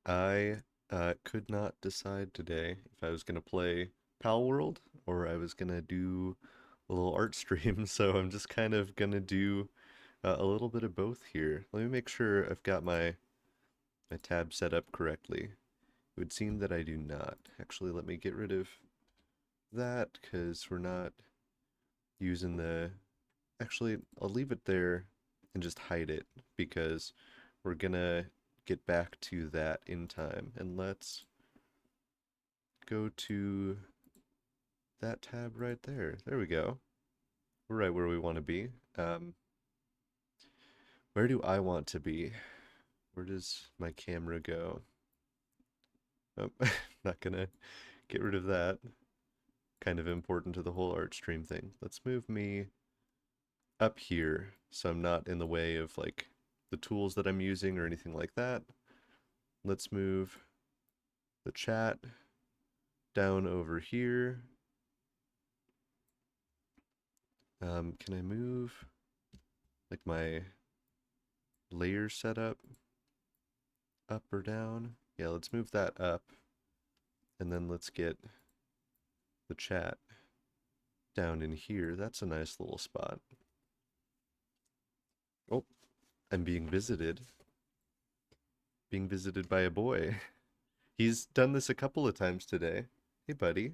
I could not decide today if I was going to play Palworld or I was going to do a little art stream, so I'm just kind of going to do a little bit of both here. Let me make sure I've got my tab set up correctly. It would seem that I do not. Actually, let me get rid of that because we're not using the... Actually, I'll leave it there and just hide it because we're gonna get back to that in time. And let's go to that tab right there. There we go. We're right where we want to be. Um, where do I want to be? Where does my camera go? Oh, not gonna get rid of that. Kind of important to the whole art stream thing. Let's move me up here so I'm not in the way of like the tools that I'm using or anything like that. Let's move the chat down over here. Can I move like my layer setup up or down? Yeah, let's move that up and then let's get the chat down in here. That's a nice little spot. Oh, I'm being visited by a boy. He's done this a couple of times today. Hey, buddy.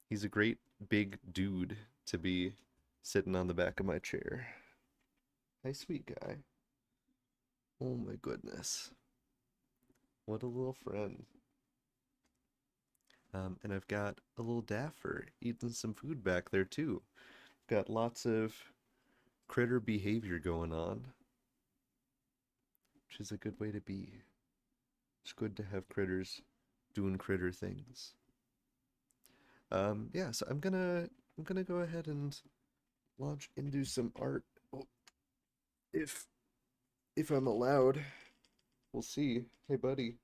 He's a great big dude to be sitting on the back of my chair. Hi, sweet guy. Oh my goodness. What a little friend. And I've got a little daffer eating some food back there too. Got lots of critter behavior going on, which is a good way to be. It's good to have critters doing critter things. Yeah, so I'm gonna go ahead and launch into some art. Oh, if if I'm allowed. We'll see. Hey buddy,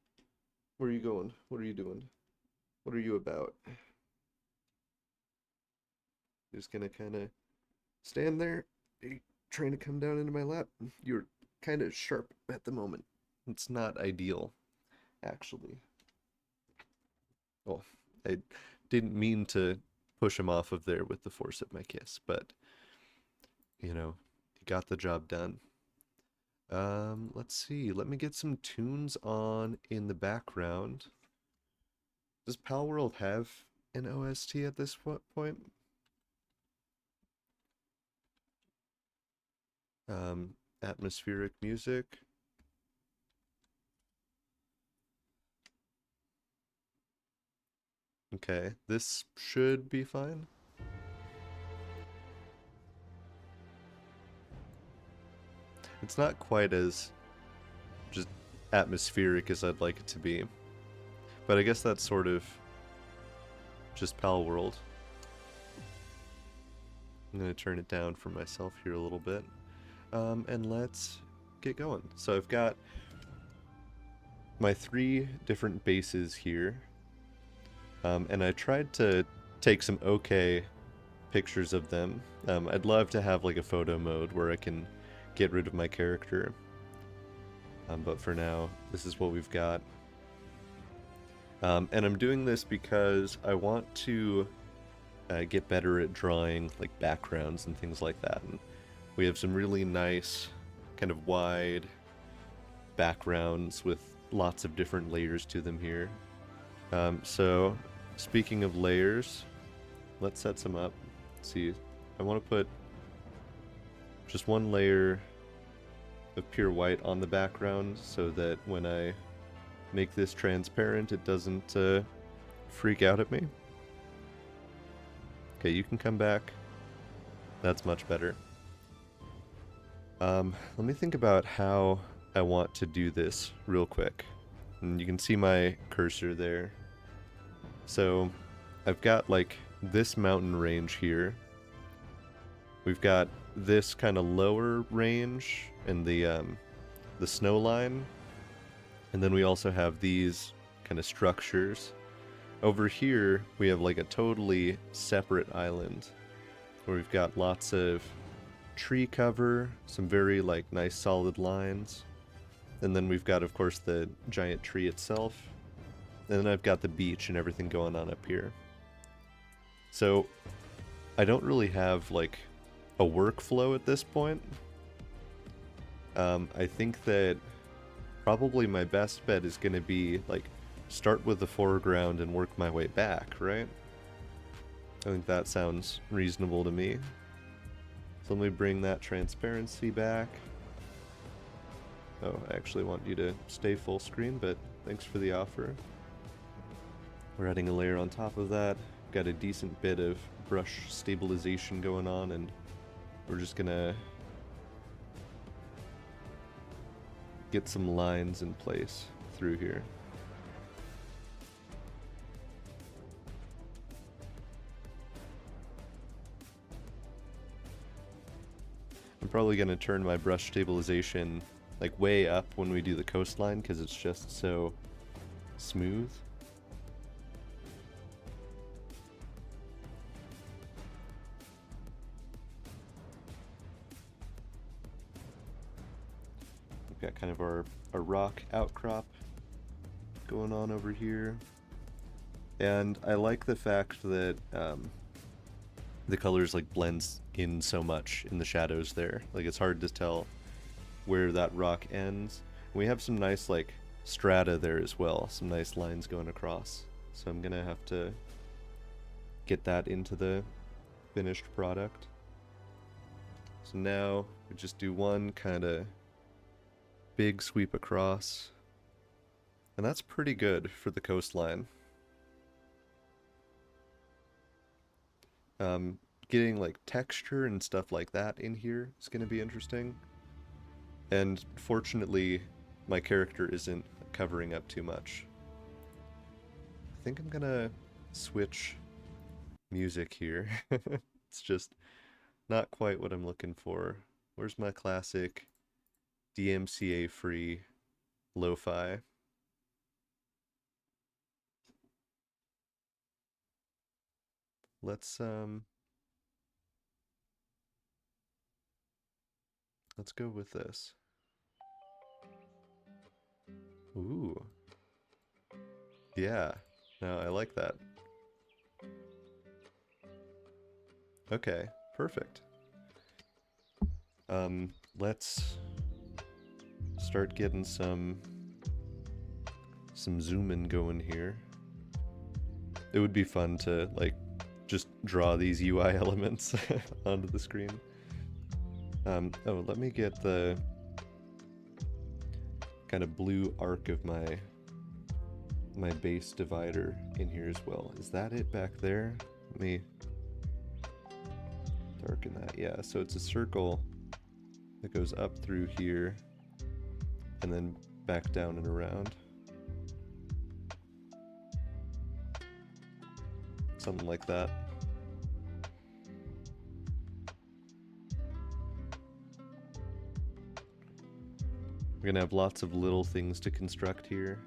where are you going? What are you doing? What are you about? Just gonna kinda stand there. Are you trying to come down into my lap? You're kinda sharp at the moment. It's not ideal, actually. Oh, I didn't mean to push him off of there with the force of my kiss, but he got the job done. Let's see. Let me get some tunes on in the background. Does Palworld have an OST at this point? Atmospheric music. Okay, this should be fine. It's not quite as just atmospheric as I'd like it to be, but I guess that's sort of just Palworld. I'm gonna turn it down for myself here a little bit, and let's get going. So I've got my three different bases here, and I tried to take some okay pictures of them. I'd love to have like a photo mode where I can get rid of my character, but for now, this is what we've got. And I'm doing this because I want to get better at drawing like backgrounds and things like that. And we have some really nice, kind of wide backgrounds with lots of different layers to them here. So, speaking of layers, let's set some up. Let's see, I want to put just one layer of pure white on the background so that when I make this transparent, it doesn't freak out at me. Okay, you can come back. That's much better. Let me think about how I want to do this real quick. And you can see my cursor there. So I've got like this mountain range here. We've got this kind of lower range and the snow line. And then we also have these kind of structures. Over here, we have like a totally separate island where we've got lots of tree cover, some very like nice solid lines. And then we've got, of course, the giant tree itself. And then I've got the beach and everything going on up here. So I don't really have like a workflow at this point. I think that probably my best bet is going to be like start with the foreground and work my way back, right? I think that sounds reasonable to me. So let me bring that transparency back. Oh, I actually want you to stay full screen, but thanks for the offer. We're adding a layer on top of that. Got a decent bit of brush stabilization going on, and we're just gonna get some lines in place through here. I'm probably gonna turn my brush stabilization like way up when we do the coastline because it's just so smooth. We've got kind of our rock outcrop going on over here. And I like the fact that the colors like blends in so much in the shadows there. Like it's hard to tell where that rock ends. We have some nice like strata there as well, some nice lines going across. So I'm gonna have to get that into the finished product. So now we just do one kind of big sweep across. And that's pretty good for the coastline. Getting like texture and stuff like that in here is going to be interesting. And fortunately, my character isn't covering up too much. I think I'm gonna switch music here. It's just not quite what I'm looking for. Where's my classic DMCA free lo-fi? Let's let's go with this. Ooh. Yeah. No, I like that. Okay, perfect. Let's start getting some zooming going here. It would be fun to like just draw these UI elements onto the screen. Oh, let me get the kind of blue arc of my base divider in here as well. Is that it back there? Let me darken that. Yeah, so it's a circle that goes up through here and then back down and around. Something like that. We're gonna have lots of little things to construct here.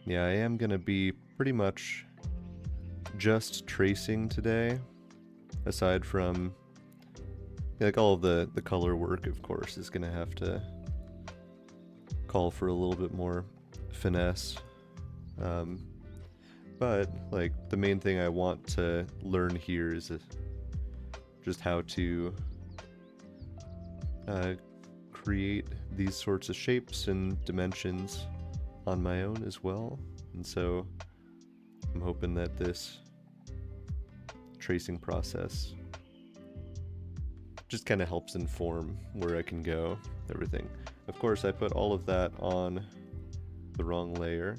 Yeah, I am gonna be pretty much just tracing today, aside from like all of the color work, of course, is gonna have to call for a little bit more finesse. But like the main thing I want to learn here is just how to create these sorts of shapes and dimensions on my own as well. And so I'm hoping that this tracing process just kind of helps inform where I can go, everything. Of course, I put all of that on the wrong layer.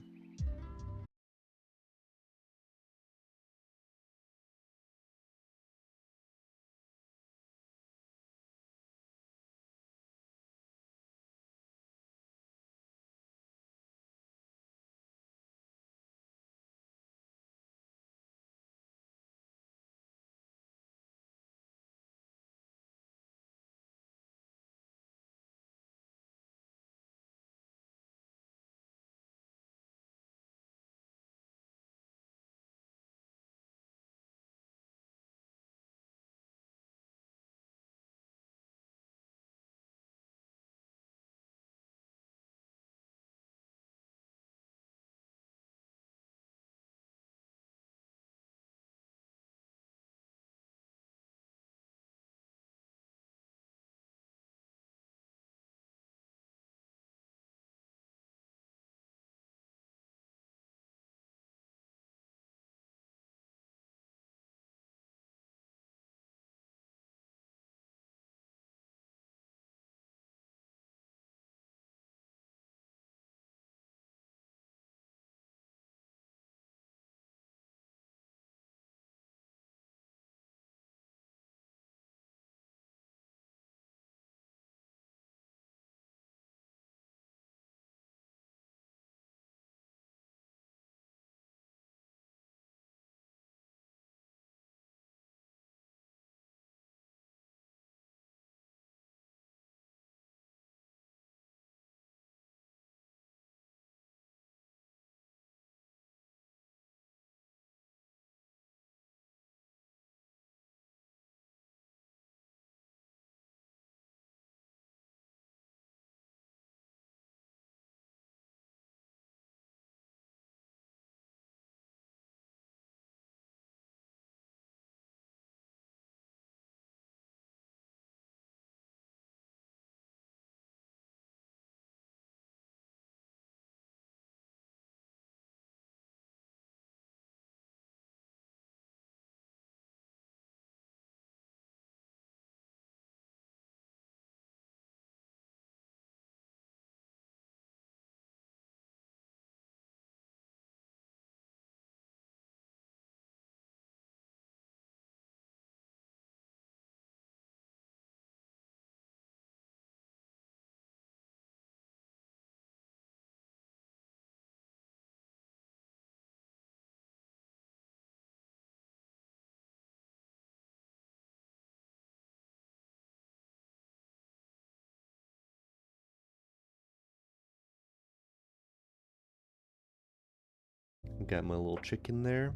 Got my little chicken there,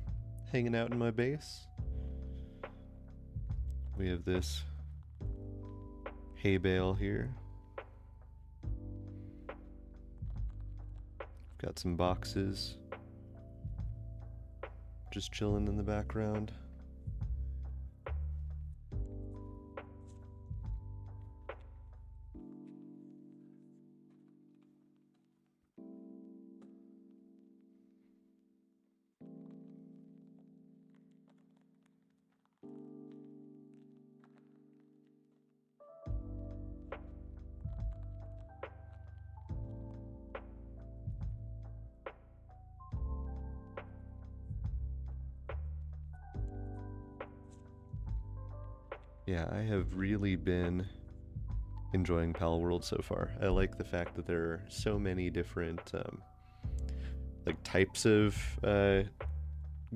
hanging out in my base. We have this hay bale here. Got some boxes just chilling in the background. Yeah, I have really been enjoying Palworld so far. I like the fact that there are so many different like types of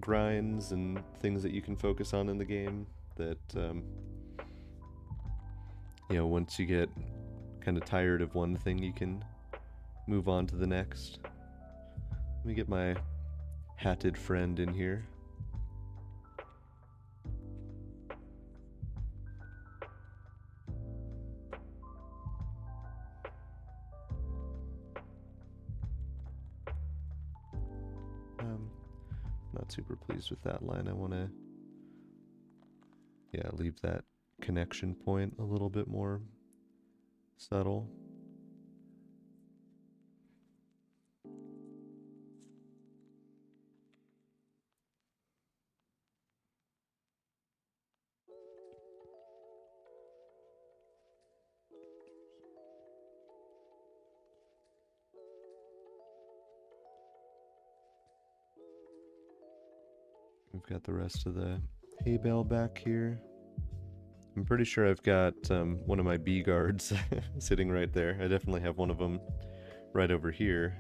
grinds and things that you can focus on in the game. That you know, once you get kind of tired of one thing, you can move on to the next. Let me get my hatted friend in here. Not super pleased with that line. I want to, yeah, leave that connection point a little bit more subtle. We've got the rest of the hay bale back here. I'm pretty sure I've got one of my bee guards sitting right there. I definitely have one of them right over here.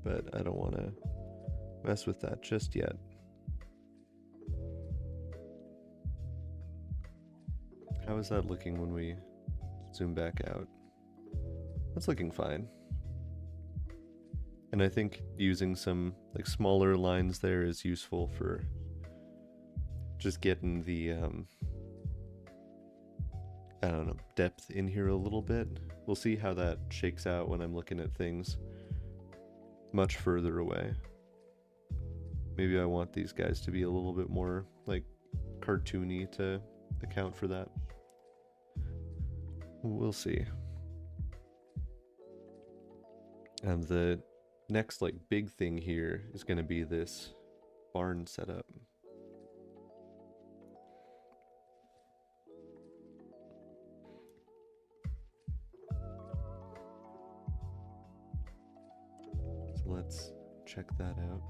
But I don't want to mess with that just yet. How is that looking when we zoom back out? That's looking fine. And I think using some like smaller lines there is useful for just getting the I don't know, depth in here a little bit. We'll see how that shakes out when I'm looking at things much further away. Maybe I want these guys to be a little bit more like cartoony to account for that. We'll see. And the next like big thing here is going to be this barn setup. So let's check that out.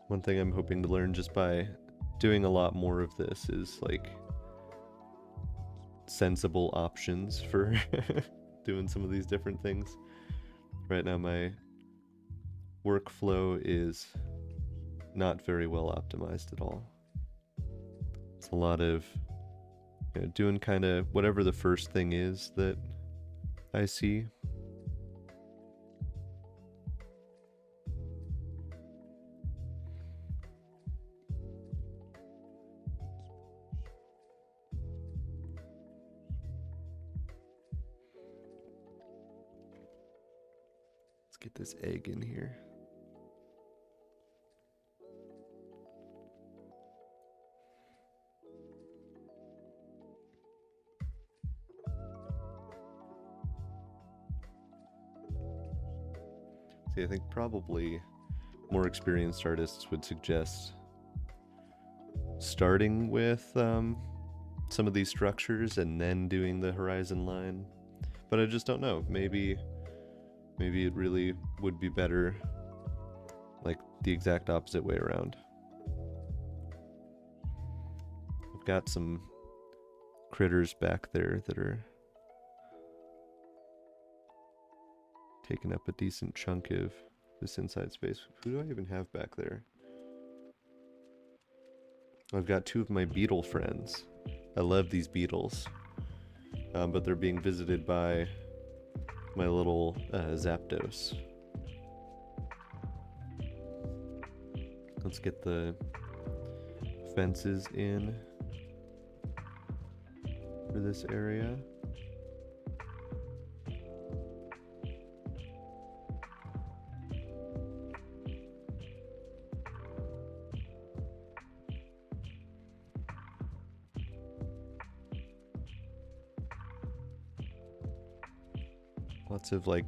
One thing I'm hoping to learn just by doing a lot more of this is like sensible options for doing some of these different things. Right now my workflow is not very well optimized at all. It's a lot of doing kind of whatever the first thing is that I see. Let's get this egg in here. See, I think probably more experienced artists would suggest starting with some of these structures and then doing the horizon line. But I just don't know. Maybe it really would be better like the exact opposite way around. I've got some critters back there that are taking up a decent chunk of this inside space. Who do I even have back there? I've got two of my beetle friends. I love these beetles, but they're being visited by my little Zapdos. Let's get the fences in for this area. Lots of like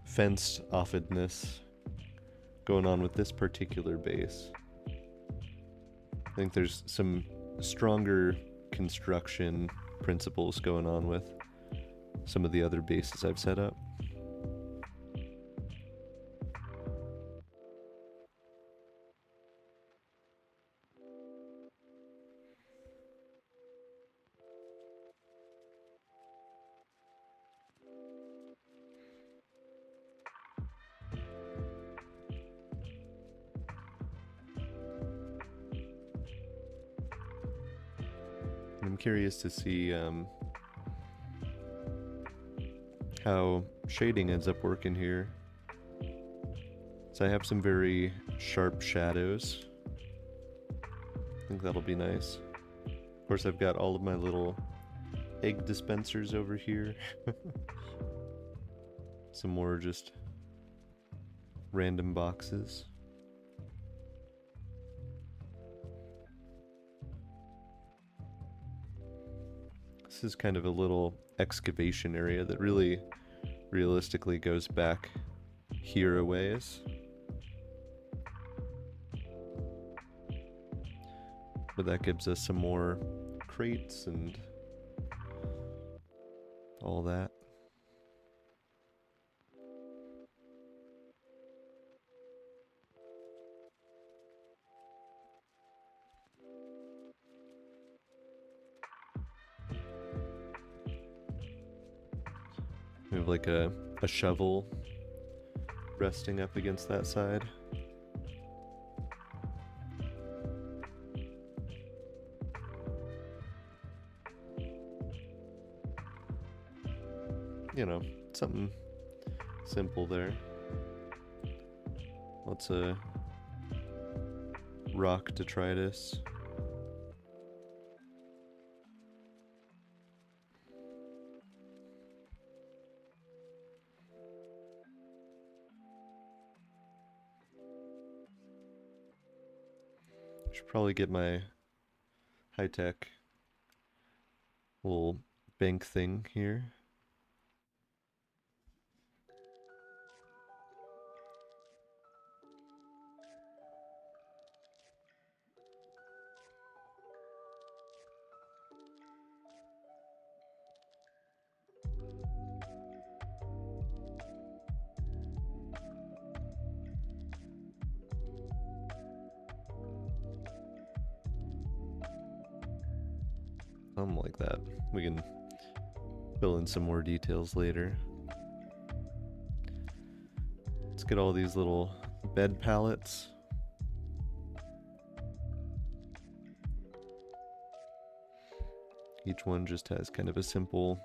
fenced offedness going on with this particular base. I think there's some stronger construction principles going on with some of the other bases I've set up. I'm curious to see how shading ends up working here. So I have some very sharp shadows. I think that'll be nice. Of course, I've got all of my little egg dispensers over here. Some more just random boxes. This is kind of a little excavation area that really realistically goes back here a ways. But that gives us some more crates and all that. We have like a shovel resting up against that side. You know, something simple there. Lots of rock detritus. Should probably get my high-tech little bank thing here. Something like that. We can fill in some more details later. Let's get all these little bed pallets. Each one just has kind of a simple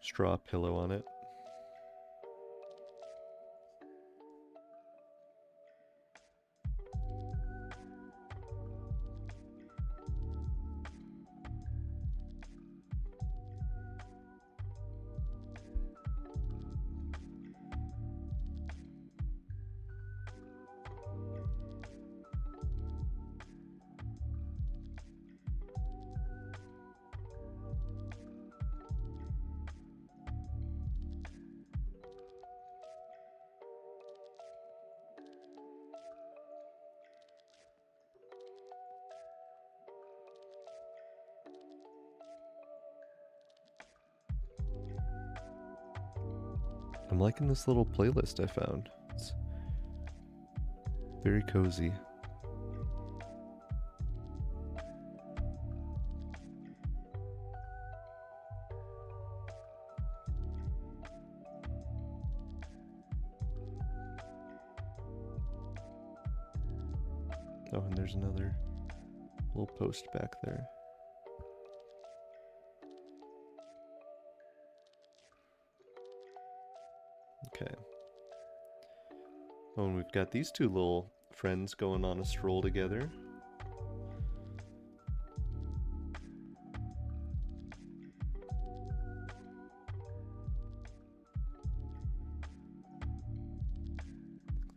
straw pillow on it. I'm liking this little playlist I found. It's very cozy. Oh, and there's another little post back there. Okay. Oh, and we've got these two little friends going on a stroll together.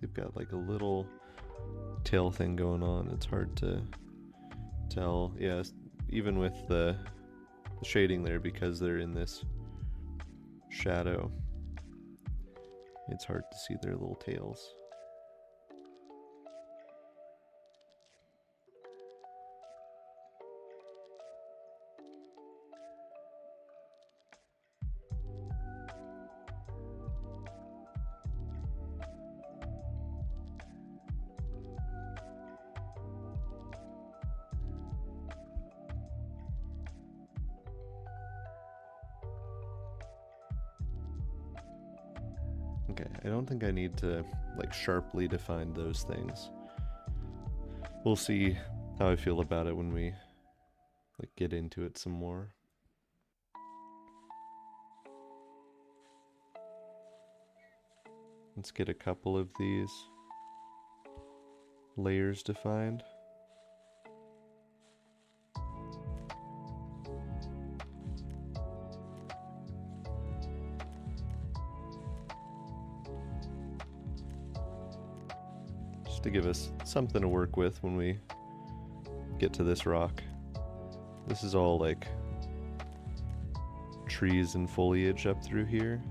They've got like a little tail thing going on. It's hard to tell. Yeah, even with the shading there, because they're in this shadow, it's hard to see their little tails. Okay, I don't think I need to like sharply define those things. We'll see how I feel about it when we like get into it some more. Let's get a couple of these layers defined. Just to give us something to work with when we get to this rock. This is all like trees and foliage up through here.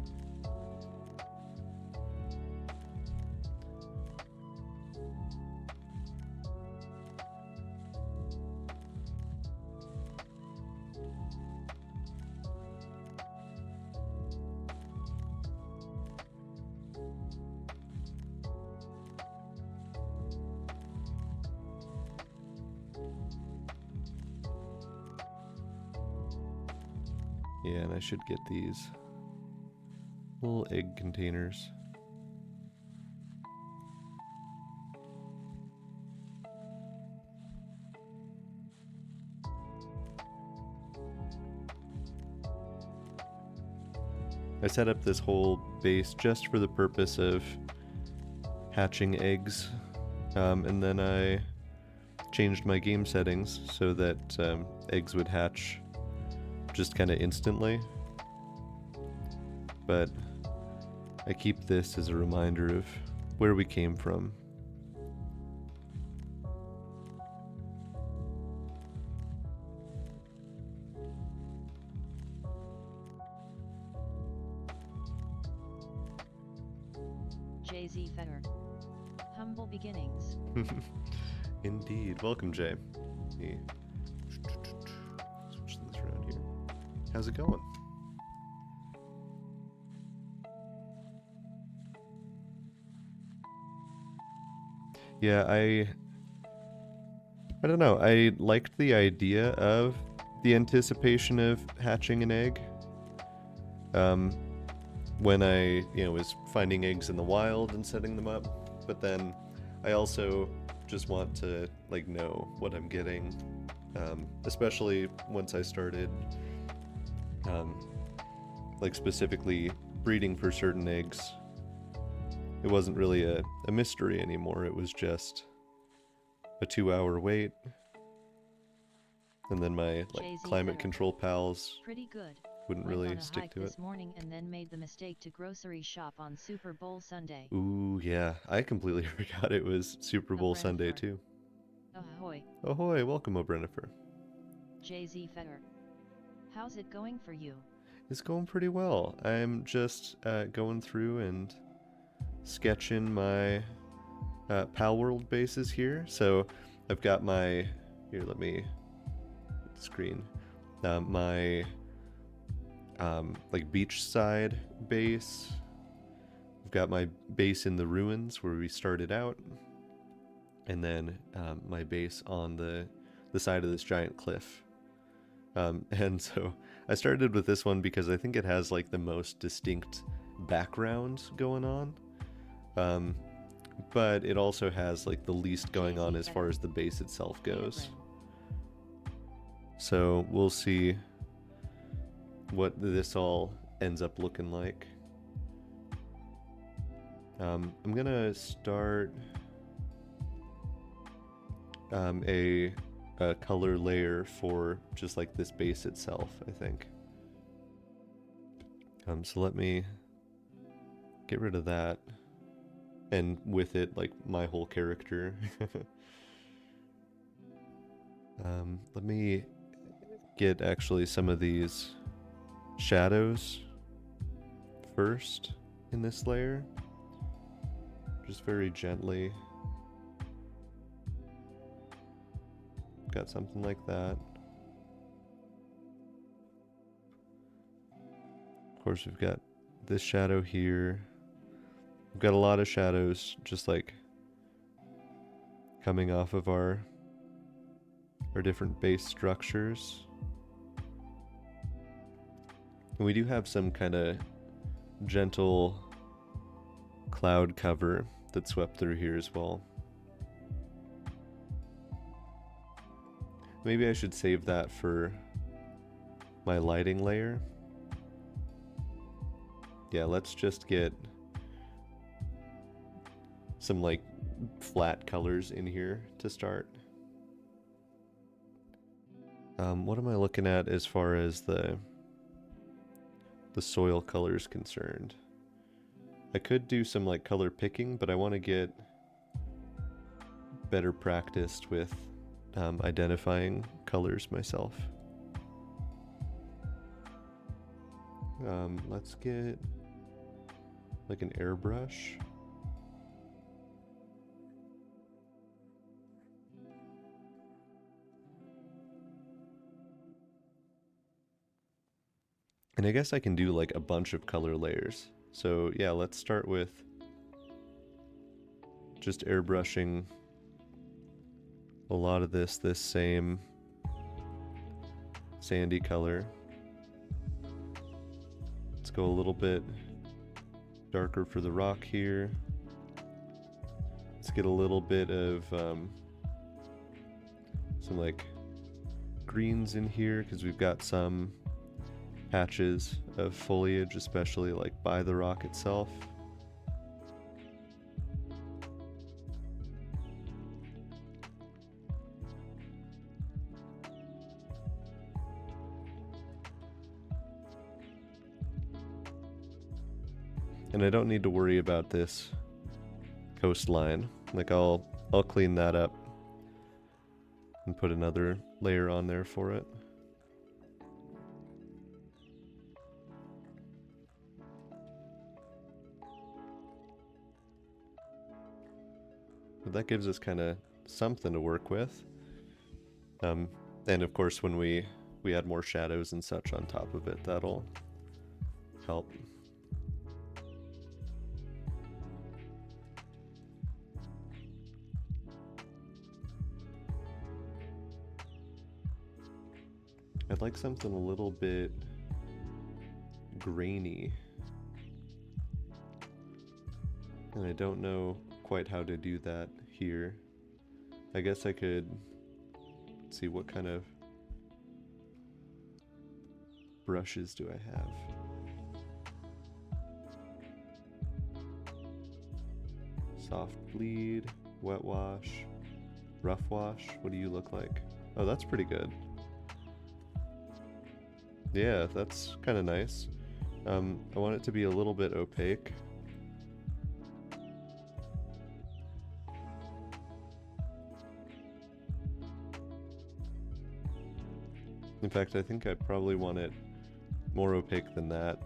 Yeah, and I should get these little egg containers. I set up this whole base just for the purpose of hatching eggs, and then I changed my game settings so that eggs would hatch just kind of instantly. But I keep this as a reminder of where we came from. Jay-Z Fetter. Humble beginnings. Indeed. Welcome, Jay. Switch things around here. How's it going? Yeah, I don't know. I liked the idea of the anticipation of hatching an egg. When I, was finding eggs in the wild and setting them up, but then I also just want to like know what I'm getting, especially once I started like specifically breeding for certain eggs. It wasn't really a mystery anymore. It was just a 2-hour wait, and then my like Jay-Z climate Fetter. control pals Pretty good. wouldn't Went really on a stick hike to it. this morning and then made the mistake to grocery shop on Super Bowl Sunday. Ooh, yeah. I completely forgot it was Super Bowl Sunday O'Brennifer. too. Ahoy. Ahoy, welcome, O'Brennifer. Jay-Z Fetter. How's it going for you? It's going pretty well. I'm just going through and sketching my Palworld bases here. So I've got my, here, let me screen, my like beachside base. I've got my base in the ruins where we started out, and then my base on the side of this giant cliff. And so I started with this one because I think it has like the most distinct background going on, but it also has like the least going on as far as the base itself goes. So we'll see what this all ends up looking like. I'm gonna start a color layer for just like this base itself, I think. So let me get rid of that, and with it, like my whole character. Let me get actually some of these shadows first in this layer, just very gently. Got something like that. Of course, we've got this shadow here. We've got a lot of shadows just like coming off of our different base structures. And we do have some kind of gentle cloud cover that swept through here as well. Maybe I should save that for my lighting layer. Yeah, let's just get some like flat colors in here to start. What am I looking at as far as the soil color is concerned? I could do some like color picking, but I want to get better practiced with identifying colors myself. Let's get like an airbrush. And I guess I can do like a bunch of color layers. So yeah, let's start with just airbrushing a lot of this same sandy color. Let's go a little bit darker for the rock here. Let's get a little bit of some like greens in here because we've got some patches of foliage, especially like by the rock itself. And I don't need to worry about this coastline. Like I'll clean that up and put another layer on there for it. But that gives us kind of something to work with. And of course when we add more shadows and such on top of it, that'll help. I'd like something a little bit grainy. And I don't know quite how to do that here. I guess I could see what kind of brushes do I have. Soft bleed, wet wash, rough wash. What do you look like? Oh, that's pretty good. Yeah, that's kind of nice. I want it to be a little bit opaque. In fact, I think I probably want it more opaque than that.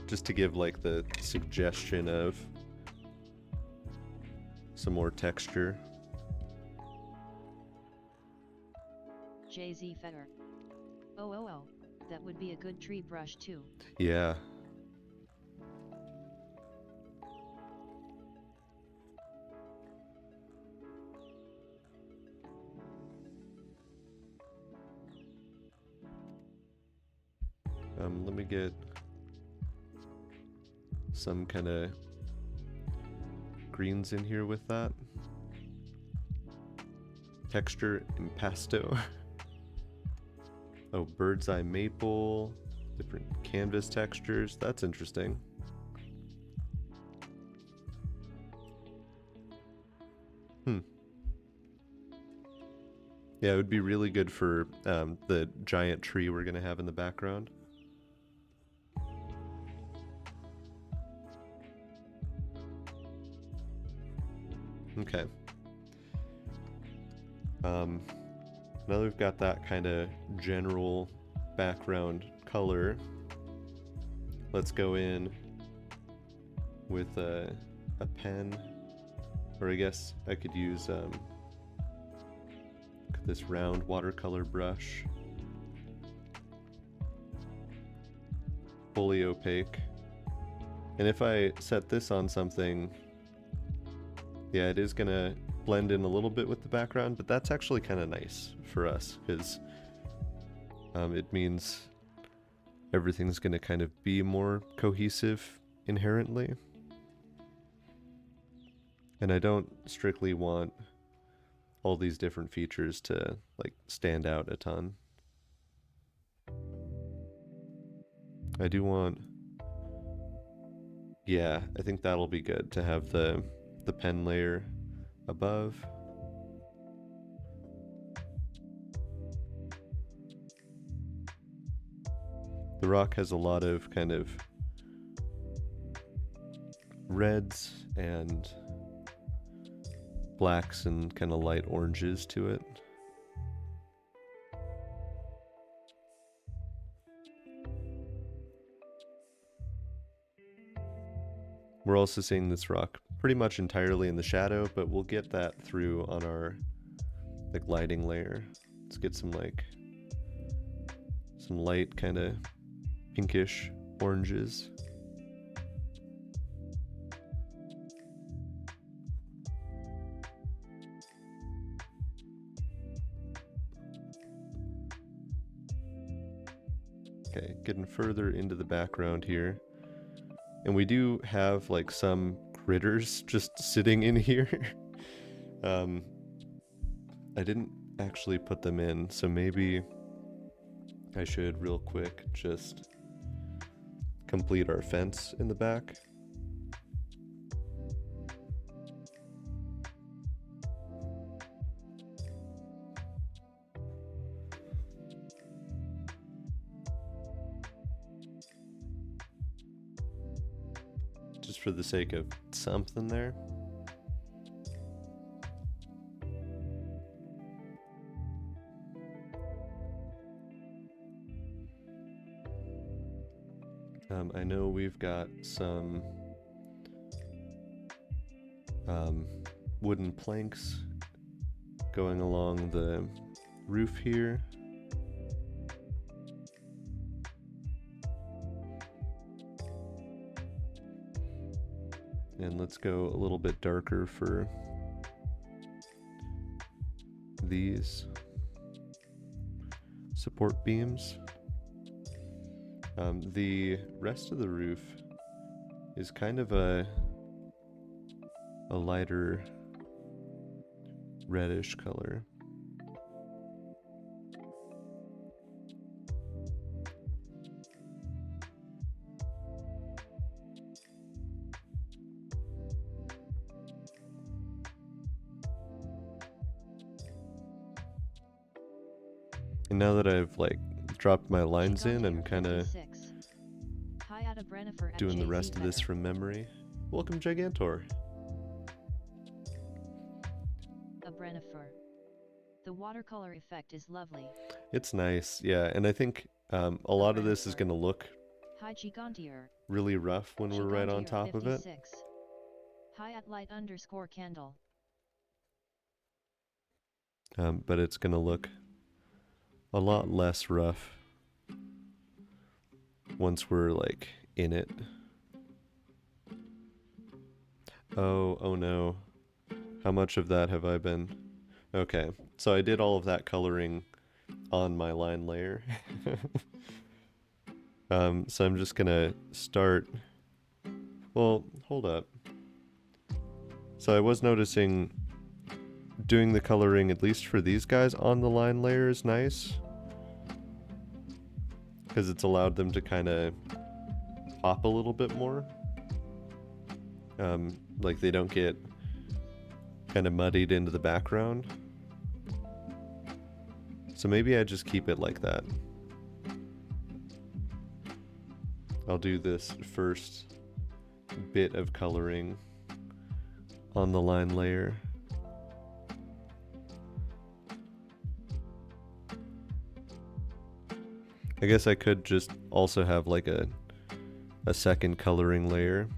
Just to give like the suggestion of some more texture. JZ Fetter. Oh, that would be a good tree brush too. Yeah. Let me get some kind of greens in here with that. Texture impasto. Oh, bird's eye maple. Different canvas textures. That's interesting. Yeah, it would be really good for the giant tree we're going to have in the background. Okay. Now that we've got that kind of general background color, let's go in with a pen, or I guess I could use this round watercolor brush. Fully opaque. And if I set this on something, yeah, it is gonna blend in a little bit with the background, but that's actually kind of nice for us because it means everything's gonna kind of be more cohesive inherently. And I don't strictly want all these different features to like stand out a ton. I do want, yeah, I think that'll be good to have the pen layer above. The rock has a lot of kind of reds and blacks and kind of light oranges to it. We're also seeing this rock pretty much entirely in the shadow, but we'll get that through on our like lighting layer. Let's get some light kind of pinkish oranges. Okay, getting further into the background here. And we do have like some critters just sitting in here. I didn't actually put them in, so maybe I should real quick just complete our fence in the back. Just for the sake of something there. I know we've got some wooden planks going along the roof here. And let's go a little bit darker for these support beams. The rest of the roof is kind of a lighter reddish color. And now that I've like dropped my lines in, I'm kind of doing the rest of this from memory. Welcome, Gigantor. A Brenifer. The watercolor effect is lovely. It's nice, yeah, and I think a lot of this is going to look really rough when we're right on top of it. _candle. But it's going to look a lot less rough once we're like in it. Oh no. How much of that have I been? Okay, so I did all of that coloring on my line layer. So I'm just gonna start, well, hold up. So I was noticing doing the coloring, at least for these guys, on the line layer is nice. Because it's allowed them to kind of pop a little bit more. Like they don't get kind of muddied into the background. So maybe I just keep it like that. I'll do this first bit of coloring on the line layer. I guess I could just also have like a second coloring layer.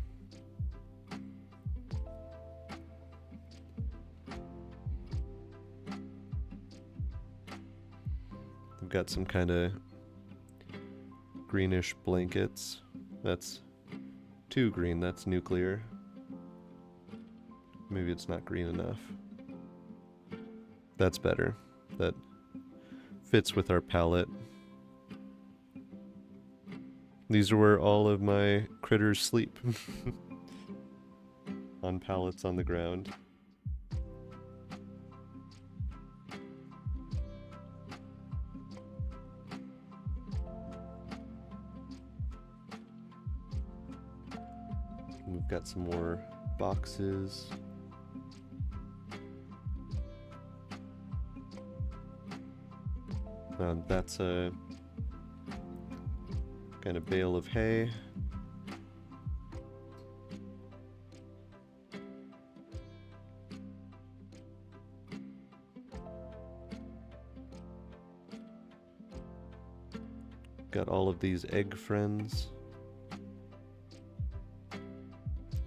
I've got some kind of greenish blankets. That's too green, that's nuclear. Maybe it's not green enough. That's better. That fits with our palette. These are where all of my critters sleep. On pallets on the ground. We've got some more boxes. That's a kind of bale of hay. Got all of these egg friends,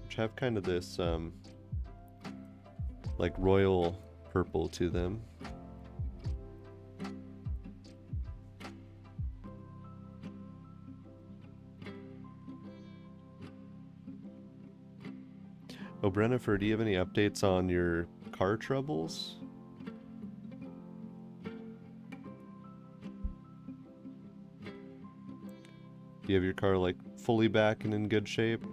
which have kind of this like royal purple to them. Oh, Brennifer, do you have any updates on your car troubles? Do you have your car like fully back and in good shape?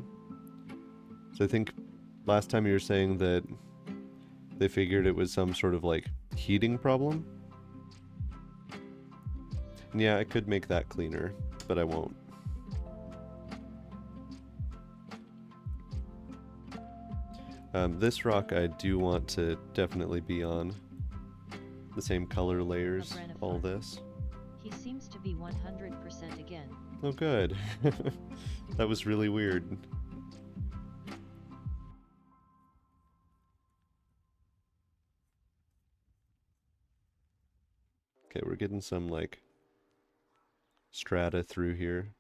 So I think last time you were saying that they figured it was some sort of like heating problem. And yeah, I could make that cleaner, but I won't. This rock I do want to definitely be on the same color layers, all this. He seems to be 100% again. Oh good. That was really weird. Okay, we're getting some like strata through here.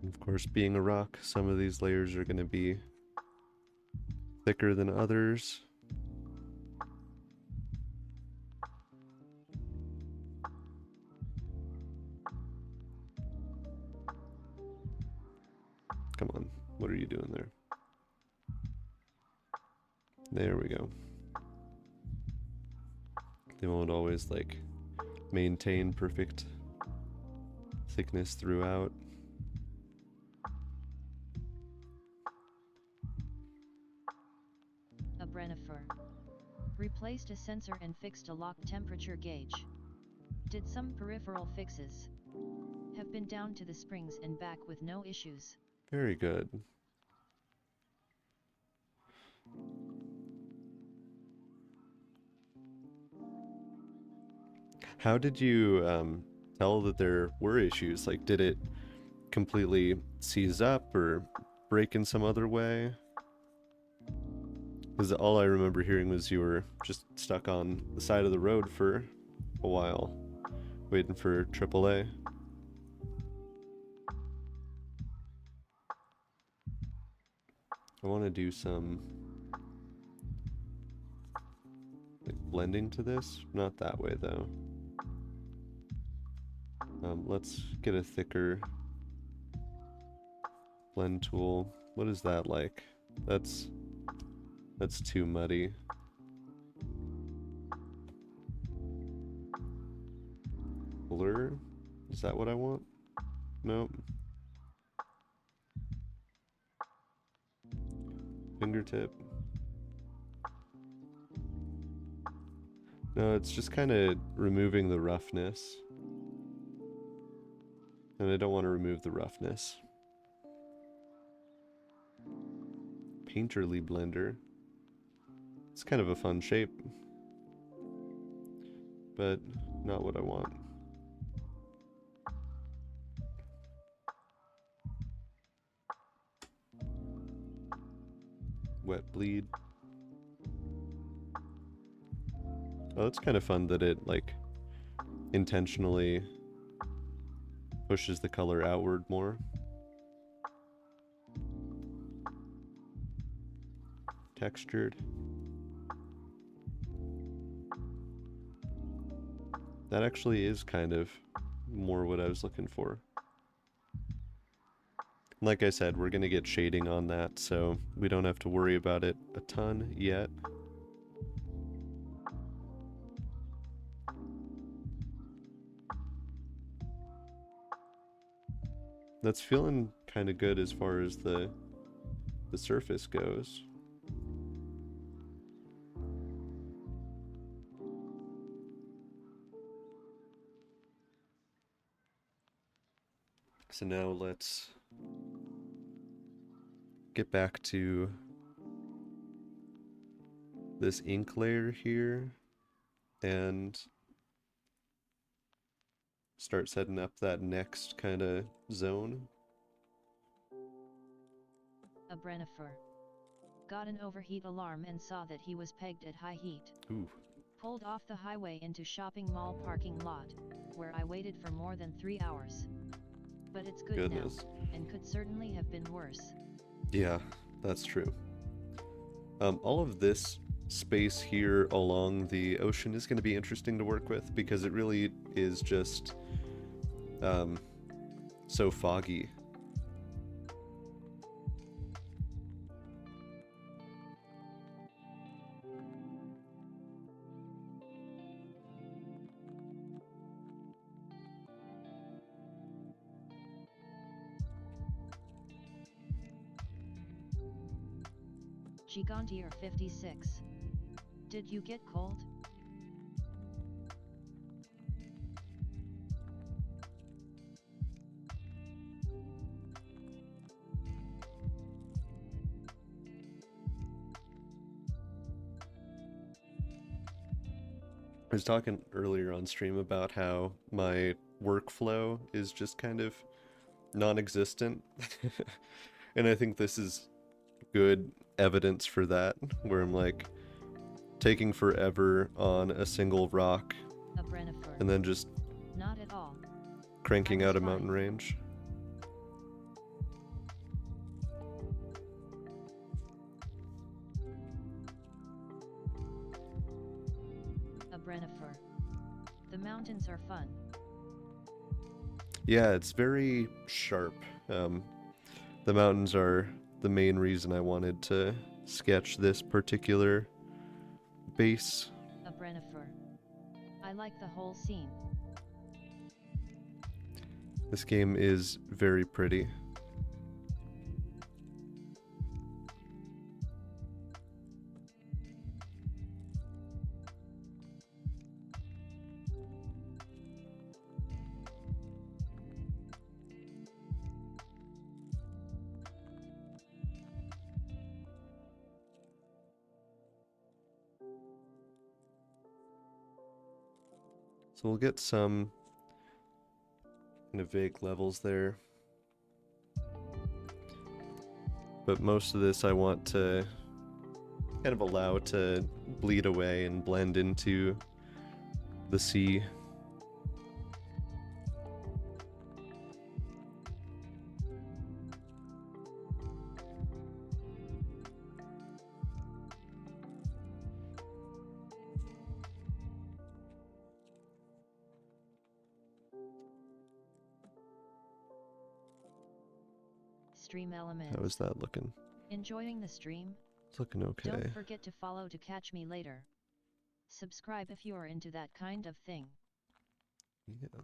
Of course, being a rock, some of these layers are going to be thicker than others. Come on, what are you doing there? There we go. They won't always like maintain perfect thickness throughout. A Brennifer. Replaced a sensor and fixed a locked temperature gauge. Did some peripheral fixes. Have been down to the springs and back with no issues. Very good. How did you tell that there were issues? Like, did it completely seize up or break in some other way? Because all I remember hearing was you were just stuck on the side of the road for a while, waiting for AAA. I want to do some like blending to this. Not that way though. Let's get a thicker blend tool. What is that like? That's too muddy. Blur? Is that what I want? Nope. Fingertip. No, it's just kind of removing the roughness. And I don't want to remove the roughness. Painterly blender. It's kind of a fun shape, but not what I want. Wet bleed. Oh, it's kind of fun that it, like, intentionally pushes the color outward more. Textured. That actually is kind of more what I was looking for. Like I said, we're going to get shading on that, so we don't have to worry about it a ton yet. That's feeling kind of good as far as the surface goes. So now let's get back to this ink layer here and start setting up that next kind of zone. A Brennifer. Got an overheat alarm and saw that he was pegged at high heat. Ooh. Pulled off the highway into shopping mall parking lot, where I waited for more than 3 hours. But it's good now, and could certainly have been worse. Yeah, that's true. All of this space here along the ocean is going to be interesting to work with because it really is just so foggy. Gigantier 56. Did you get cold? I was talking earlier on stream about how my workflow is just kind of non-existent. And I think this is good evidence for that, where I'm like taking forever on a single rock and then just not at all. Cranking out a mountain range. A Brennifer. The mountains are fun. Yeah, it's very sharp. The mountains are the main reason I wanted to sketch this particular base. A Brennifer. I like the whole scene. This game is very pretty. So we'll get some kind of vague levels there. But most of this I want to kind of allow to bleed away and blend into the sea. stream How elements. is that looking? Enjoying the stream? It's looking okay. Don't forget to follow to catch me later. Subscribe if you're into that kind of thing. Yeah.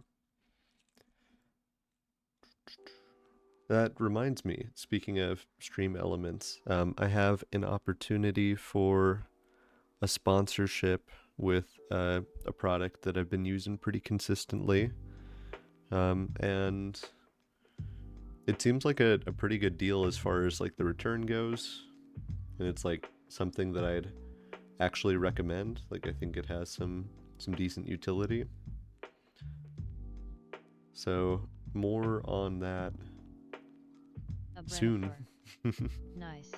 That reminds me, speaking of stream elements, I have an opportunity for a sponsorship with a product that I've been using pretty consistently. And it seems like a pretty good deal as far as like the return goes. And it's like something that I'd actually recommend. Like I think it has some decent utility. So more on that soon. Nice.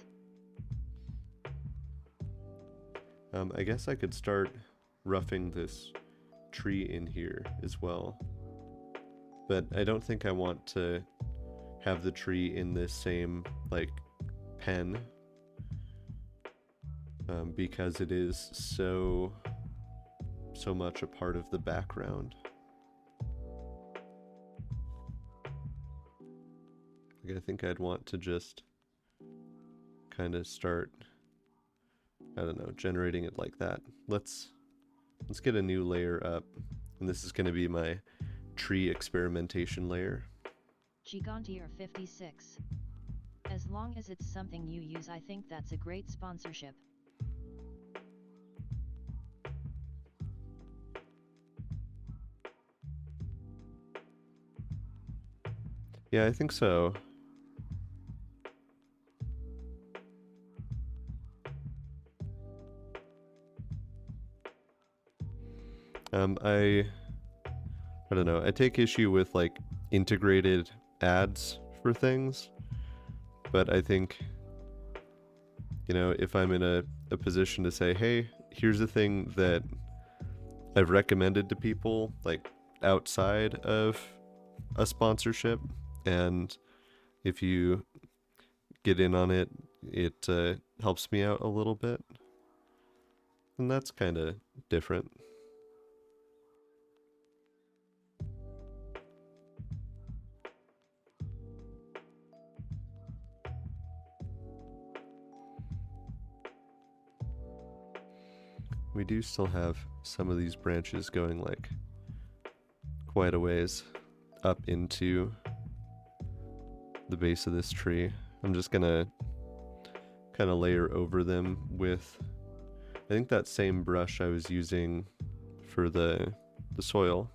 I guess I could start roughing this tree in here as well. But I don't think I want to have the tree in this same like pen because it is so much a part of the background. Like I think I'd want to just kind of start, I don't know, generating it like that. Let's get a new layer up, and this is going to be my tree experimentation layer. Gigantier 56. As long as it's something you use, I think that's a great sponsorship. Yeah, I think so. I don't know. I take issue with like integrated ads for things, but I think, you know, if I'm in a position to say, hey, here's a thing that I've recommended to people like outside of a sponsorship, and if you get in on it, it helps me out a little bit, and that's kind of different. We do still have some of these branches going like quite a ways up into the base of this tree. I'm just gonna kind of layer over them with, I think, that same brush I was using for the soil.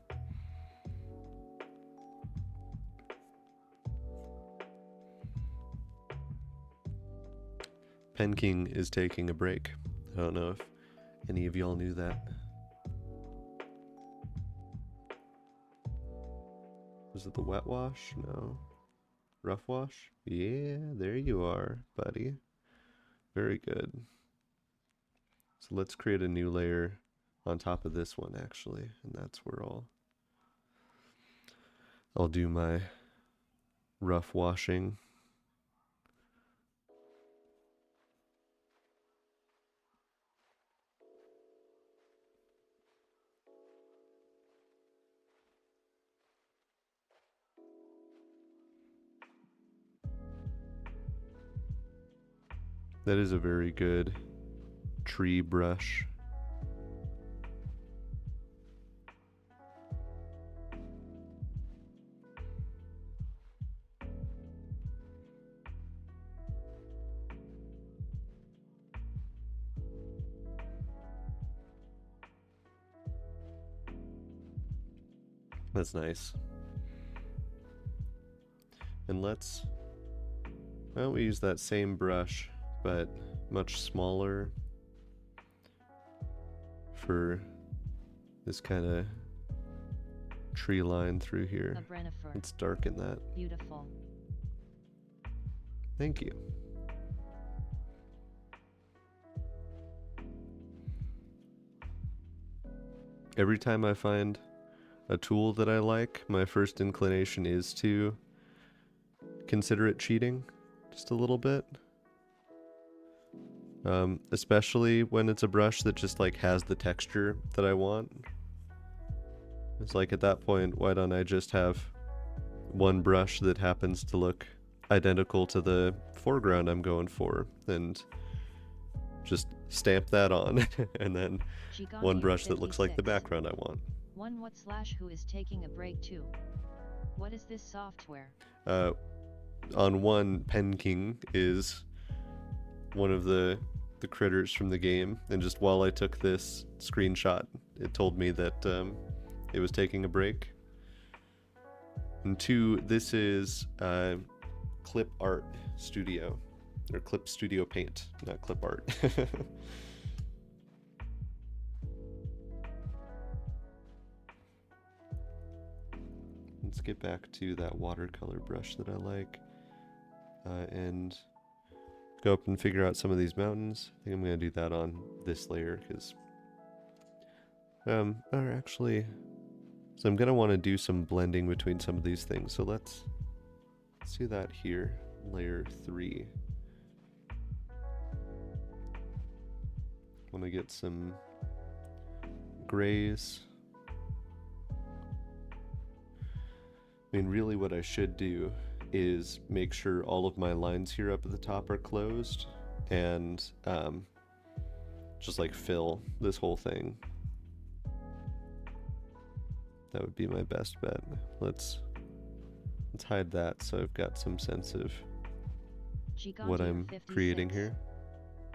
Pen King is taking a break. I don't know if any of y'all knew that. Was it the wet wash? No. Rough wash? Yeah, there you are, buddy. Very good. So let's create a new layer on top of this one, actually, and that's where I'll do my rough washing. That is a very good tree brush. That's nice. And why don't we use that same brush, but much smaller for this kind of tree line through here. Let's darken that. Beautiful. Thank you. Every time I find a tool that I like, my first inclination is to consider it cheating just a little bit. Especially when it's a brush that just like has the texture that I want. It's like at that point, why don't I just have one brush that happens to look identical to the foreground I'm going for, and just stamp that on, and then one Gigantier brush that looks like the 56. background I want. One what slash who is taking a break too? What is this software? On one, Pen King is one of the critters from the game, and just while I took this screenshot, it told me that it was taking a break. And two, this is Clip Art Studio, or Clip Studio Paint, not Clip Art. Let's get back to that watercolor brush that I like, and go up and figure out some of these mountains. I think I'm going to do that on this layer, because, or actually, so I'm going to want to do some blending between some of these things. So let's do that here, layer 3. I want to get some grays. I mean, really what I should do is make sure all of my lines here up at the top are closed, and just like fill this whole thing. That would be my best bet. Let's hide that so I've got some sense of what I'm creating here.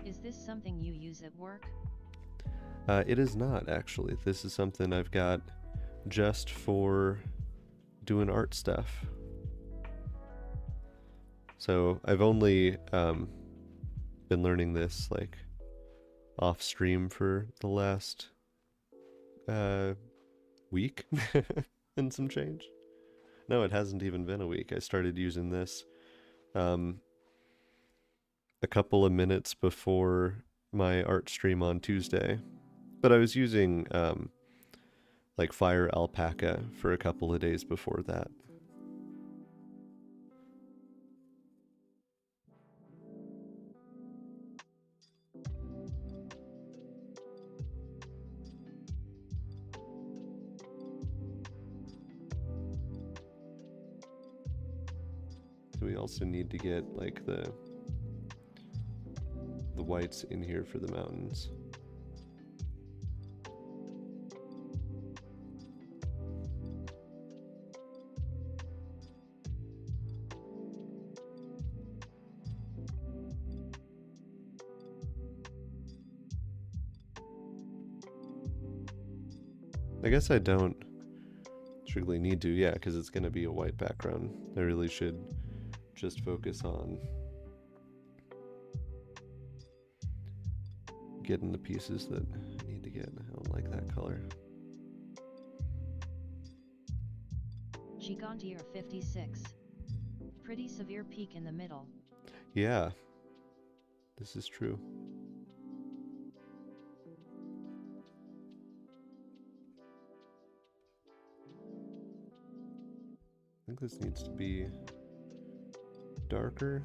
Is this something you use at work? It is not, actually. This is something I've got just for doing art stuff. So I've only been learning this like off stream for the last week and some change. No, it hasn't even been a week. I started using this a couple of minutes before my art stream on Tuesday, but I was using like Fire Alpaca for a couple of days before that. We also need to get like the whites in here for the mountains. I guess I don't strictly need to, yeah, because it's going to be a white background. I really should just focus on getting the pieces that I need to get. I don't like that color. Gigantier 56. Pretty severe peak in the middle. Yeah, this is true. I think this needs to be darker.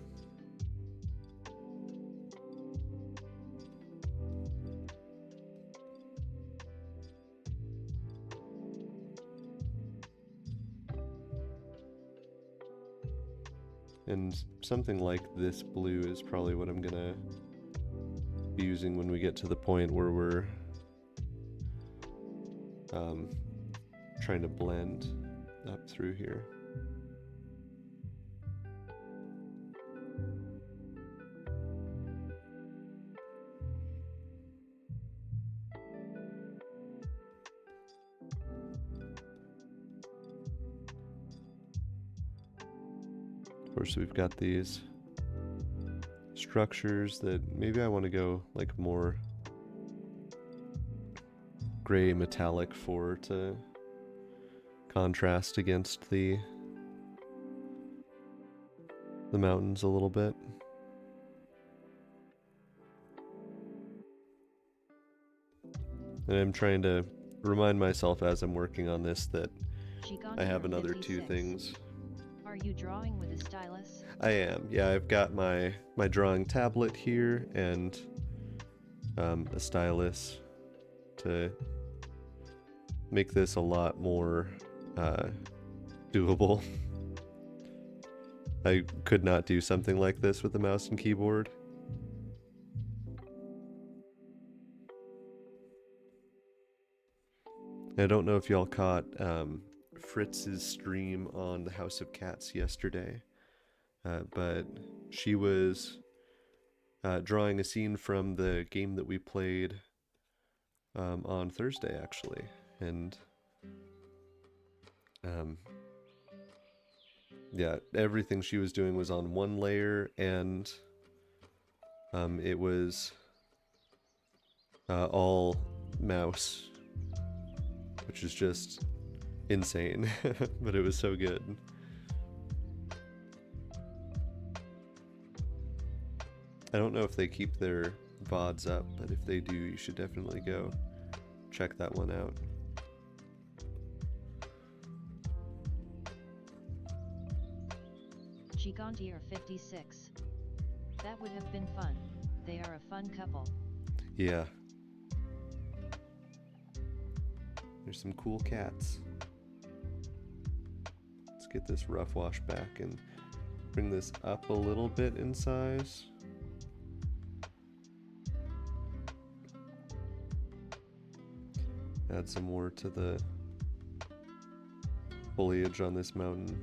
And something like this blue is probably what I'm gonna be using when we get to the point where we're trying to blend up through here. Of course, we've got these structures that maybe I want to go like more gray metallic for, to contrast against the mountains a little bit. And I'm trying to remind myself as I'm working on this that I have another 2 things. Are you drawing with a stylus? I am. Yeah, I've got my drawing tablet here and a stylus to make this a lot more doable. I could not do something like this with a mouse and keyboard. I don't know if y'all caught Fritz's stream on the House of Cats yesterday, but she was drawing a scene from the game that we played on Thursday, actually. And um, yeah, everything she was doing was on one layer, and it was all mouse, which is just insane, but it was so good. I don't know if they keep their VODs up, but if they do, you should definitely go check that one out. Gigantier 56. That would have been fun. They are a fun couple. Yeah. There's some cool cats. Let's get this rough wash back and bring this up a little bit in size. Add some more to the foliage on this mountain.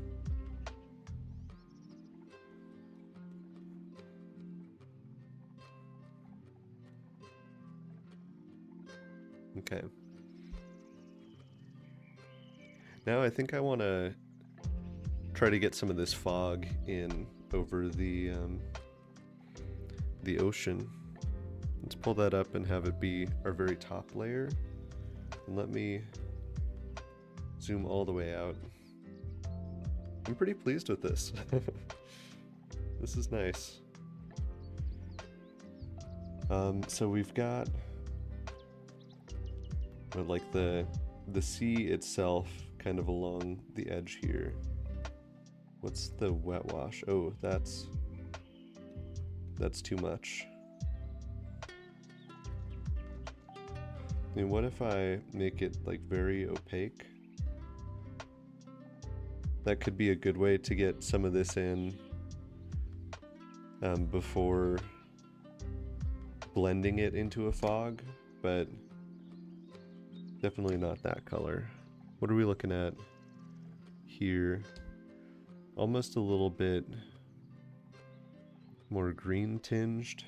Okay. Now I think I want to try to get some of this fog in over the ocean. Let's pull that up and have it be our very top layer. And let me zoom all the way out. I'm pretty pleased with this. This is nice. So we've got like the sea itself kind of along the edge here. What's the wet wash? Oh, that's too much. I mean, what if I make it like very opaque? That could be a good way to get some of this in before blending it into a fog, but definitely not that color. What are we looking at here? Almost a little bit more green tinged.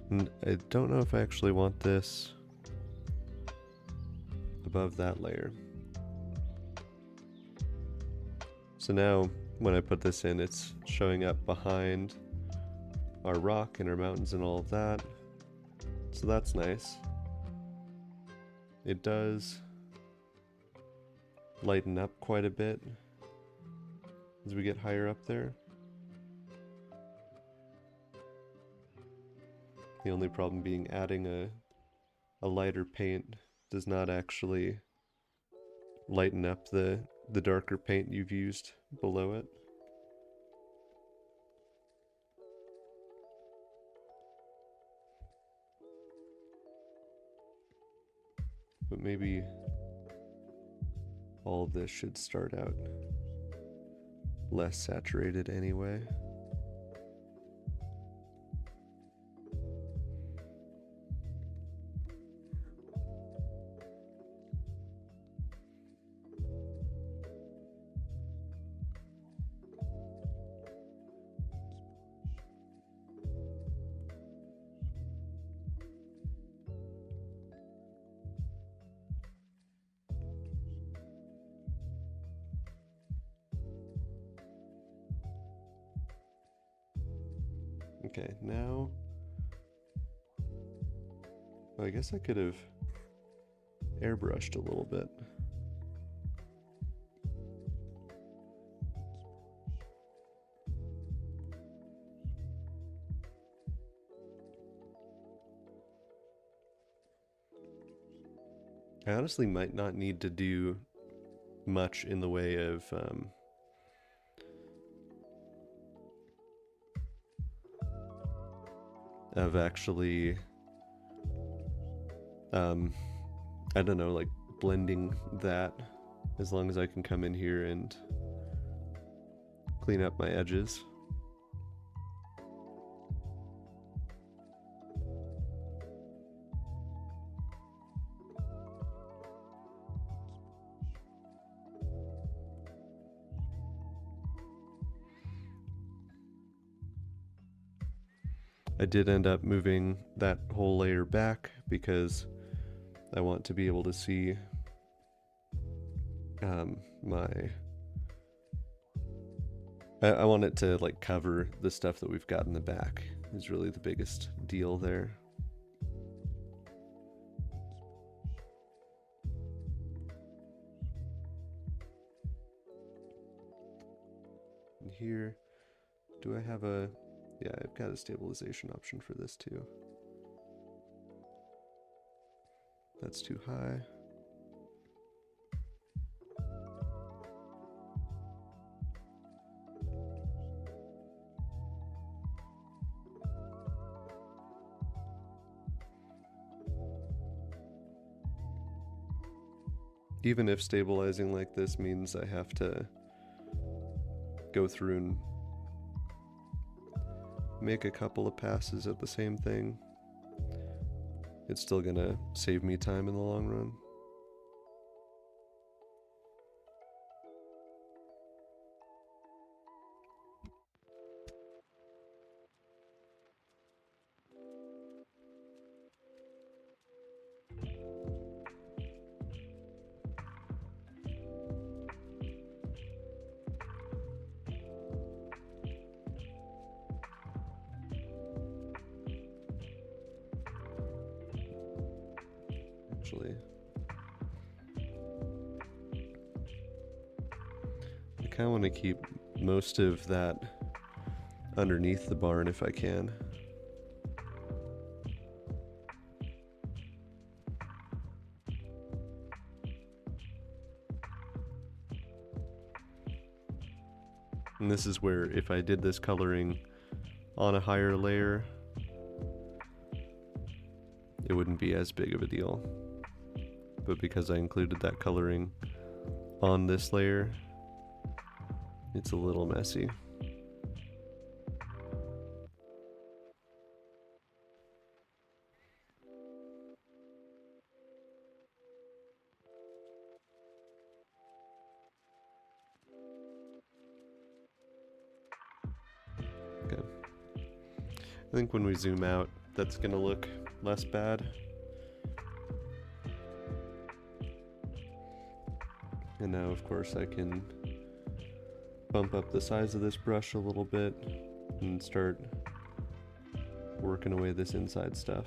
And I don't know if I actually want this above that layer. So now when I put this in, it's showing up behind our rock and our mountains and all of that. So that's nice. It does lighten up quite a bit as we get higher up there. The only problem being adding a lighter paint does not actually lighten up the darker paint you've used below it. But maybe all of this should start out less saturated anyway. Okay, now well, I guess I could have airbrushed a little bit. I honestly might not need to do much in the way of actually um, I don't know, like blending that, as long as I can come in here and clean up my edges. I did end up moving that whole layer back because I want to be able to see my... I want it to like cover the stuff that we've got in the back is really the biggest deal there. And here, do I have a... Yeah, I've got a stabilization option for this too. That's too high. Even if stabilizing like this means I have to go through and make a couple of passes at the same thing, it's still gonna save me time in the long run. Actually, I kind of want to keep most of that underneath the barn if I can. And this is where if I did this coloring on a higher layer, it wouldn't be as big of a deal. But because I included that coloring on this layer, it's a little messy. Okay. I think when we zoom out, that's gonna look less bad. And now, of course, I can bump up the size of this brush a little bit and start working away this inside stuff.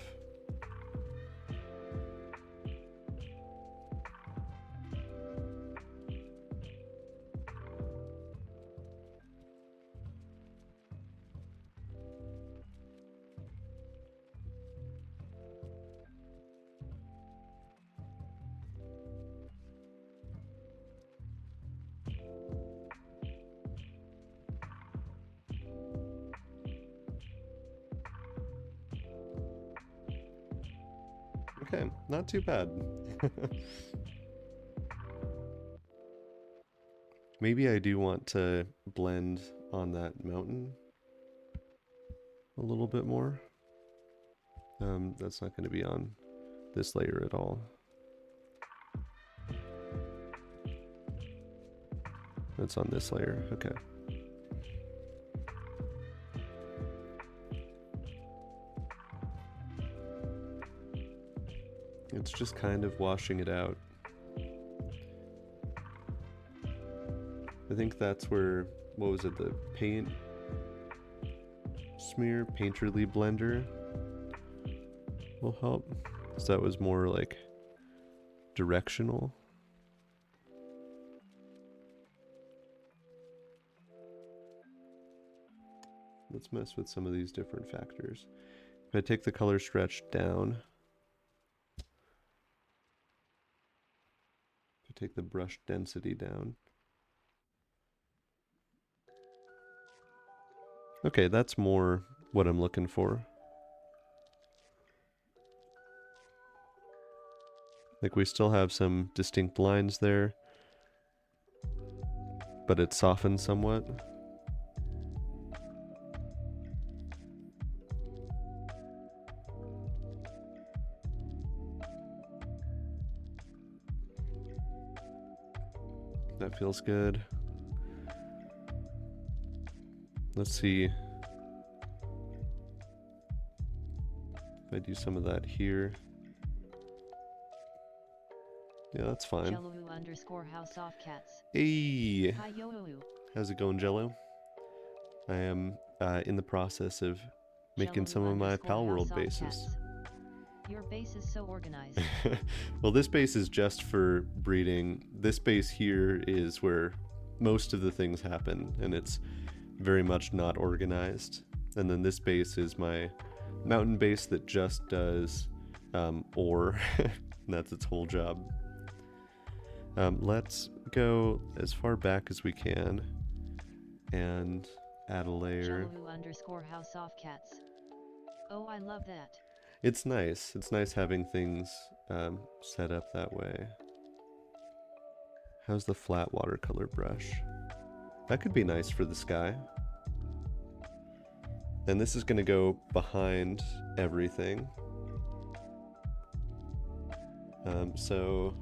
Okay, not too bad. Maybe I do want to blend on that mountain a little bit more. That's not going to be on this layer at all. That's on this layer, okay. It's just kind of washing it out. I think that's where, what was it, the paint smear, painterly blender will help. So that was more like directional. Let's mess with some of these different factors. If I take the color stretch down, if I take the brush density down, okay, that's more what I'm looking for. Like we still have some distinct lines there, but it's softened somewhat. That feels good. Let's see if I do some of that here. Yeah, that's fine. Jello_HouseOffCats. Hey, Hi yo. how's it going, Jello? I am in the process of making some of my Palworld bases. Your base is so organized. Well, this base is just for breeding. This base here is where most of the things happen, and it's very much not organized. And then this base is my mountain base that just does ore. That's its whole job. Let's go as far back as we can and add a layer. Jello_HouseOffCats. Oh, I love that. It's nice. It's nice having things set up that way. How's the flat watercolor brush? That could be nice for the sky. And this is going to go behind everything. So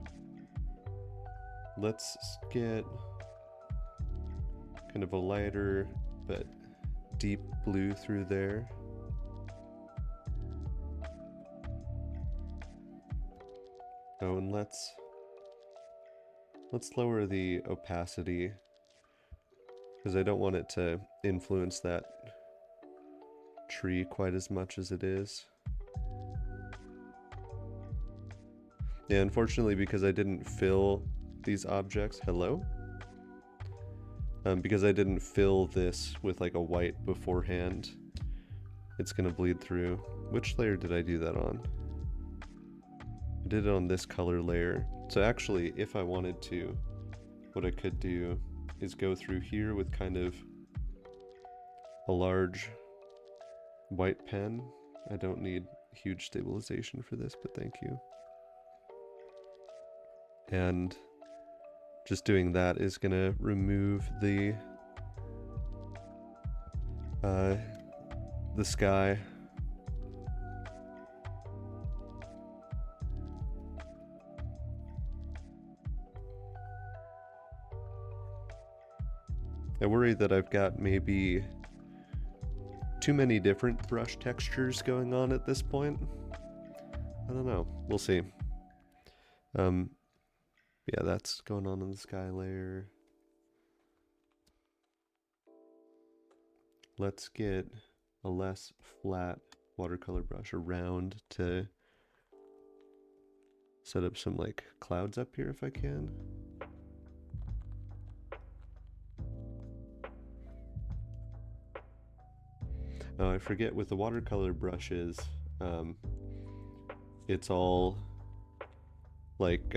let's get kind of a lighter but deep blue through there. Oh, and let's lower the opacity because I don't want it to influence that tree quite as much as it is. Yeah, unfortunately, because I didn't fill these objects, hello? Because I didn't fill this with like a white beforehand, it's gonna bleed through. Which layer did I do that on? I did it on this color layer. So actually, if I wanted to, what I could do is go through here with kind of a large white pen. I don't need huge stabilization for this, but thank you. And just doing that is gonna remove the sky. I worry that I've got maybe too many different brush textures going on at this point. I don't know. We'll see. Yeah, that's going on in the sky layer. Let's get a less flat watercolor brush around to set up some like clouds up here if I can. Oh, I forget with the watercolor brushes, it's all like,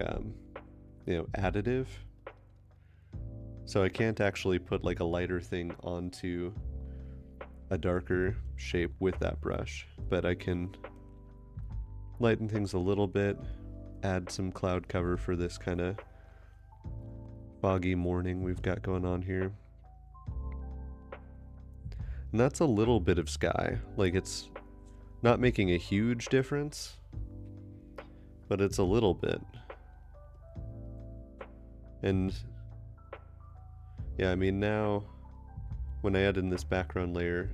you know, additive. So I can't actually put like a lighter thing onto a darker shape with that brush, but I can lighten things a little bit, add some cloud cover for this kind of foggy morning we've got going on here. And that's a little bit of sky. Like, it's not making a huge difference, but it's a little bit. And yeah, I mean, now when I add in this background layer,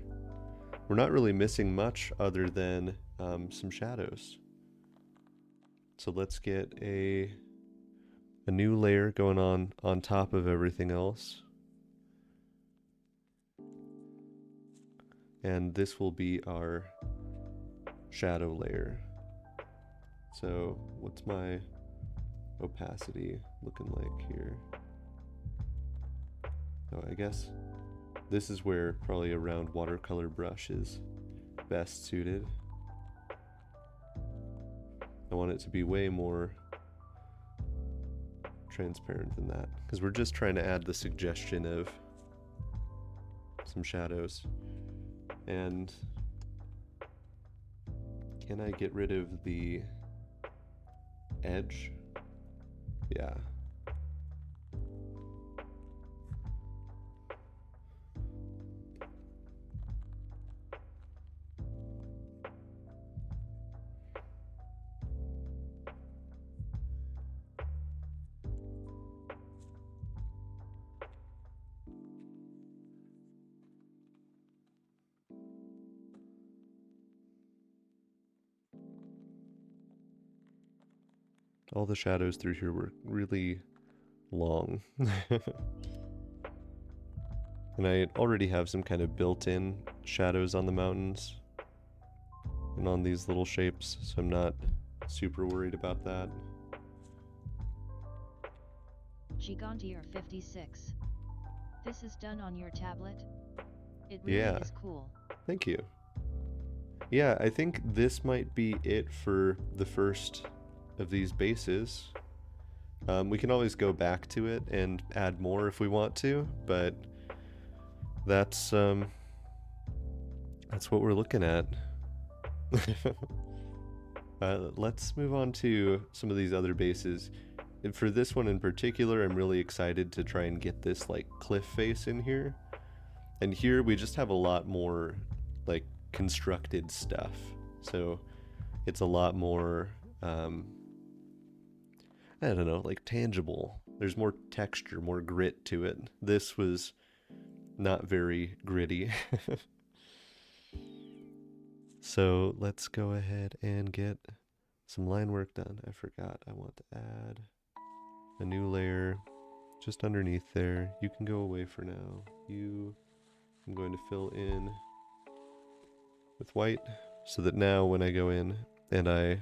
we're not really missing much other than some shadows. So let's get a new layer going on top of everything else. And this will be our shadow layer. So what's my opacity looking like here? Oh, I guess this is where probably a round watercolor brush is best suited. I want it to be way more transparent than that, because we're just trying to add the suggestion of some shadows. And can I get rid of the edge. Yeah. All the shadows through here were really long. And I already have some kind of built-in shadows on the mountains and on these little shapes, so I'm not super worried about that. Gigantier 56. This is done on your tablet? It really Yeah, is cool. thank you. Yeah, I think this might be it for the first of these bases. We can always go back to it and add more if we want to, but that's what we're looking at. Let's move on to some of these other bases. And for this one in particular, I'm really excited to try and get this like cliff face in here. And here we just have a lot more like constructed stuff. So it's a lot more, I don't know, like tangible. There's more texture, more grit to it. This was not very gritty. So let's go ahead and get some line work done. I forgot I want to add a new layer just underneath there. You can go away for now. I'm going to fill in with white so that now when I go in and I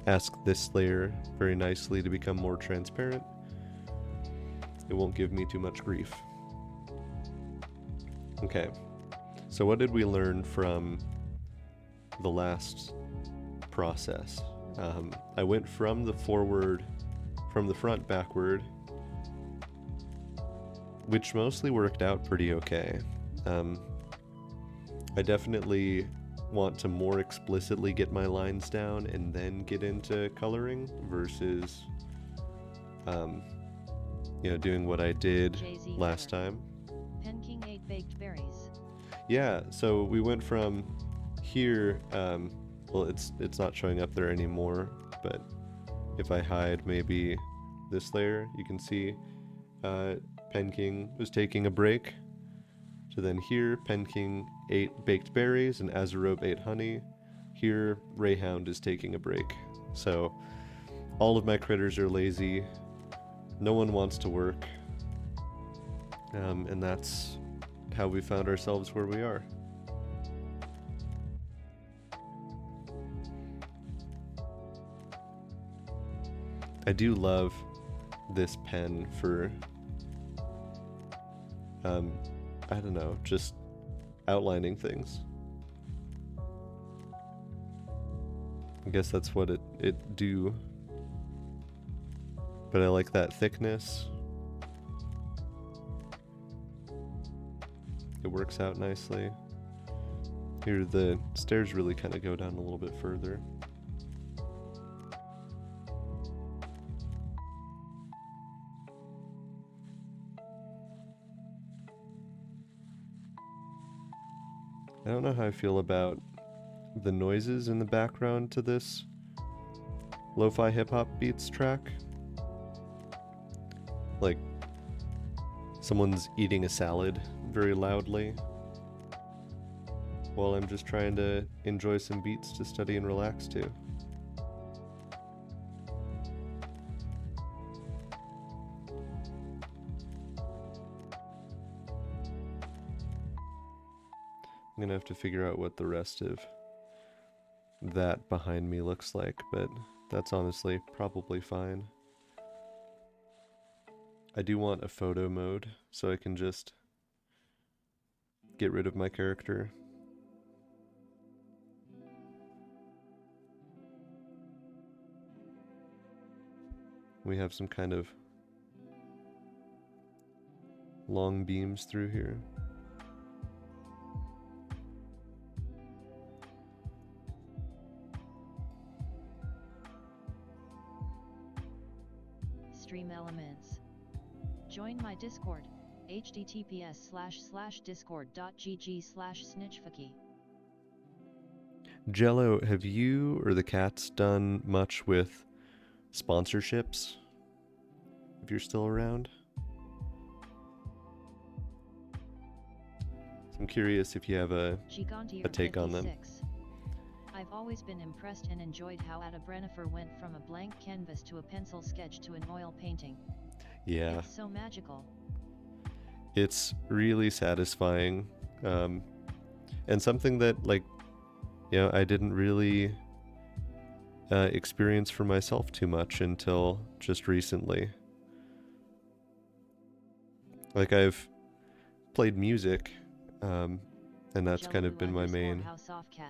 ask this layer very nicely to become more transparent, it won't give me too much grief. Okay, so what did we learn from the last process? I went from the front backward, which mostly worked out pretty okay. I definitely want to more explicitly get my lines down and then get into coloring versus, doing what I did Jay-Z last Ever. time. Pen King 8 baked berries. Yeah, so we went from here, well, it's not showing up there anymore, but if I hide maybe this layer, you can see Pen King was taking a break. So then here, Pen King ate baked berries and Azarobe ate honey. Here, Rayhound is taking a break. So all of my critters are lazy. No one wants to work. And that's how we found ourselves where we are. I do love this pen for, I don't know, just outlining things. I guess that's what it do. But I like that thickness. It works out nicely. Here the stairs really kind of go down a little bit further. I don't know how I feel about the noises in the background to this lo-fi hip-hop beats track. Like someone's eating a salad very loudly while I'm just trying to enjoy some beats to study and relax to. I'm gonna have to figure out what the rest of that behind me looks like, but that's honestly probably fine. I do want a photo mode so I can just get rid of my character. We have some kind of long beams through here. stream elements. Join my Discord, https://discord.gg/snitchfucky. Jello, have you or the cats done much with sponsorships? If you're still around? I'm curious if you have a take on them. I've always been impressed and enjoyed how Brennifer went from a blank canvas to a pencil sketch to an oil painting. Yeah. It's so magical. It's really satisfying. And something that, like, you know, I didn't really experience for myself too much until just recently. Like, I've played music, and that's kind of been my main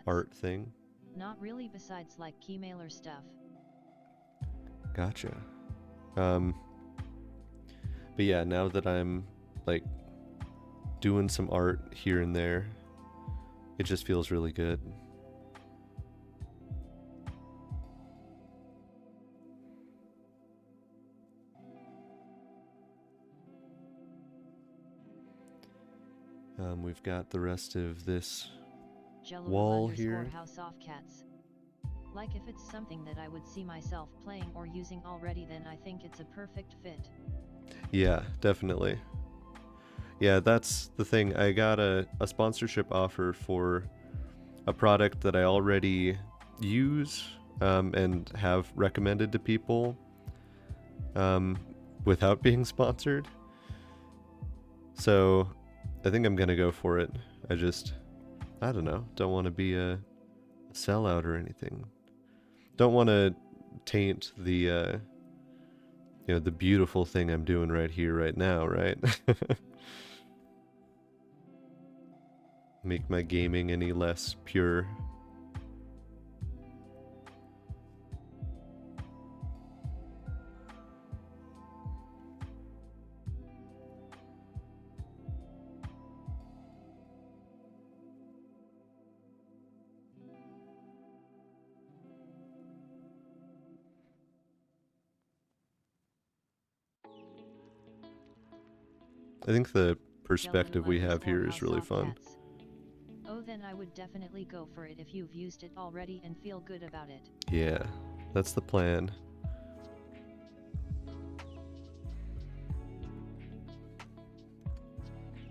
art thing. Not really, besides like keymailer stuff. Gotcha. But yeah, now that I'm like doing some art here and there, it just feels really good. We've got the rest of this wall here. Like, if it's something that I would see myself playing or using already, then I think it's a perfect fit. Yeah, definitely. Yeah, that's the thing. I got a sponsorship offer for a product that I already use and have recommended to people without being sponsored. So I think I'm gonna go for it. I don't know, don't want to be a sellout or anything. Don't want to taint the the beautiful thing I'm doing right here, right now, right? Make my gaming any less pure. I think the perspective we have here is really fun. Oh, then I would definitely go for it if you've used it already and feel good about it. Yeah, that's the plan.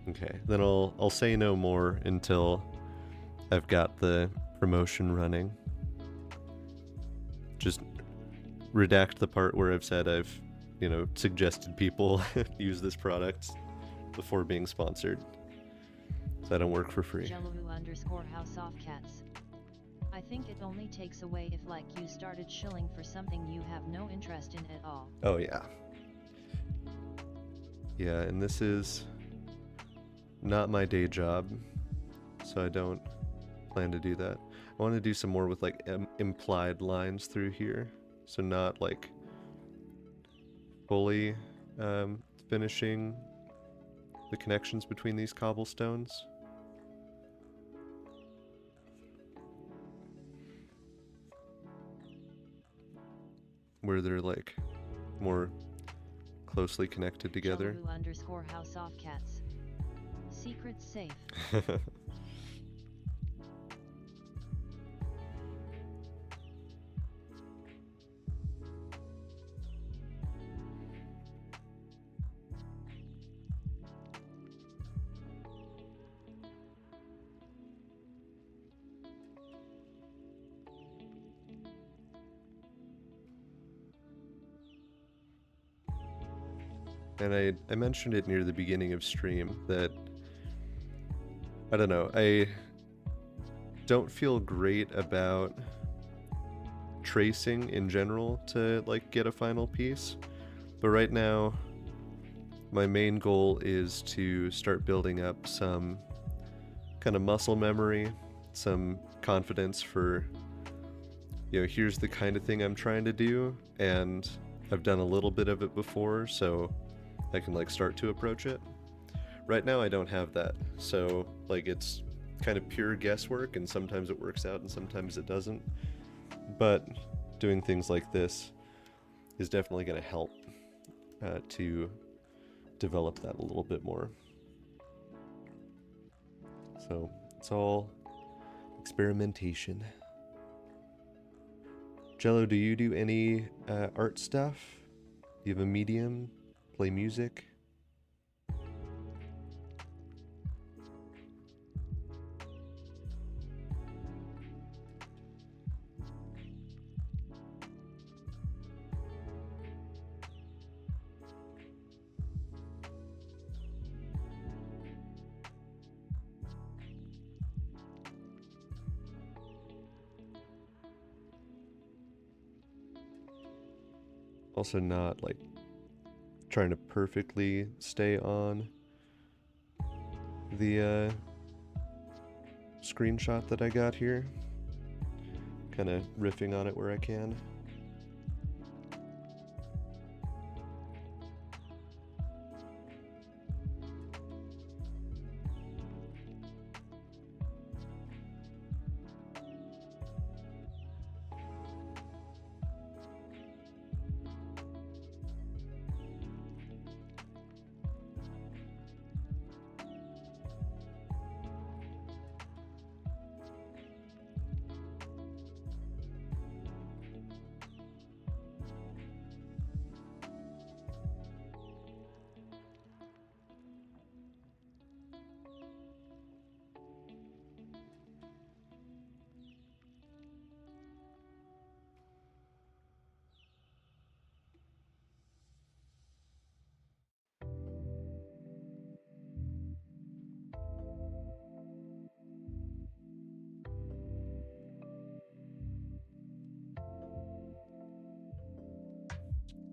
Okay, then I'll say no more until I've got the promotion running. Just redact the part where I've said I've, suggested people use this product before being sponsored. So I don't work for free. _HouseOfCats. I think it only takes away if like you started shilling for something you have no interest in at all. Oh yeah. Yeah, and this is not my day job, so I don't plan to do that. I want to do some more with like implied lines through here, so not like fully finishing the connections between these cobblestones. Where they're like more closely connected together. _HouseOfCats. Secrets safe. And I mentioned it near the beginning of stream that, I don't know, I don't feel great about tracing in general to like get a final piece. But right now, my main goal is to start building up some kind of muscle memory, some confidence for, here's the kind of thing I'm trying to do, and I've done a little bit of it before, so I can like start to approach it. Right now I don't have that, so like it's kind of pure guesswork, and sometimes it works out and sometimes it doesn't. But doing things like this is definitely going to help. to develop that a little bit more. So it's all experimentation. Jello, do you do any art stuff? Do you have a medium? Play music? Also not like trying to perfectly stay on the screenshot that I got here. Kind of riffing on it where I can.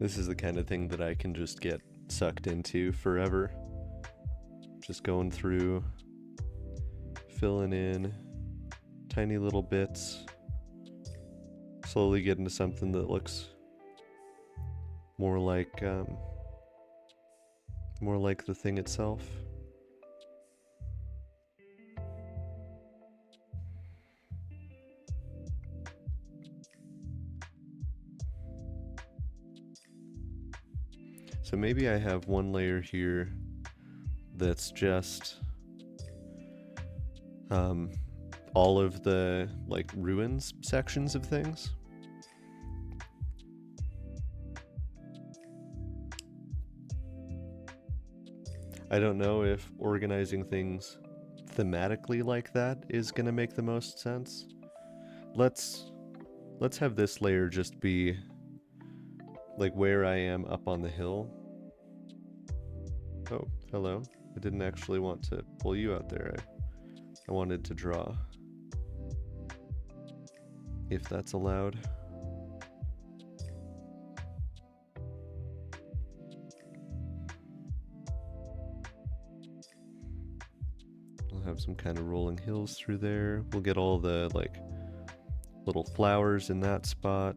This is the kind of thing that I can just get sucked into forever. Just going through, filling in tiny little bits, slowly get into something that looks more like the thing itself. So maybe I have one layer here that's just all of the like ruins sections of things. I don't know if organizing things thematically like that is gonna make the most sense. Let's have this layer just be like where I am up on the hill. Oh, hello. I didn't actually want to pull you out there. I wanted to draw. If that's allowed. We'll have some kind of rolling hills through there. We'll get all the like little flowers in that spot.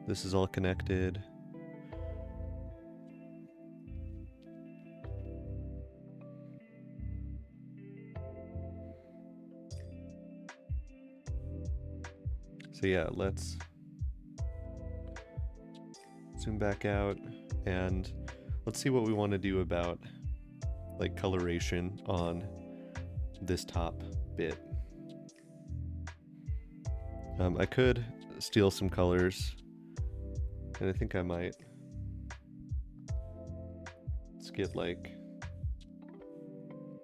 This is all connected. So yeah, let's zoom back out and let's see what we want to do about like coloration on this top bit. I could steal some colors, and I think I might. Let's get like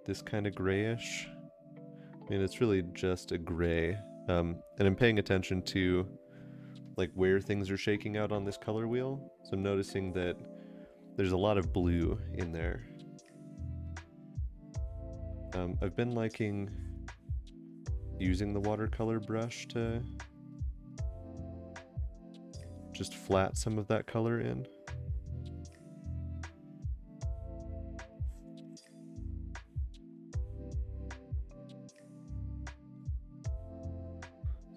this kind of grayish. I mean, it's really just a gray. And I'm paying attention to like where things are shaking out on this color wheel. So I'm noticing that there's a lot of blue in there. I've been liking using the watercolor brush to just flat some of that color in.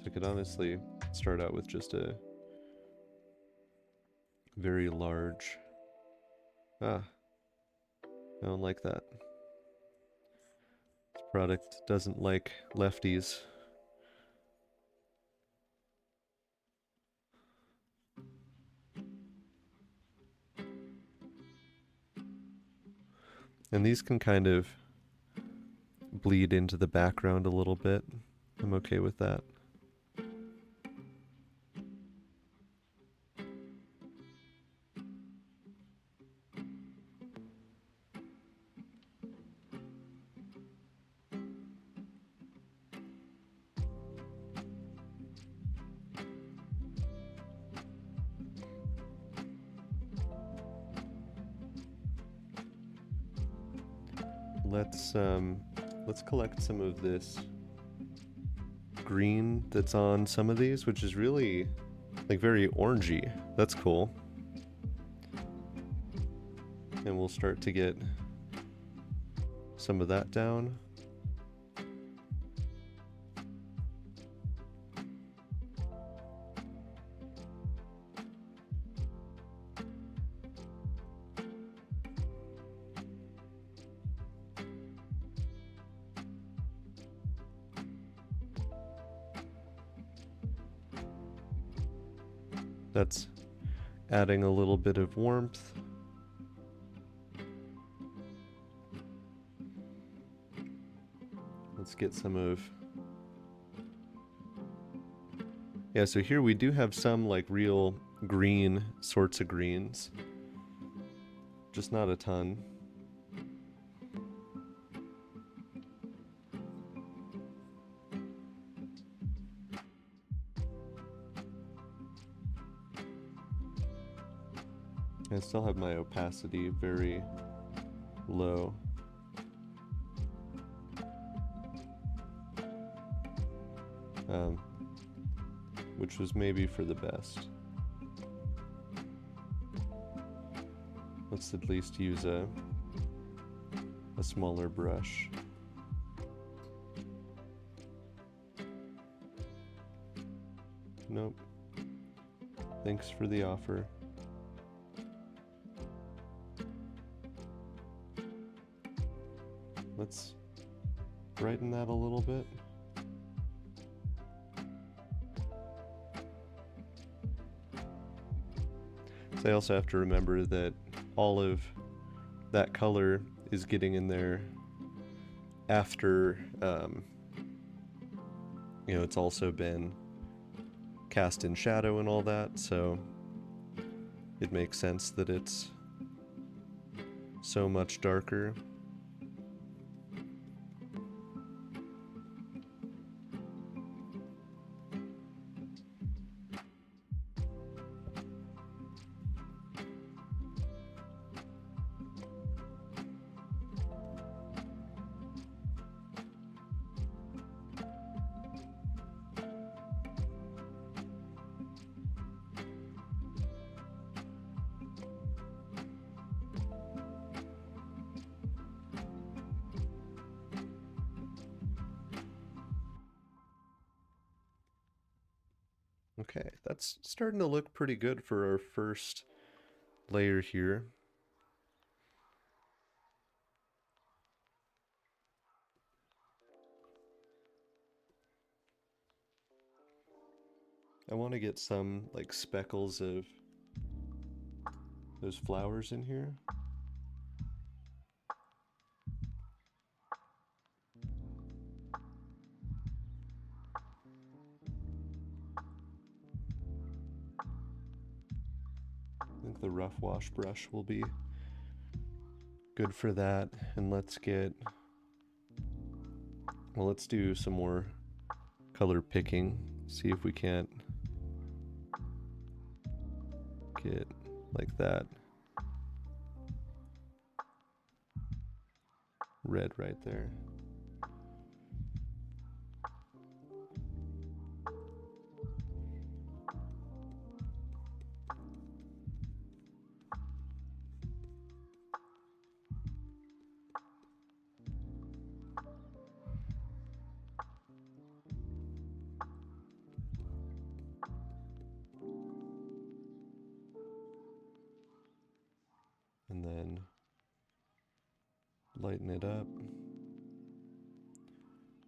So I could honestly start out with just a very large... I don't like that. This product doesn't like lefties. And these can kind of bleed into the background a little bit. I'm okay with that. Let's collect some of this green that's on some of these, which is really like very orangey. That's cool. And we'll start to get some of that down. That's adding a little bit of warmth. Let's get some of... Yeah, so here we do have some like real green sorts of greens. Just not a ton. I still have my opacity very low. Which was maybe for the best. Let's at least use a smaller brush. Nope. Thanks for the offer. Let's brighten that a little bit. So I also have to remember that all of that color is getting in there after, it's also been cast in shadow and all that, so it makes sense that it's so much darker. Okay, that's starting to look pretty good for our first layer here. I want to get some like speckles of those flowers in here. I think the rough wash brush will be good for that. And let's do some more color picking. See if we can't get like that red right there. And then lighten it up.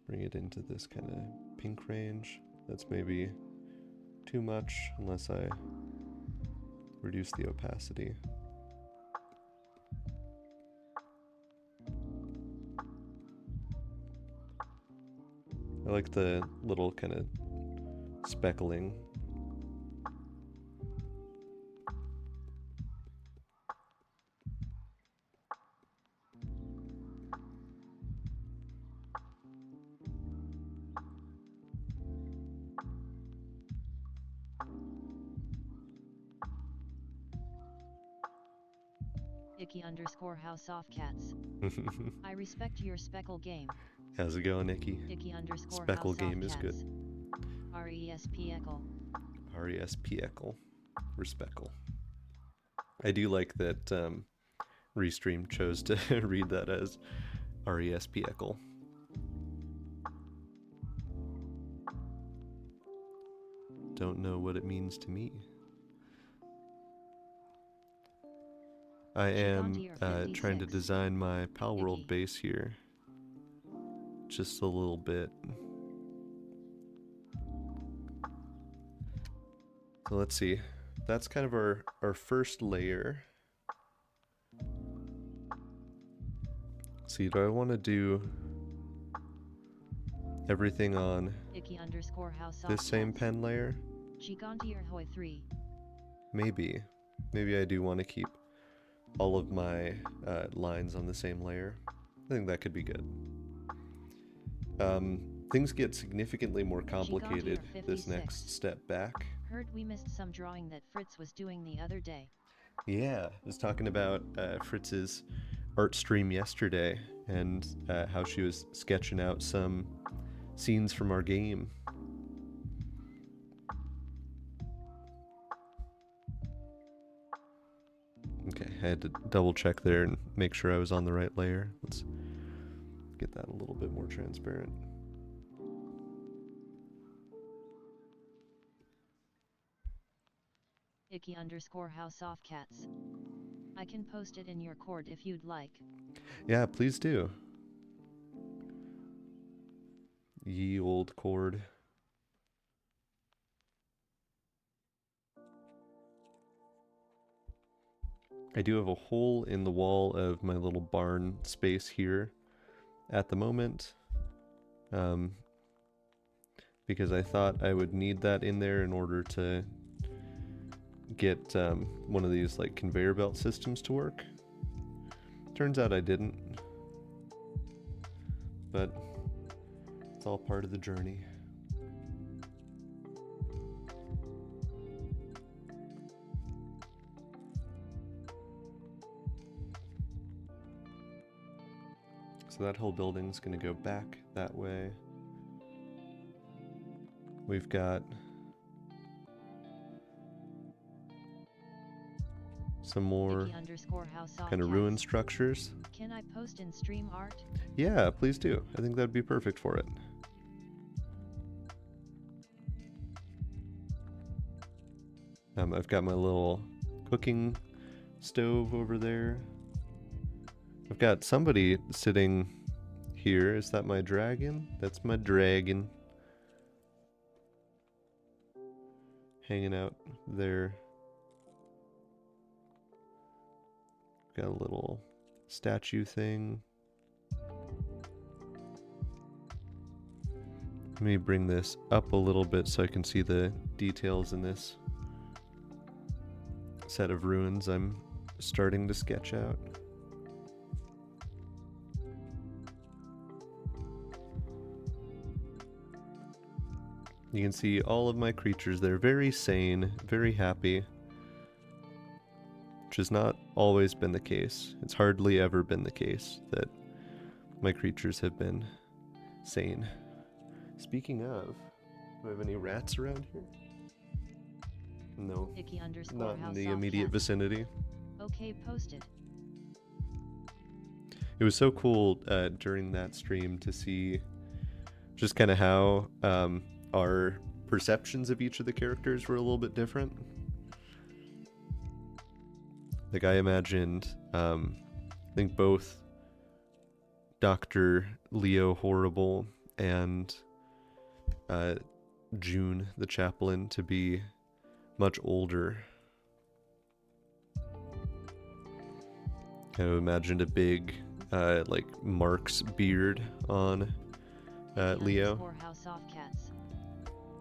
Bring it into this kind of pink range. That's maybe too much unless I reduce the opacity. I like the little kind of speckling. Icky_how_softcats. I respect your speckle game. How's it going, Nikki? Speckle game is good. RESP-eckle. RESP-eckle. Respeckle. I do like that Restream chose to read that as RESP-eckle. Don't know what it means to me. I am trying to design my Palworld base here. Just a little bit. So let's see. That's kind of our first layer. See, do I want to do everything on this same pen layer? Maybe. Maybe I do want to keep all of my lines on the same layer. I think that could be good. Things get significantly more complicated this next step back. Heard we missed some drawing that Fritz was doing the other day. Yeah, I was talking about Fritz's art stream yesterday and how she was sketching out some scenes from our game. Okay, I had to double check there and make sure I was on the right layer. Let's get that a little bit more transparent. Icky_how_softcats. I can post it in your cord if you'd like. Yeah, please do. Ye old cord. I do have a hole in the wall of my little barn space here at the moment. Because I thought I would need that in there in order to get one of these like conveyor belt systems to work. Turns out I didn't. But it's all part of the journey. So that whole building's gonna go back that way. We've got some more kind of ruined structures. Can I post in stream art? Yeah, please do. I think that'd be perfect for it. I've got my little cooking stove over there. I've got somebody sitting here. Is that my dragon? That's my dragon. Hanging out there. Got a little statue thing. Let me bring this up a little bit so I can see the details in this set of ruins I'm starting to sketch out. You can see all of my creatures. They're very sane, very happy, which has not always been the case. It's hardly ever been the case that my creatures have been sane. Speaking of, do I have any rats around here? No, not in the immediate vicinity. Okay, posted. It was so cool during that stream to see just kind of how our perceptions of each of the characters were a little bit different. Like I imagined, I think both Dr. Leo Horrible and June, the chaplain, to be much older. I imagined a big, like Mark's beard on Leo. House off cats.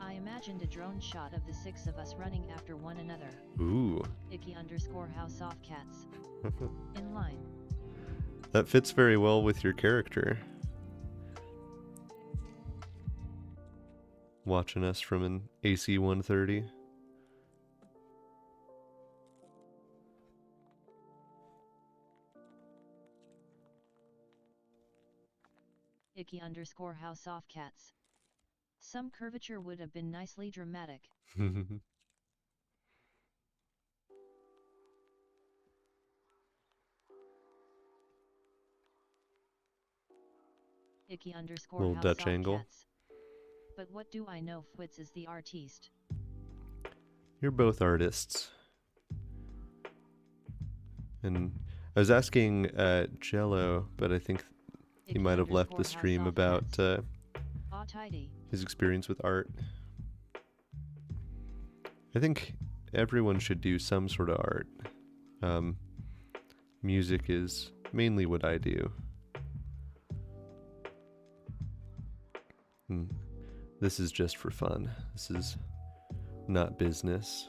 I imagined a drone shot of the 6 of us running after one another. Ooh. House off cats. In line. That fits very well with your character. Watching us from an AC 130. House off cats. Some curvature would have been nicely dramatic. Little House Dutch off angle. cats. But what do I know? Fwitz is the artiste. You're both artists. And I was asking Jello, but I think he might have left the stream about his experience with art. I think everyone should do some sort of art. Music is mainly what I do. This is just for fun. This is not business.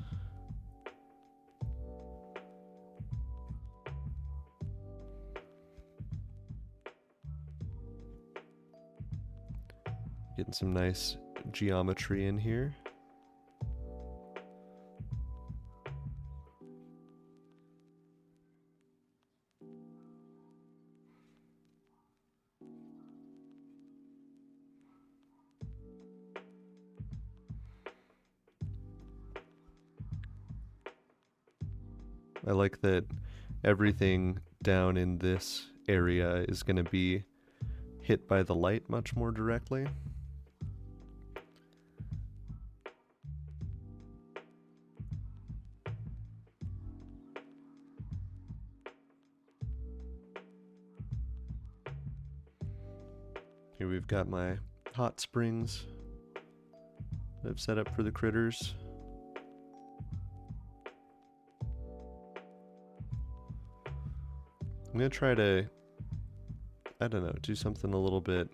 Getting some nice geometry in here. I like that everything down in this area is going to be hit by the light much more directly. Here we've got my hot springs that I've set up for the critters. I'm going to try to, I don't know, do something a little bit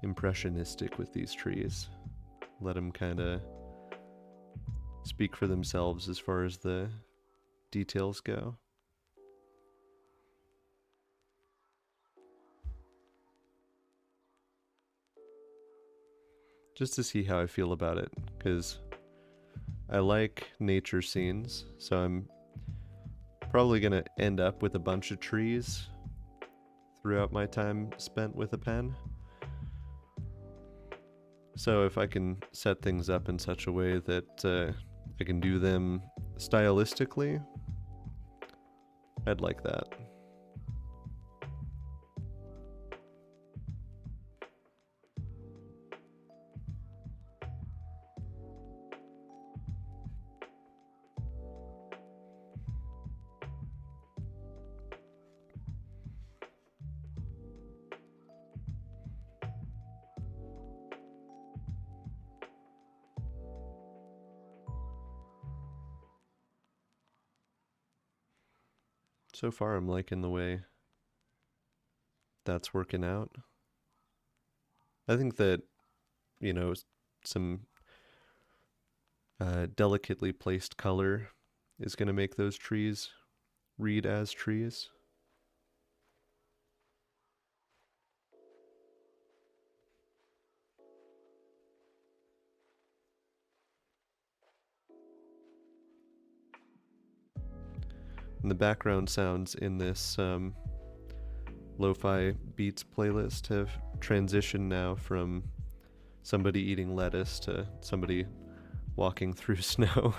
impressionistic with these trees. Let them kind of speak for themselves as far as the details go. Just to see how I feel about it, because I like nature scenes, so I'm probably going to end up with a bunch of trees throughout my time spent with a pen. So if I can set things up in such a way that I can do them stylistically, I'd like that. So far, I'm liking the way that's working out. I think that, you know, some delicately placed color is going to make those trees read as trees. And the background sounds in this lo-fi beats playlist have transitioned now from somebody eating lettuce to somebody walking through snow.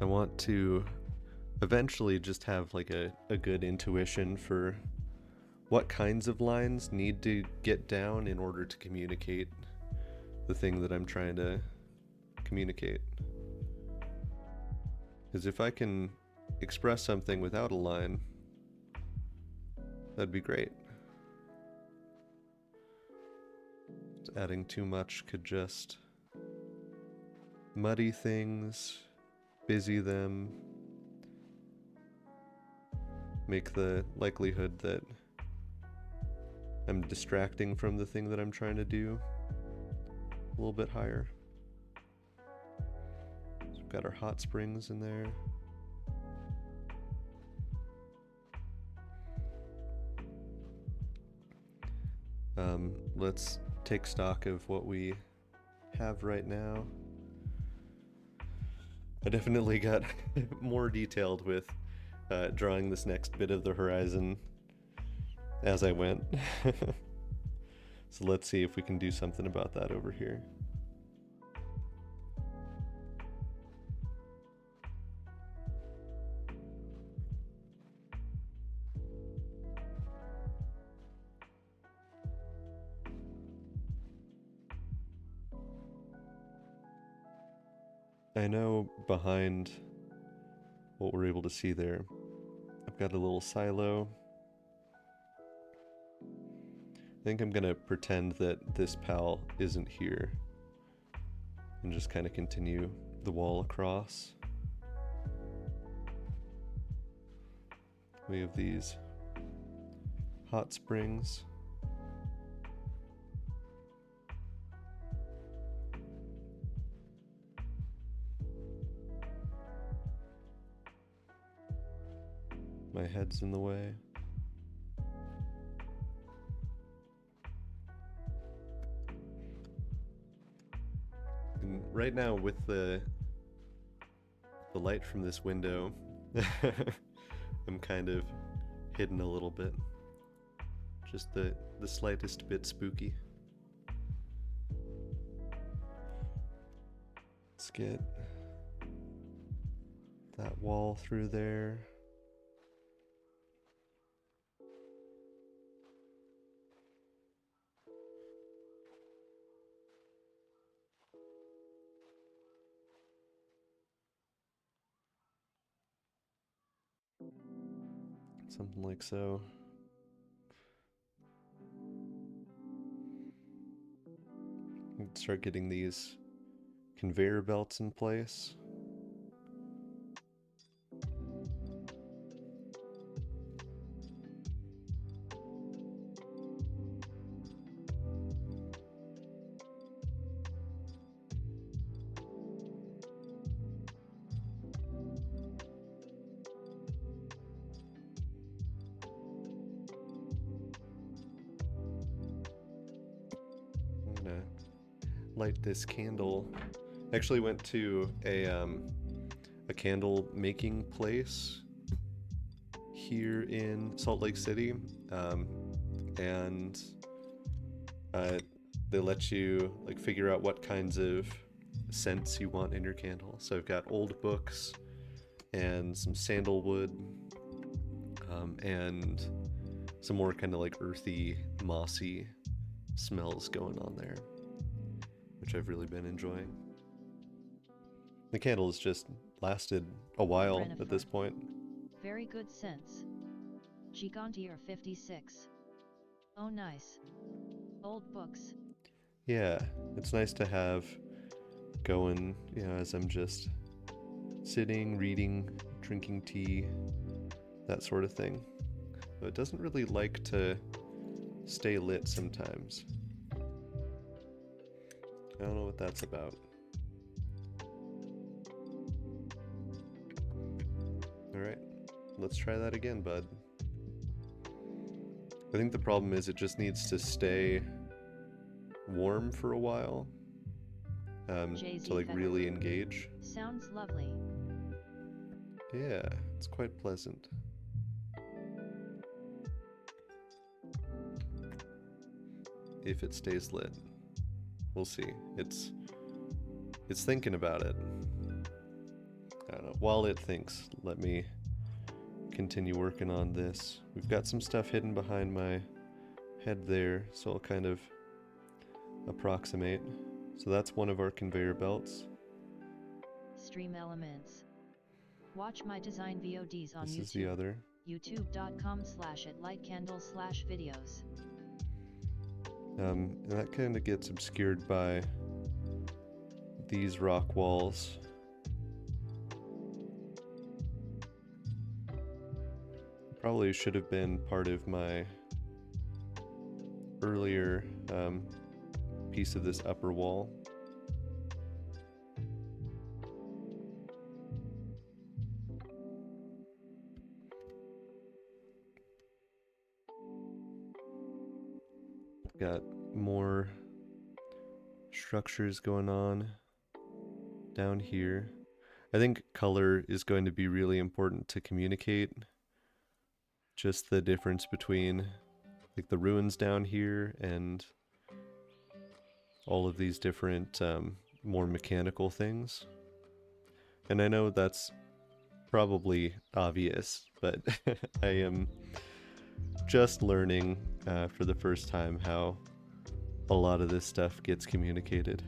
I want to eventually just have like a good intuition for what kinds of lines need to get down in order to communicate the thing that I'm trying to communicate. Because if I can express something without a line, That'd be great. Adding too much could just muddy things, busy them, make the likelihood that I'm distracting from the thing that I'm trying to do a little bit higher. So we've got our hot springs in there. Let's take stock of what we have right now. I definitely got more detailed with drawing this next bit of the horizon as I went. So let's see if we can do something about that over here. I know behind what we're able to see there, I've got a little silo. I think I'm gonna pretend that this pal isn't here and just kind of continue the wall across. We have these hot springs. My head's in the way. And right now with the light from this window, I'm kind of hidden a little bit. Just the slightest bit spooky. Let's get that wall through there. Something like so. Start getting these conveyor belts in place. I'm gonna light this candle. I actually went to a candle making place here in Salt Lake City, and they let you like figure out what kinds of scents you want in your candle. So I've got old books and some sandalwood, and some more kind of like earthy, mossy smells going on there, which I've really been enjoying. The candle has just lasted a while at this point. Very good sense. Gigantier 56. Oh nice. Old books. Yeah, it's nice to have going, as I'm just sitting, reading, drinking tea, that sort of thing. But it doesn't really like to stay lit sometimes. I don't know what that's about. Alright, let's try that again, bud. I think the problem is it just needs to stay warm for a while, to like really engage. Sounds lovely. Yeah, it's quite pleasant. If it stays lit, we'll see. It's thinking about it. I don't know. While it thinks, let me continue working on this. We've got some stuff hidden behind my head there, so I'll kind of approximate. So that's one of our conveyor belts. Stream elements. Watch my design VODs on YouTube. This is the other. youtube.com/atlightcandle/videos. And that kind of gets obscured by these rock walls. Probably should have been part of my earlier piece of this upper wall. Got more structures going on down here. I think color is going to be really important to communicate. Just the difference between like the ruins down here and all of these different more mechanical things. And I know that's probably obvious, but I am just learning for the first time how a lot of this stuff gets communicated.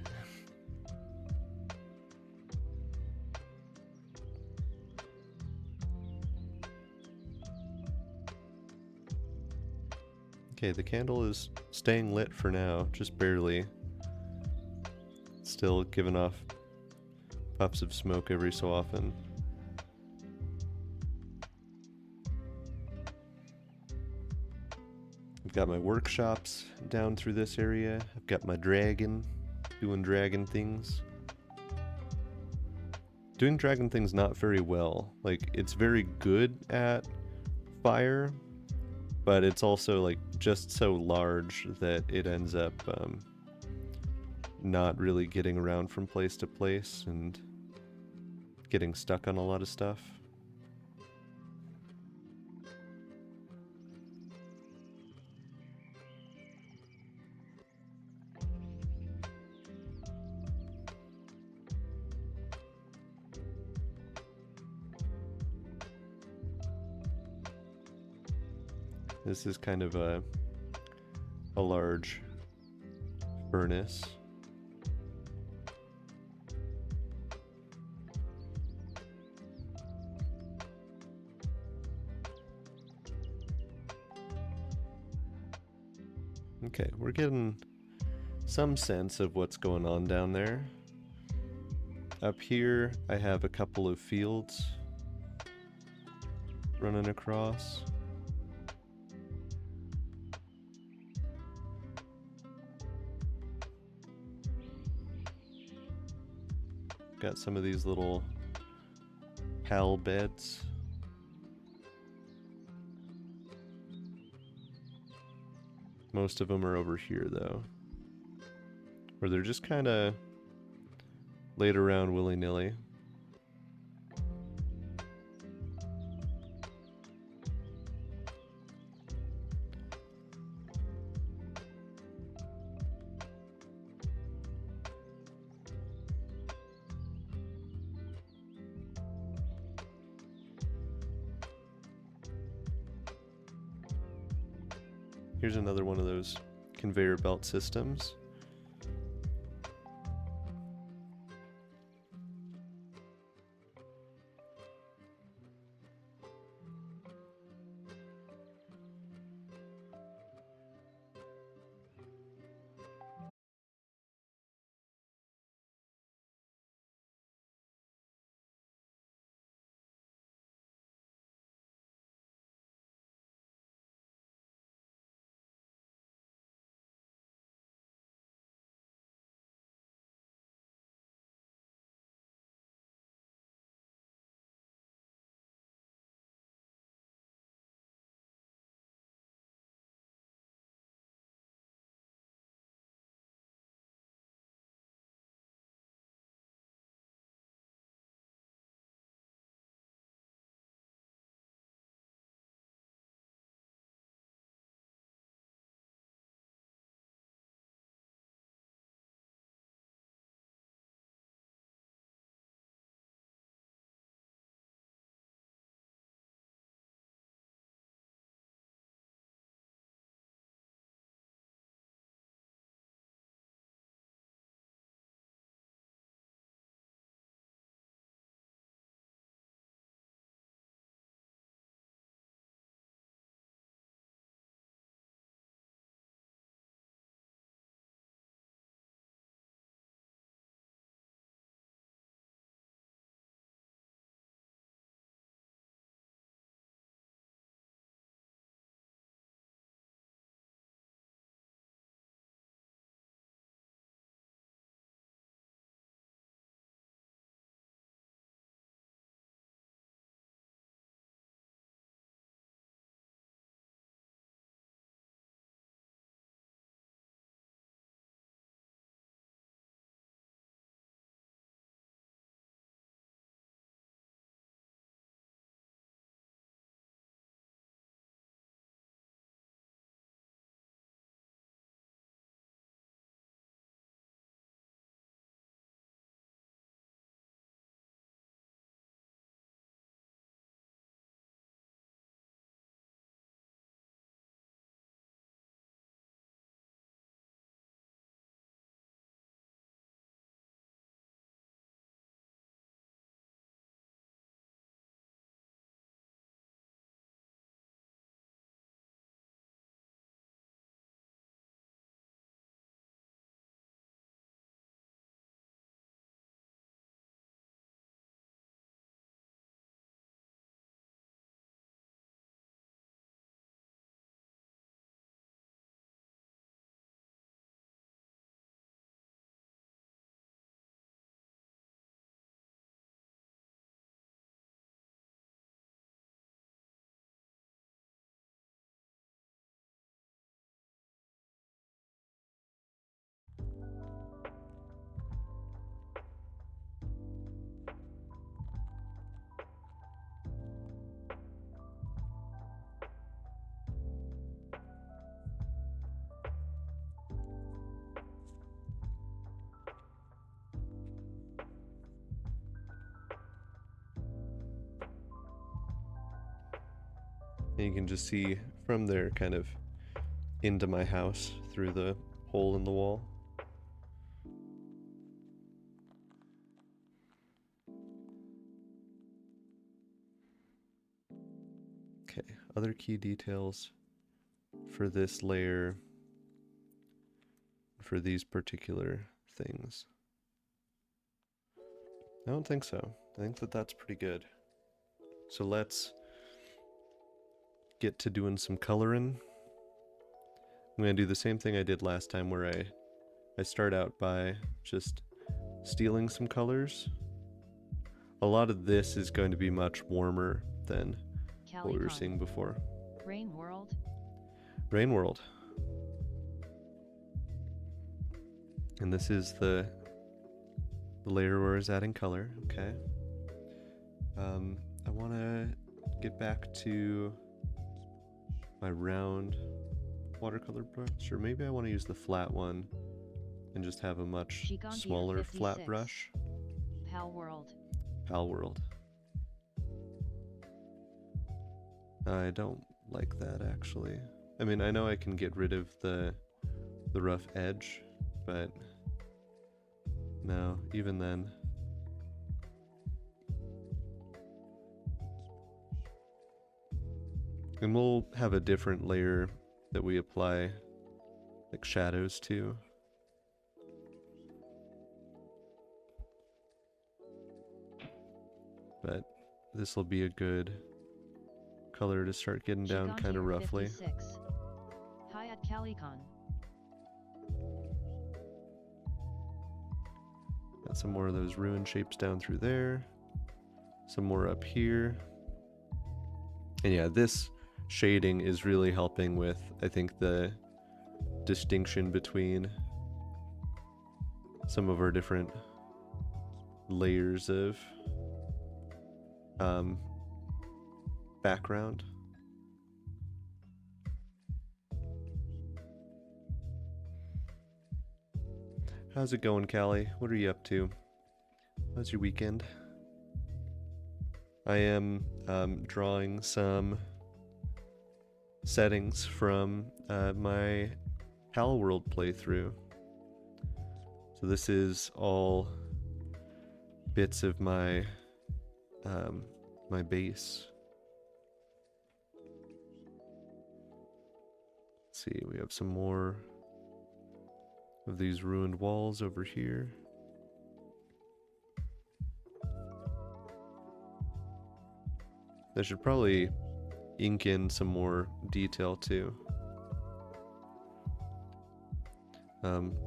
Okay, the candle is staying lit for now, just barely. Still giving off puffs of smoke every so often. I've got my workshops down through this area. I've got my dragon doing dragon things. Doing dragon things not very well. Like, it's very good at fire, but it's also like just so large that it ends up not really getting around from place to place and getting stuck on a lot of stuff. This is kind of a large furnace. Okay, we're getting some sense of what's going on down there. Up here, I have a couple of fields running across. Got some of these little pal beds. Most of them are over here though, where they're just kind of laid around willy-nilly. Here's another one of those conveyor belt systems. And you can just see from there kind of into my house through the hole in the wall. Okay, other key details for this layer, for these particular things. I don't think so. I think that that's pretty good. So let's get to doing some coloring. I'm going to do the same thing I did last time where I start out by just stealing some colors. A lot of this is going to be much warmer than what we were seeing before. Rain World. Rain World. And this is the layer where it's adding color, okay. I want to get back to my round watercolor brush, or maybe I want to use the flat one and just have a much smaller flat brush. Palworld. Palworld. I don't like that actually. I mean, I know I can get rid of the rough edge, but no, even then. And we'll have a different layer that we apply like shadows to. But this will be a good color to start getting down kind of roughly. Hayat Kalikon. Got some more of those ruined shapes down through there. Some more up here. And yeah, this shading is really helping with, I think, the distinction between some of our different layers of background. How's it going, Callie? What are you up to? How's your weekend? I am drawing some settings from my Palworld playthrough. So this is all bits of my my base. Let's see, we have some more of these ruined walls over here. I should probably ink in some more detail too.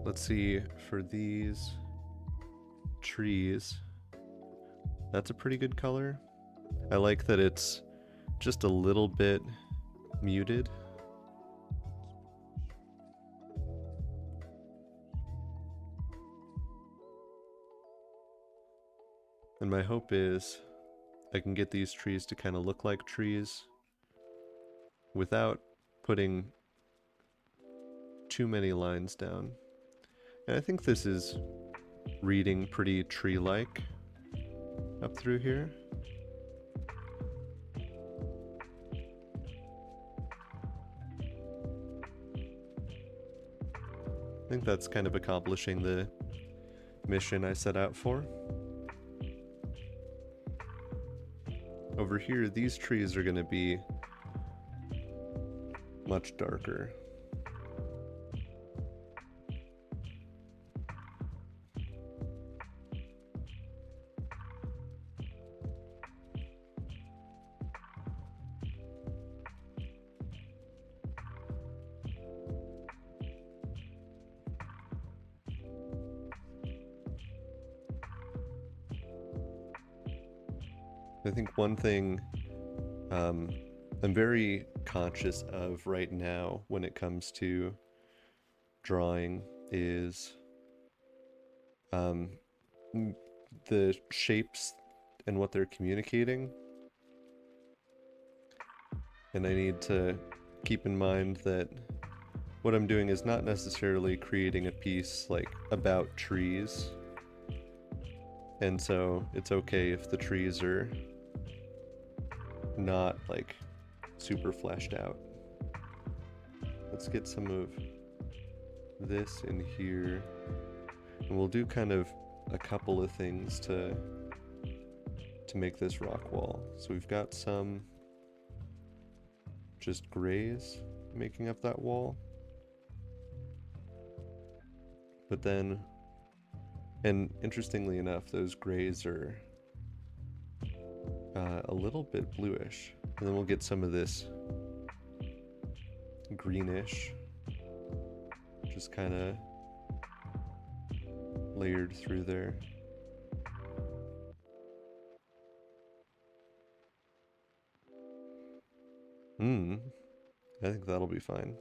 Let's see, for these trees, that's a pretty good color. I like that it's just a little bit muted. And my hope is I can get these trees to kind of look like trees without putting too many lines down. And I think this is reading pretty tree-like up through here. I think that's kind of accomplishing the mission I set out for. Over here, these trees are going to be much darker. I think one thing I'm very conscious of right now when it comes to drawing is the shapes and what they're communicating. And I need to keep in mind that what I'm doing is not necessarily creating a piece like about trees. And so it's okay if the trees are not like super fleshed out. Let's get some of this in here, and we'll do kind of a couple of things to make this rock wall. So we've got some just grays making up that wall, but then, and interestingly enough, those grays are a little bit bluish, and then we'll get some of this greenish just kind of layered through there. I think that'll be fine.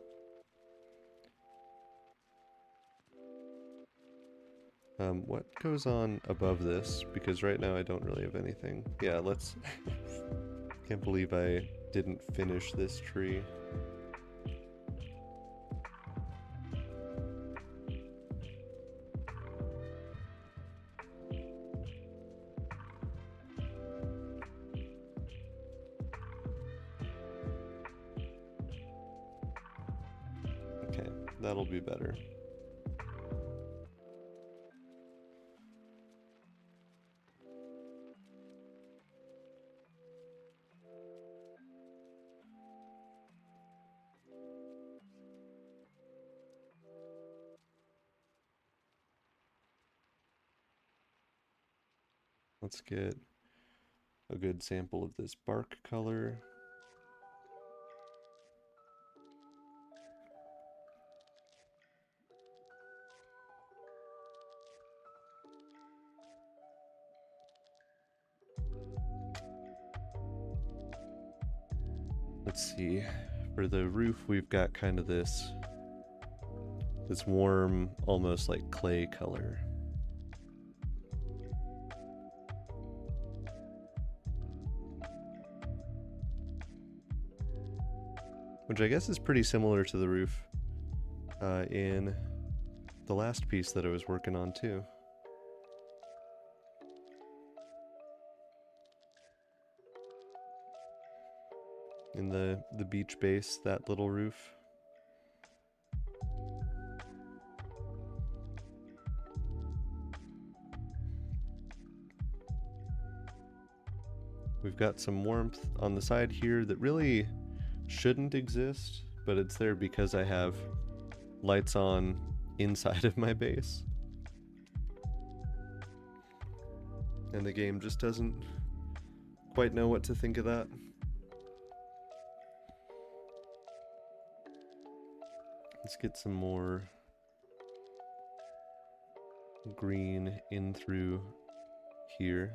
What goes on above this? Because right now I don't really have anything. Yeah, let's... Can't believe I didn't finish this tree. Okay, that'll be better. Let's get a good sample of this bark color. Let's see, for the roof we've got kind of this warm, almost like clay color. Which I guess is pretty similar to the roof in the last piece that I was working on too. In the beach base, that little roof. We've got some warmth on the side here that really shouldn't exist, but it's there because I have lights on inside of my base. And the game just doesn't quite know what to think of that. Let's get some more green in through here.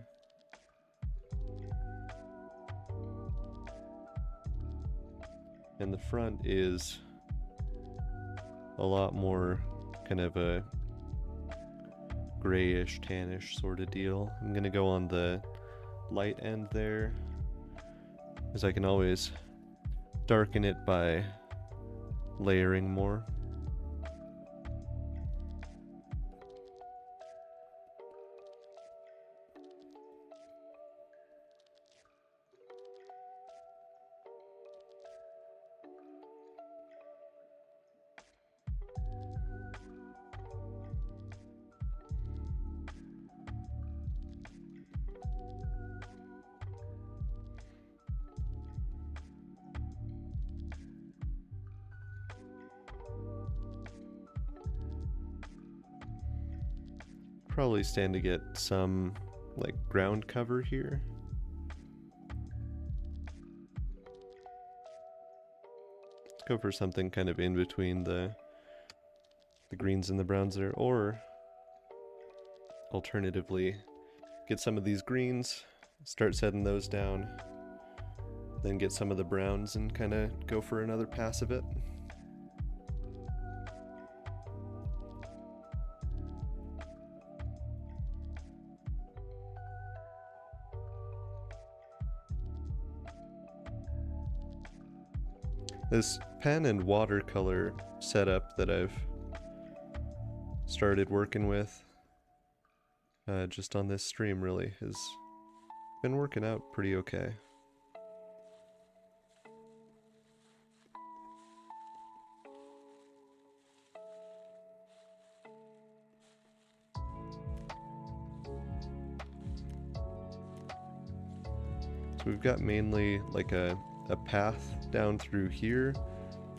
And the front is a lot more kind of a grayish, tannish sort of deal. I'm gonna go on the light end there, because I can always darken it by layering more. Probably stand to get some like ground cover here. Let's go for something kind of in between the greens and the browns there, or alternatively get some of these greens, start setting those down, then get some of the browns and kind of go for another pass of it. This pen and watercolor setup that I've started working with just on this stream really has been working out pretty okay. So we've got mainly like a path down through here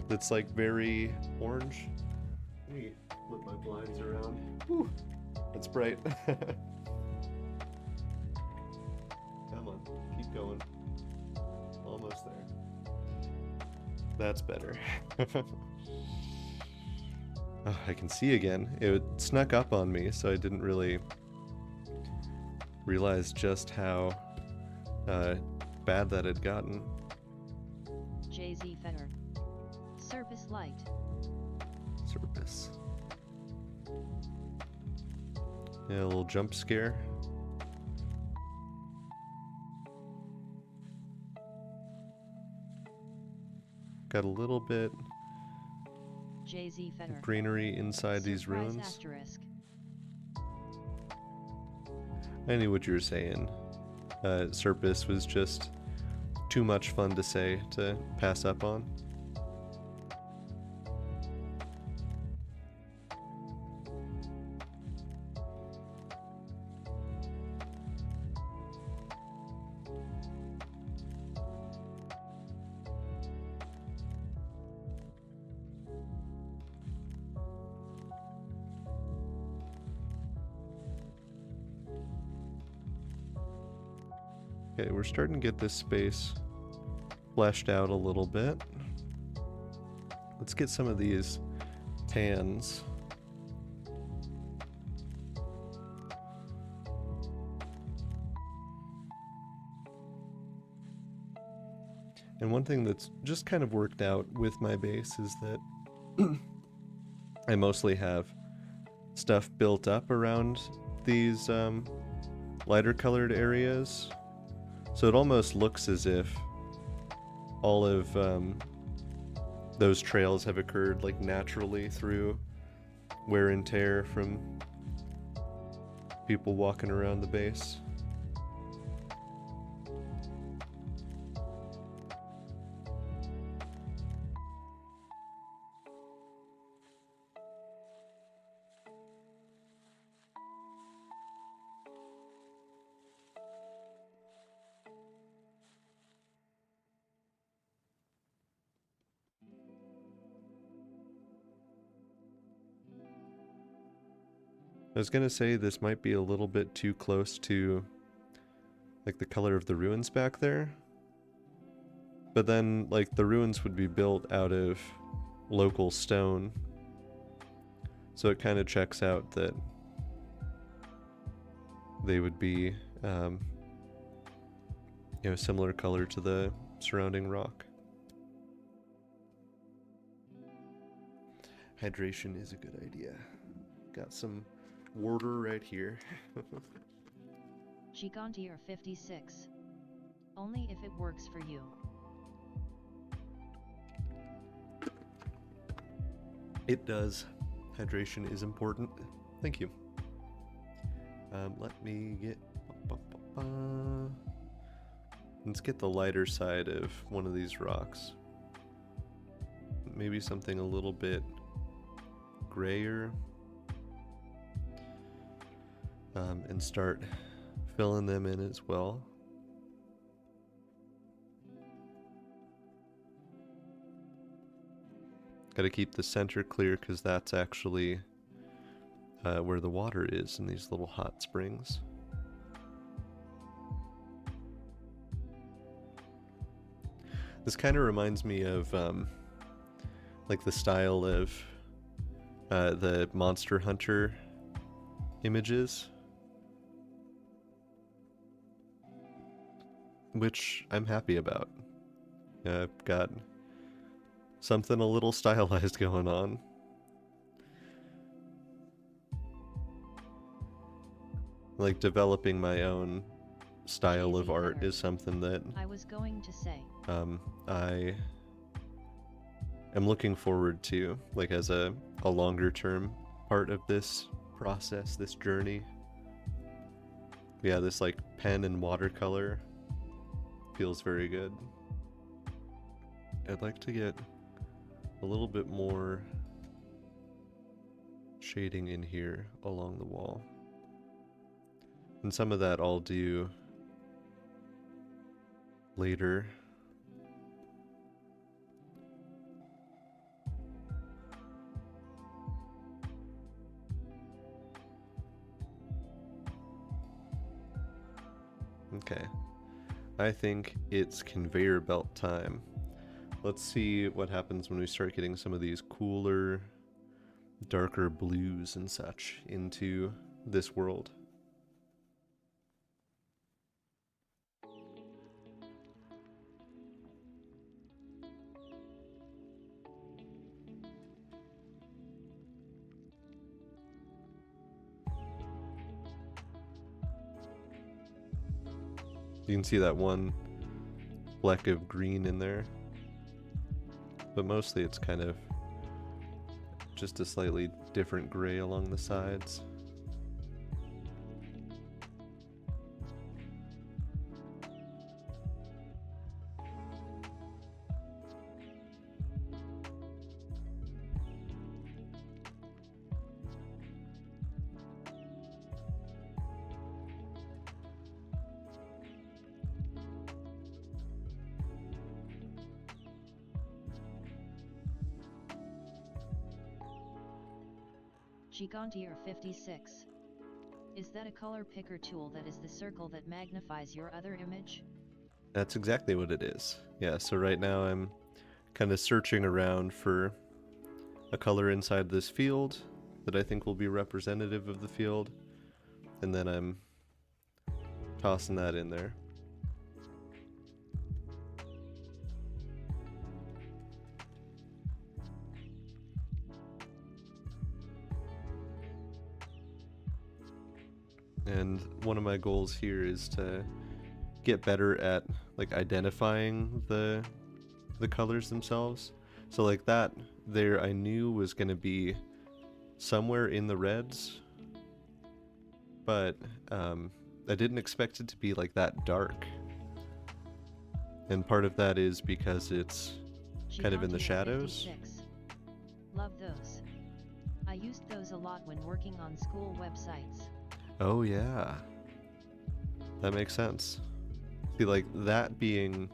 that's like very orange. Let me flip my blinds around. Whew, that's bright. Come on, keep going. Almost there. That's better. Oh, I can see again. It snuck up on me, so I didn't really realize just how bad that had gotten. JZ Fetter. Service light. Service. Yeah, a little jump scare. Got a little bit JZ Fetter. greenery inside these Surprise ruins. asterisk. I knew what you were saying. Surface was just too much fun to say to pass up on. Okay, we're starting to get this space fleshed out a little bit. Let's get some of these tans. And one thing that's just kind of worked out with my base is that I mostly have stuff built up around these lighter colored areas. So it almost looks as if all of those trails have occurred like naturally through wear and tear from people walking around the base. I was gonna say this might be a little bit too close to like the color of the ruins back there. But then like the ruins would be built out of local stone. So it kind of checks out that they would be similar color to the surrounding rock. Hydration is a good idea. Got some water right here. Gigantier 56. Only if it works for you. It does. Hydration is important. Thank you. Let me get... Let's get the lighter side of one of these rocks. Maybe something a little bit grayer. And start filling them in as well. Got to keep the center clear because that's actually where the water is in these little hot springs. This kind of reminds me of like the style of the Monster Hunter images, which I'm happy about. I've got something a little stylized going on. Like developing my own style of art is something that I was going to say. I am looking forward to, like as a longer term part of this process, this journey. Yeah, this like pen and watercolor feels very good. I'd like to get a little bit more shading in here along the wall. And some of that I'll do later. Okay, I think it's conveyor belt time. Let's see what happens when we start getting some of these cooler, darker blues and such into this world. You can see that one fleck of green in there, but mostly it's kind of just a slightly different gray along the sides. Gigantier 56. Is that a color picker tool that is the circle that magnifies your other image? That's exactly what it is. Yeah, so right now I'm kind of searching around for a color inside this field that I think will be representative of the field, and then I'm tossing that in there. And one of my goals here is to get better at like identifying the colors themselves. So like that there I knew was going to be somewhere in the reds, but I didn't expect it to be like that dark. And part of that is because it's kind of in the Gigantier shadows. 56. Love those. I used those a lot when working on school websites. Oh yeah, that makes sense. See, like that being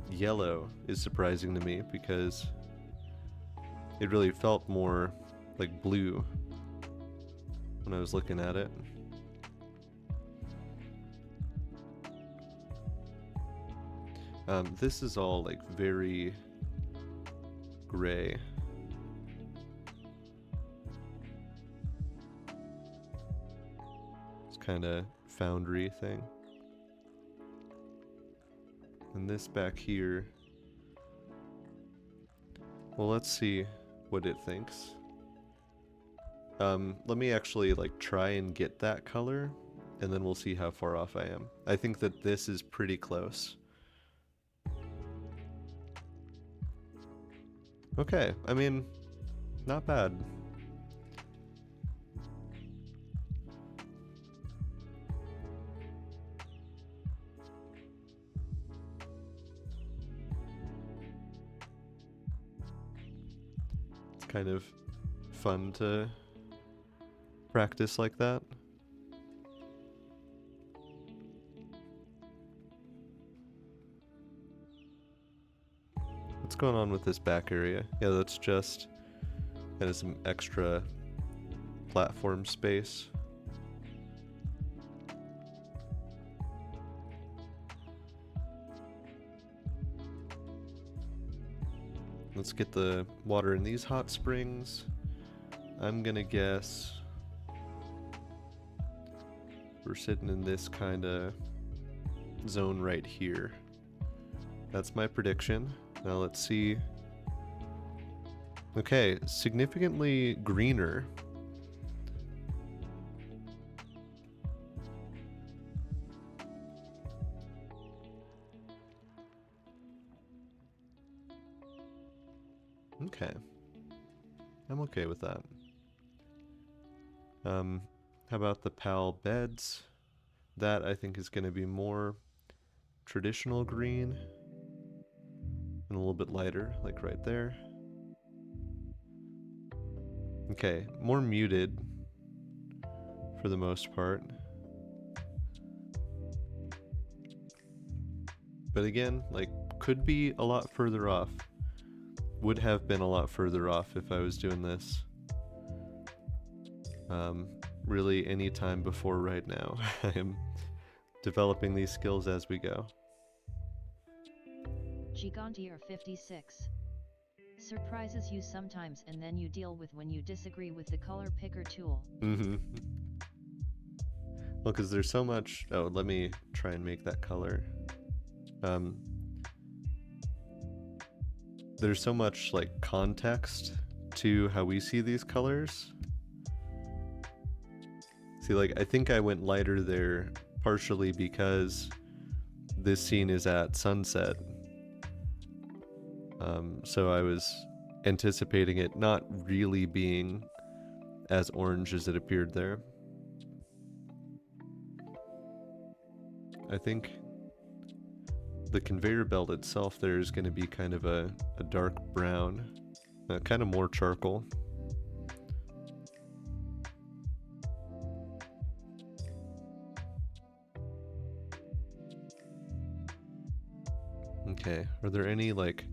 yellow is surprising to me because it really felt more like blue when I was looking at it. This is all like very gray. It's kind of foundry thing. And this back here, well, let's see what it thinks. Let me actually like try and get that color, and then we'll see how far off I am. I think that this is pretty close. Okay, I mean, not bad. It's kind of fun to practice like that. What's going on with this back area? Yeah, that's just kind of some extra platform space. Let's get the water in these hot springs. I'm gonna guess we're sitting in this kind of zone right here. That's my prediction. Now let's see. Okay, significantly greener. Okay. I'm okay with that. How about the PAL beds? That I think is going to be more traditional green and a little bit lighter, like right there. Okay, more muted for the most part. But again, like, could be a lot further off. Would have been a lot further off if I was doing this. Really any time before right now. I am developing these skills as we go. Gigantier 56. Surprises you sometimes and then you deal with when you disagree with the color picker tool. Mm-hmm. Well, because there's so much... Oh, let me try and make that color. There's so much, like, context to how we see these colors. See, like, I think I went lighter there partially because this scene is at sunset. So I was anticipating it not really being as orange as it appeared there. I think the conveyor belt itself there is going to be kind of a dark brown, kind of more charcoal. Okay, are there any, like,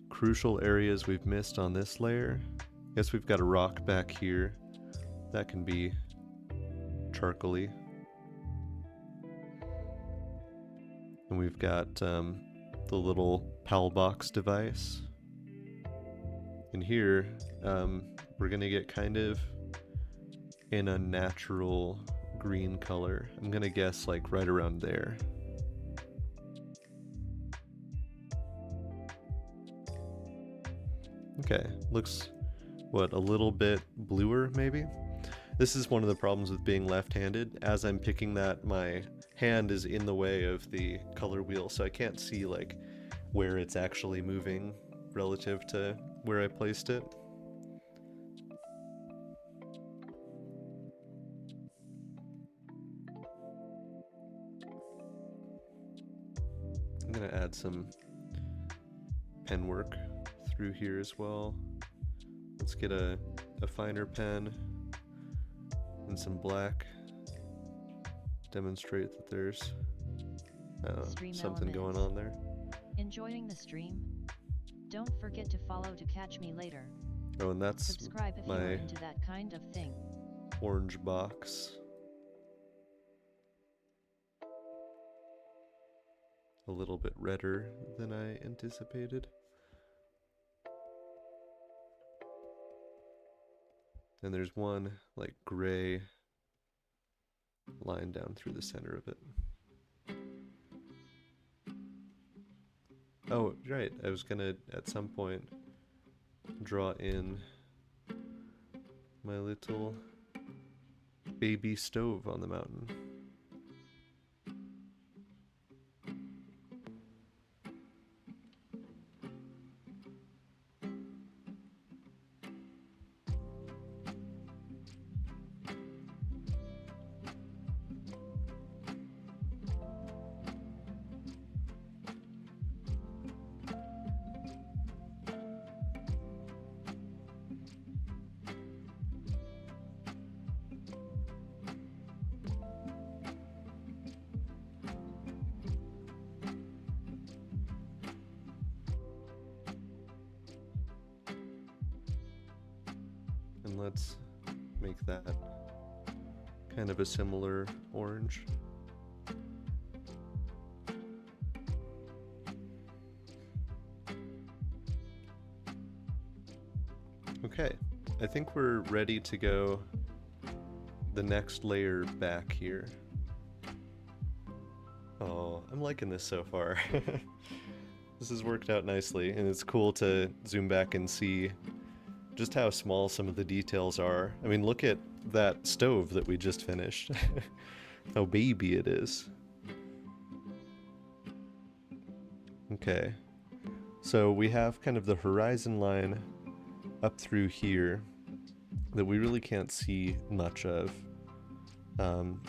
crucial areas we've missed on this layer? Guess we've got a rock back here. That can be charcoaly. And we've got the little PAL box device. And here, we're gonna get kind of an unnatural green color. I'm gonna guess like right around there. Okay, looks, what, a little bit bluer maybe? This is one of the problems with being left-handed. As I'm picking that, my hand is in the way of the color wheel, so I can't see like where it's actually moving relative to where I placed it. I'm gonna add some pen work through here as well. Let's get a finer pen and some black. Demonstrate that there's something going on there. Enjoying the stream? Don't forget to follow to catch me later. Oh, and that's subscribe if my you're into that kind of thing. Orange box. A little bit redder than I anticipated. And there's one like gray line down through the center of it. Oh, right, I was gonna at some point draw in my little baby stove on the mountain. And let's make that kind of a similar orange. Okay, I think we're ready to go the next layer back here. Oh, I'm liking this so far. This has worked out nicely, and it's cool to zoom back and see just how small some of the details are. I mean, look at that stove that we just finished. How baby it is. Okay, so we have kind of the horizon line up through here that we really can't see much of. Then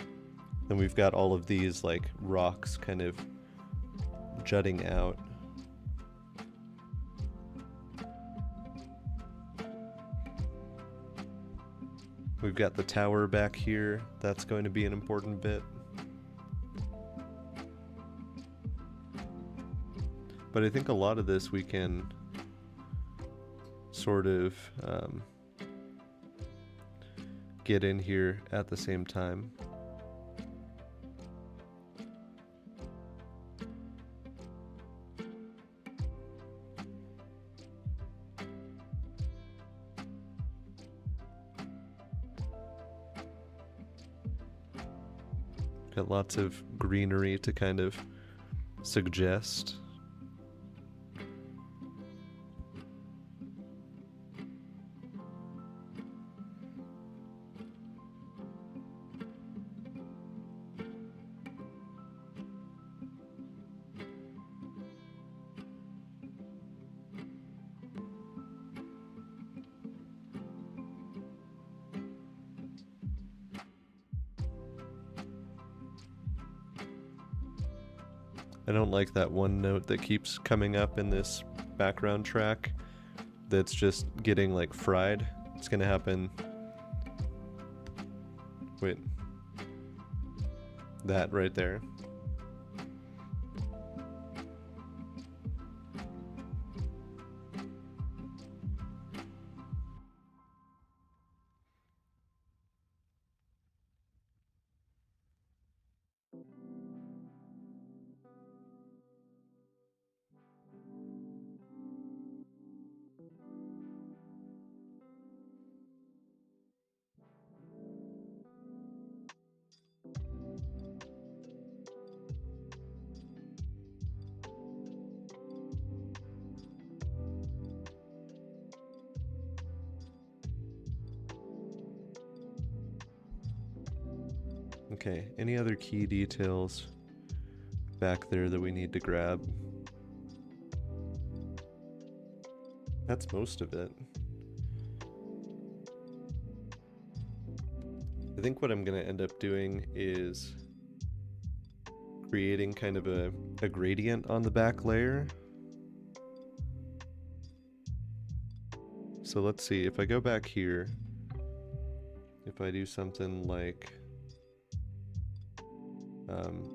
we've got all of these like rocks kind of jutting out. We've got the tower back here. That's going to be an important bit. But I think a lot of this we can sort of get in here at the same time. Got lots of greenery to kind of suggest. I don't like that one note that keeps coming up in this background track that's just getting like fried. It's gonna happen. Wait. That right there. Okay, any other key details back there that we need to grab? That's most of it. I think what I'm going to end up doing is creating kind of a gradient on the back layer. So let's see, if I go back here, if I do something like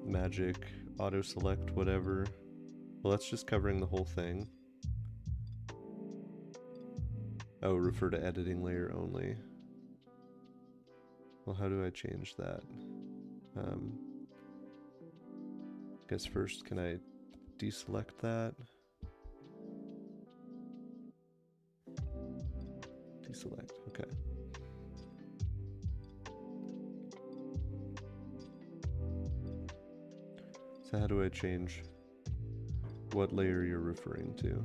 magic, auto select, whatever, well, that's just covering the whole thing. Oh, refer to editing layer only. Well, how do I change that? Guess first, can I deselect that? Deselect, okay. So how do I change what layer you're referring to?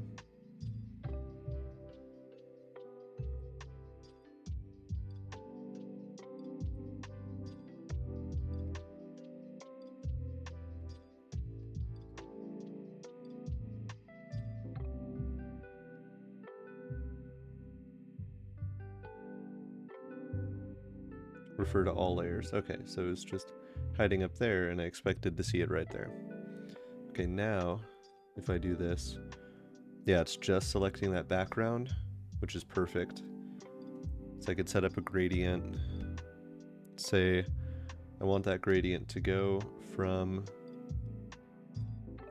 Refer to all layers. Okay, so it's just hiding up there and I expected to see it right there. Okay, now if I do this, yeah, it's just selecting that background, which is perfect. So I could set up a gradient. Say I want that gradient to go from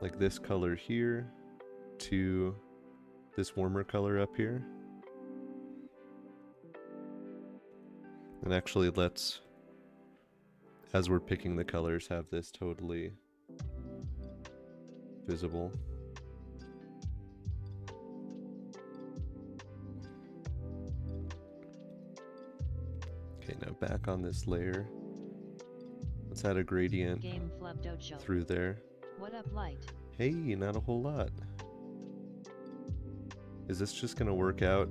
like this color here to this warmer color up here. And actually let's, as we're picking the colors, have this totally visible. Okay, now back on this layer. Let's add a gradient Game Flub Dojo. through there. What up, light? Hey, not a whole lot. Is this just gonna work out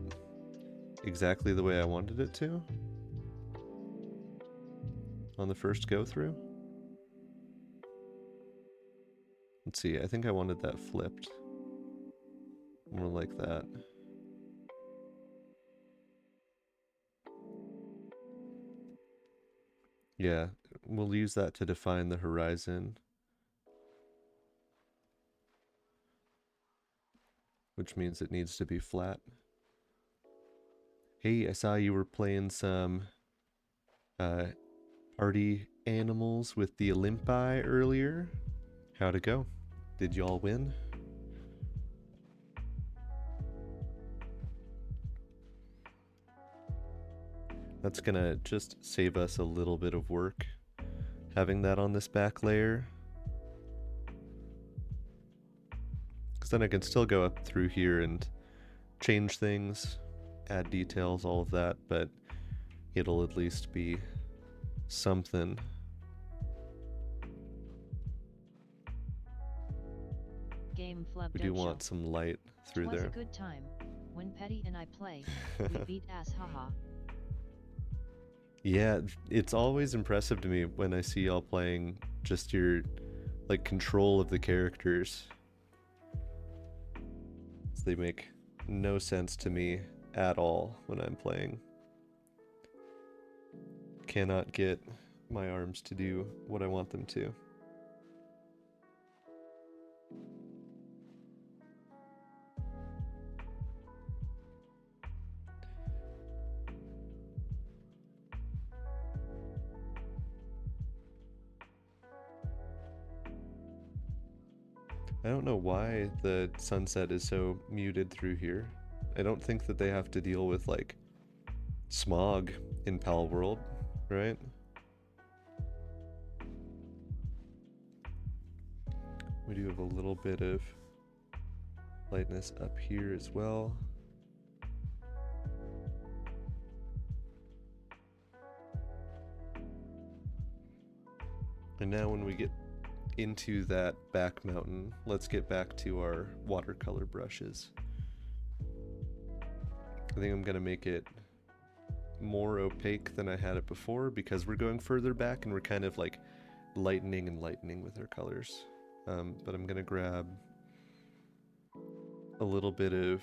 exactly the way I wanted it to? On the first go through? Let's see, I think I wanted that flipped. More like that. Yeah, we'll use that to define the horizon. Which means it needs to be flat. Hey, I saw you were playing some party animals with the Olympi earlier. How'd it go? Did y'all win? That's gonna just save us a little bit of work having that on this back layer. Because then I can still go up through here and change things, add details, all of that, but it'll at least be something. Game flub We do dojo. want some light through Twas there. a good time, when Petty and I play, we beat ass haha. Yeah, it's always impressive to me when I see y'all playing just your, like, control of the characters. They make no sense to me at all when I'm playing. Cannot get my arms to do what I want them to. I don't know why the sunset is so muted through here. I don't think that they have to deal with, like, smog in Palworld, right? We do have a little bit of lightness up here as well. And now when we get into that back mountain, let's get back to our watercolor brushes. I think I'm gonna make it more opaque than I had it before because we're going further back and we're kind of like lightening and lightening with our colors. But I'm gonna grab a little bit of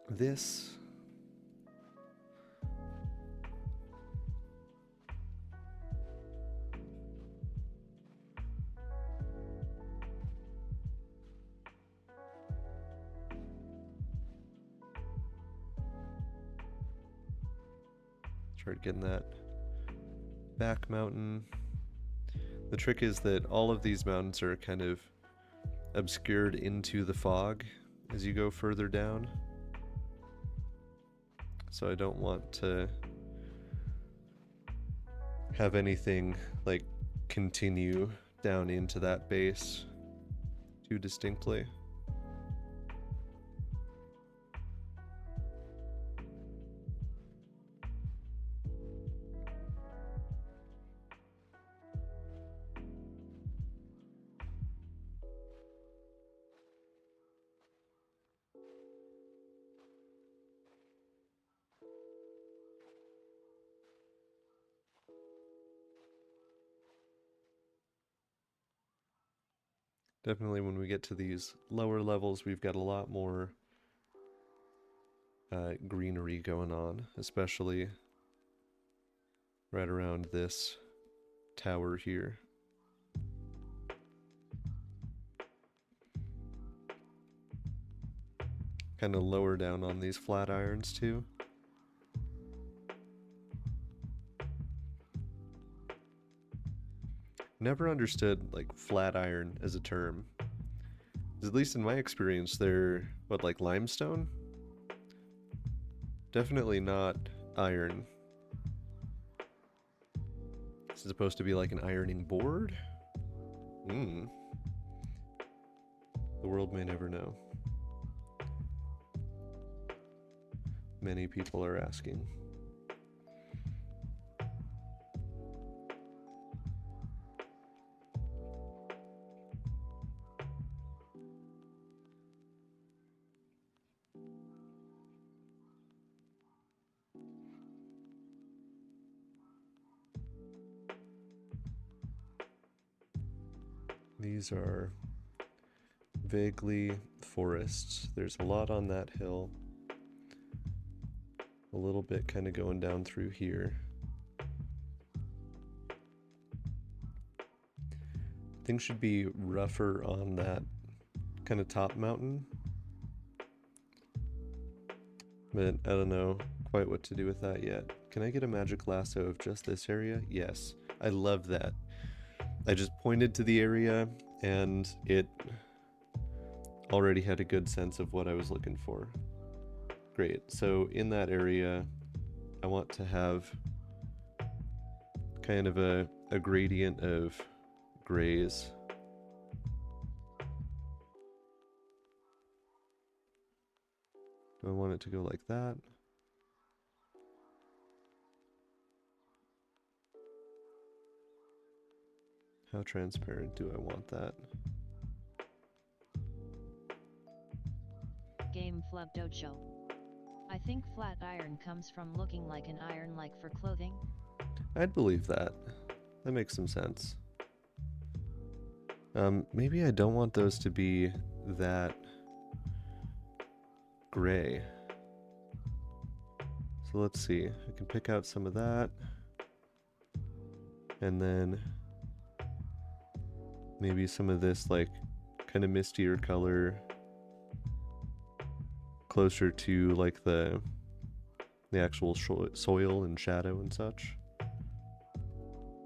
this. Start getting that back mountain. The trick is that all of these mountains are kind of obscured into the fog as you go further down. So I don't want to have anything like continue down into that base too distinctly. Definitely when we get to these lower levels, we've got a lot more greenery going on, especially right around this tower here. Kind of lower down on these flat irons too. Never understood like flat iron as a term. At least in my experience, they're what, like limestone? Definitely not iron. This is supposed to be like an ironing board? The world may never know. Many people are asking. These are vaguely forests. There's a lot on that hill. A little bit kind of going down through here. Things should be rougher on that kind of top mountain. But I don't know quite what to do with that yet. Can I get a magic lasso of just this area? Yes. I love that. I just pointed to the area and it already had a good sense of what I was looking for. Great. So in that area, I want to have kind of a gradient of grays. Do I want it to go like that? How transparent do I want that? Game Flub Dojo. I think flat iron comes from looking like an iron like for clothing. I'd believe that. That makes some sense. Maybe I don't want those to be that gray. So let's see. I can pick out some of that. And then maybe some of this like kind of mistier color closer to like the actual soil and shadow and such.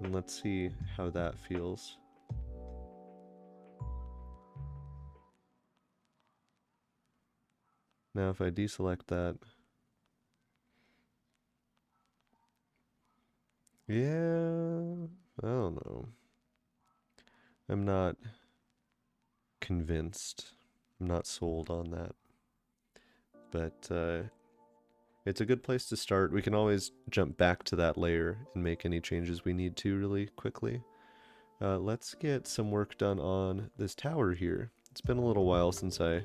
And let's see how that feels. Now if I deselect that, yeah, I don't know. I'm not convinced. I'm not sold on that. But it's a good place to start. We can always jump back to that layer and make any changes we need to really quickly. Let's get some work done on this tower here. It's been a little while since I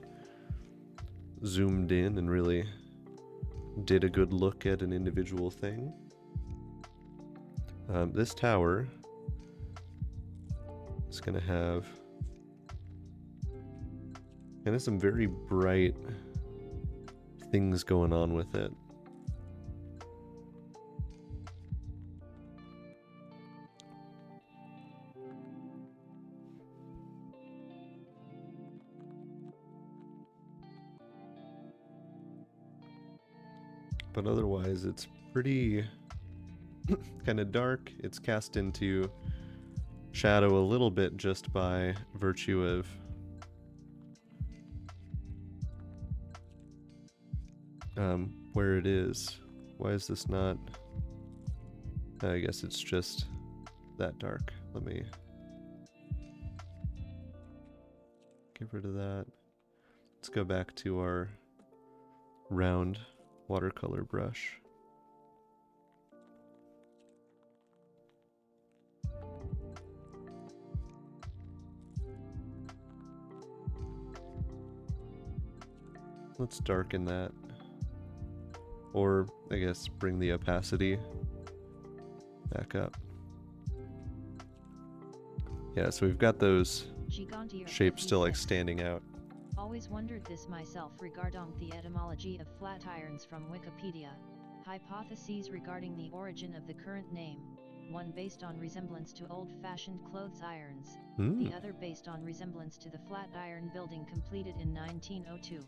zoomed in and really did a good look at an individual thing. This tower is going to have kind of some very bright things going on with it. But otherwise it's pretty kind of dark. It's cast into shadow a little bit just by virtue of where it is. Why is this not? I guess it's just that dark. Let me get rid of that. Let's go back to our round watercolor brush. Let's darken that. Or, I guess, bring the opacity back up. Yeah, so we've got those shapes still like standing out. Always wondered this myself regarding the etymology of flat irons from Wikipedia. Hypotheses regarding the origin of the current name. One based on resemblance to old-fashioned clothes irons. The other based on resemblance to the flat iron building completed in 1902.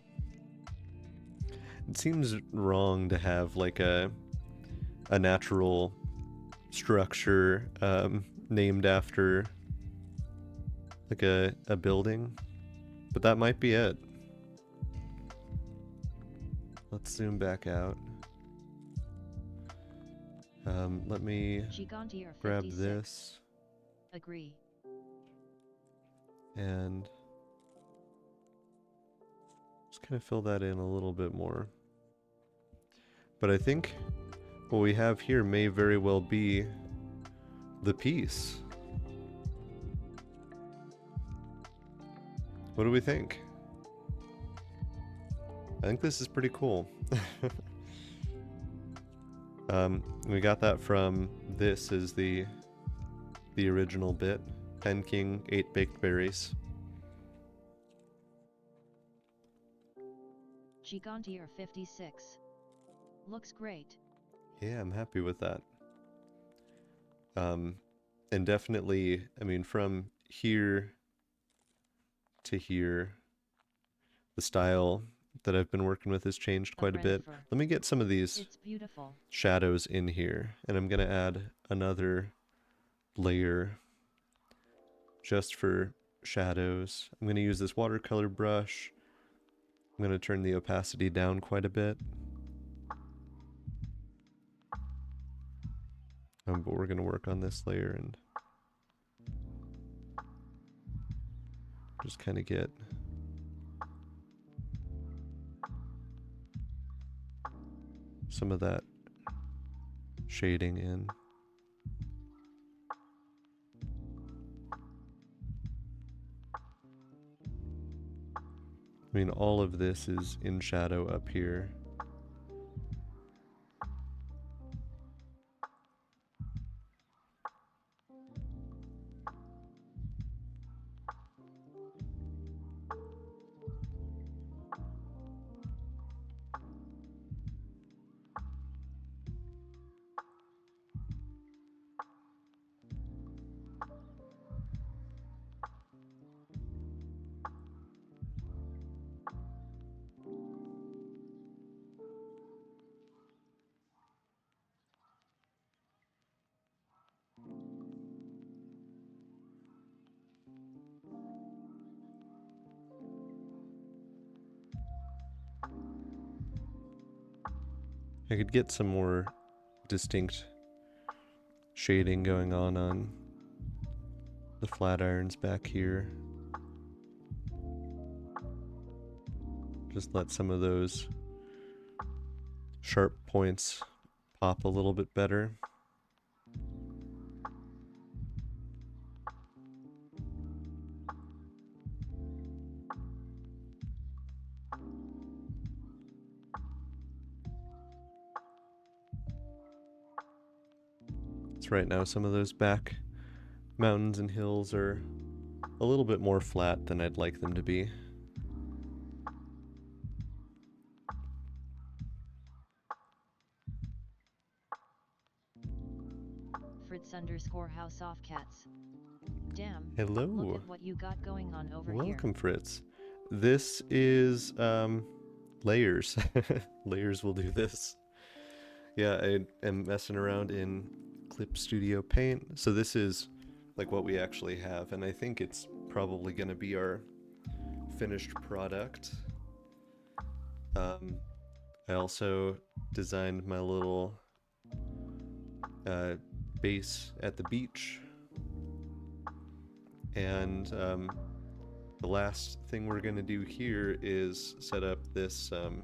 It seems wrong to have like a natural structure named after like a building, but that might be it. Let's zoom back out. Let me grab this. Agree. And just kind of fill that in a little bit more. But I think what we have here may very well be the piece. What do we think? I think this is pretty cool. We got that from this is the original bit. Pen King 8 baked berries. Gigantier 56. Looks great. Yeah, I'm happy with that. And definitely, I mean, from here to here, the style that I've been working with has changed quite a bit. Let me get some of these shadows in here, and I'm gonna add another layer just for shadows. I'm gonna use this watercolor brush. I'm gonna turn the opacity down quite a bit. But we're going to work on this layer and just kind of get some of that shading in. I mean, all of this is in shadow up here. I could get some more distinct shading going on the flat irons back here. Just let some of those sharp points pop a little bit better. So right now some of those back mountains and hills are a little bit more flat than I'd like them to be. Fritz_HouseOffCats. Damn. Hello. Look at what you got going on over here. Welcome, Fritz. This is layers. Layers will do this. Yeah, I am messing around in Clip Studio Paint. So this is like what we actually have, and I think it's probably going to be our finished product. I also designed my little base at the beach, and the last thing we're going to do here is set up this kind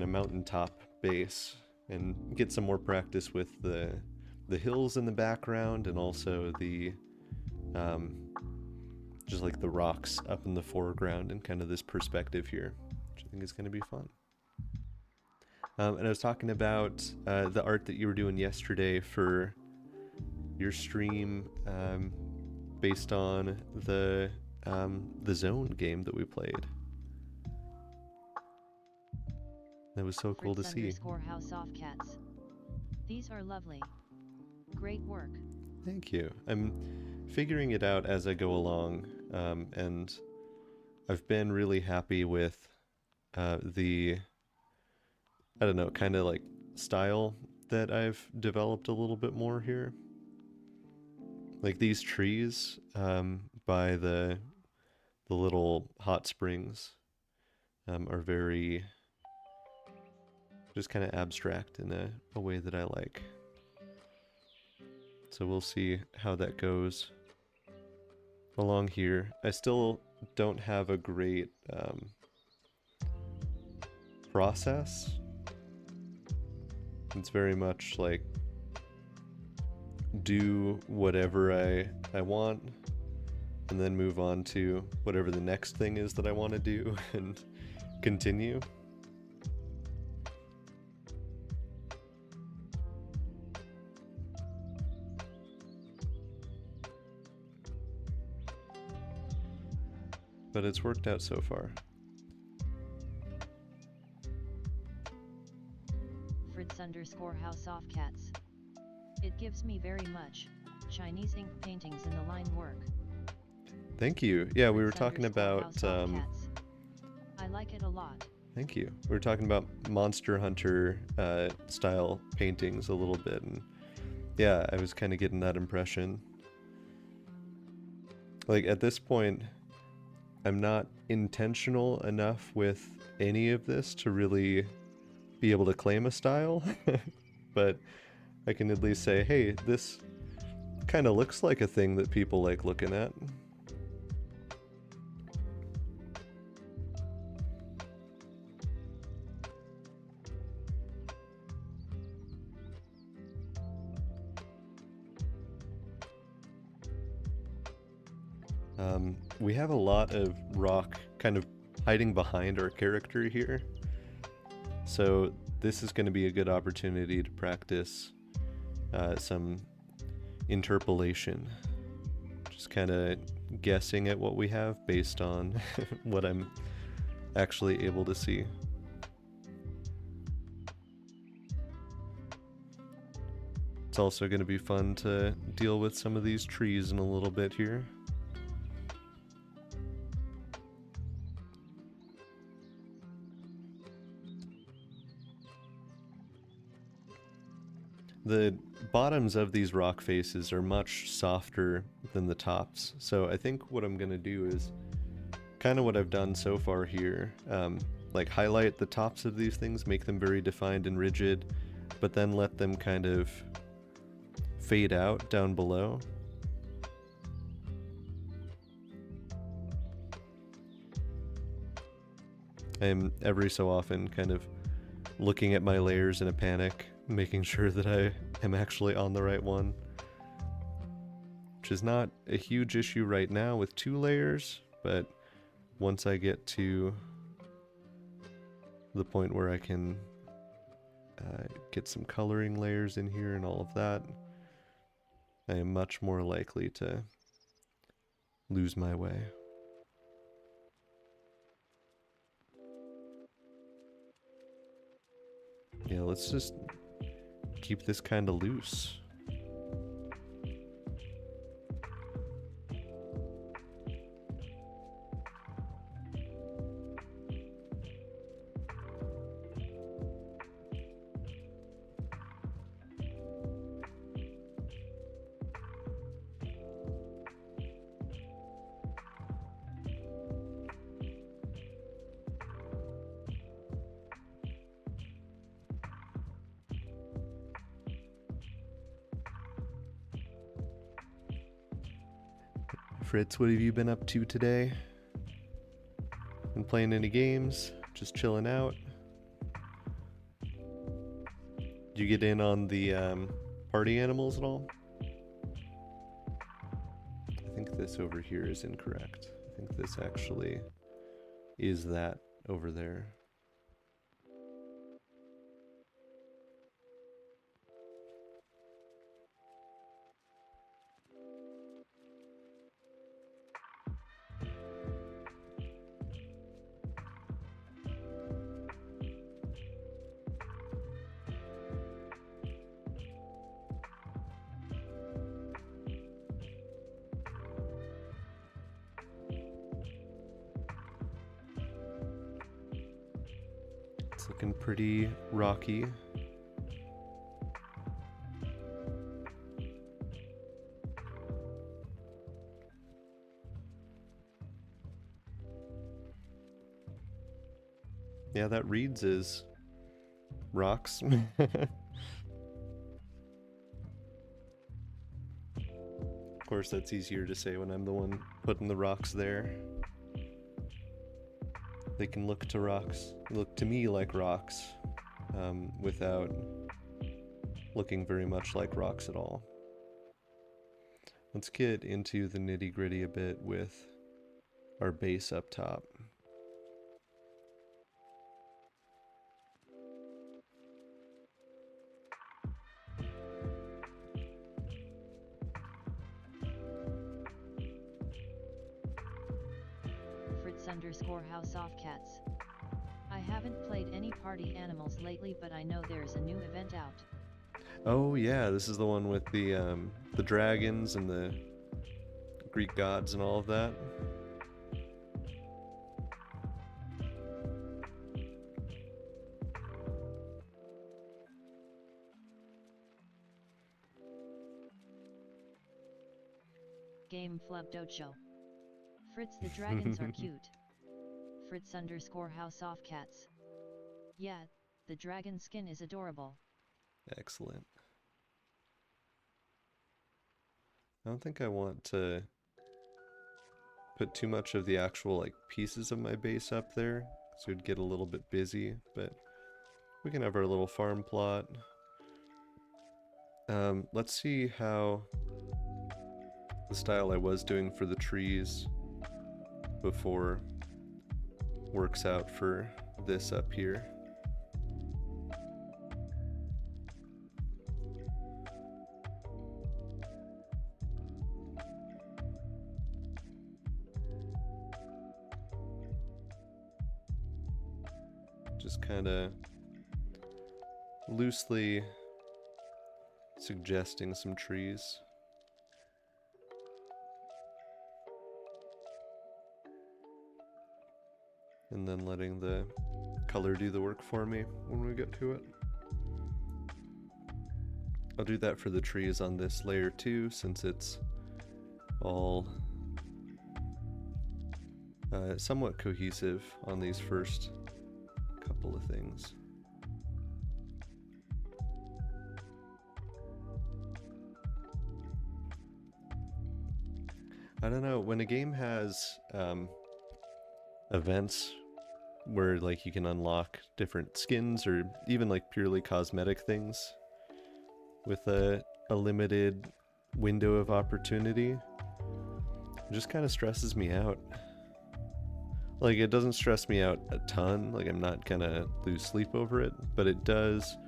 of mountaintop base and get some more practice with the hills in the background, and also the just like the rocks up in the foreground and kind of this perspective here, which I think is going to be fun. And I was talking about the art that you were doing yesterday for your stream, based on the Zone game that we played. That was so cool to see. Fritz_HouseOffCats. These are lovely. Great work. Thank you. I'm figuring it out as I go along, and I've been really happy with the, I don't know, kind of like style that I've developed a little bit more here. Like these trees by the little hot springs are very just kind of abstract in a way that I like. So we'll see how that goes along here. I still don't have a great process. It's very much like do whatever I want and then move on to whatever the next thing is that I want to do and continue. But it's worked out so far. Fritz_HouseOffCats. It gives me very much Chinese ink paintings in the line work. Thank you. Yeah, we were talking about I like it a lot. Thank you. We were talking about Monster Hunter style paintings a little bit, and yeah, I was kind of getting that impression. Like at this point, I'm not intentional enough with any of this to really be able to claim a style, but I can at least say, hey, this kind of looks like a thing that people like looking at. We have a lot of rock kind of hiding behind our character here. So this is going to be a good opportunity to practice some interpolation. Just kind of guessing at what we have based on what I'm actually able to see. It's also going to be fun to deal with some of these trees in a little bit here. The bottoms of these rock faces are much softer than the tops, so I think what I'm going to do is kind of what I've done so far here. Like highlight the tops of these things, make them very defined and rigid, but then let them kind of fade out down below. I'm every so often kind of looking at my layers in a panic, making sure that I am actually on the right one. Which is not a huge issue right now with 2 layers, but once I get to the point where I can get some coloring layers in here and all of that, I am much more likely to lose my way. Yeah, let's just keep this kind of loose. Fritz, what have you been up to today? Been playing any games? Just chilling out? Did you get in on the party animals at all? I think this over here is incorrect. I think this actually is that over there. It's looking pretty rocky. Yeah, that reads as rocks. Of course, that's easier to say when I'm the one putting the rocks there. They can look to me like rocks, without looking very much like rocks at all. Let's get into the nitty-gritty a bit with our base up top. Fritz_HowSoftCats. I haven't played any party animals lately, but I know there's a new event out. Oh yeah, this is the one with the dragons and the Greek gods and all of that. Game Flub Dojo. Fritz, the dragons are cute. Fritz_HowSoftCats. Yeah, the dragon skin is adorable. Excellent. I don't think I want to put too much of the actual like pieces of my base up there, so it'd get a little bit busy, but we can have our little farm plot. Let's see how the style I was doing for the trees before works out for this up here. Just kind of loosely suggesting some trees. And then letting the color do the work for me when we get to it. I'll do that for the trees on this layer too, since it's all somewhat cohesive on these first couple of things. I don't know, when a game has events where like you can unlock different skins or even like purely cosmetic things with a limited window of opportunity, it just kind of stresses me out. Like, it doesn't stress me out a ton, like I'm not gonna lose sleep over it, but it does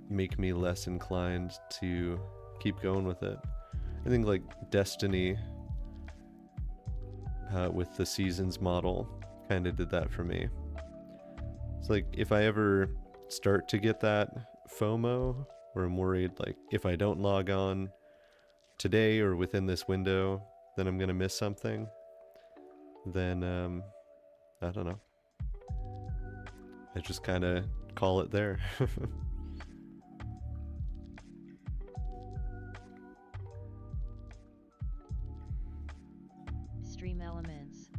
make me less inclined to keep going with it. I think like Destiny with the seasons model kind of did that for me. It's like if I ever start to get that FOMO where I'm worried like if I don't log on today or within this window then I'm gonna miss something, then I don't know, I just kind of call it there. Stream elements.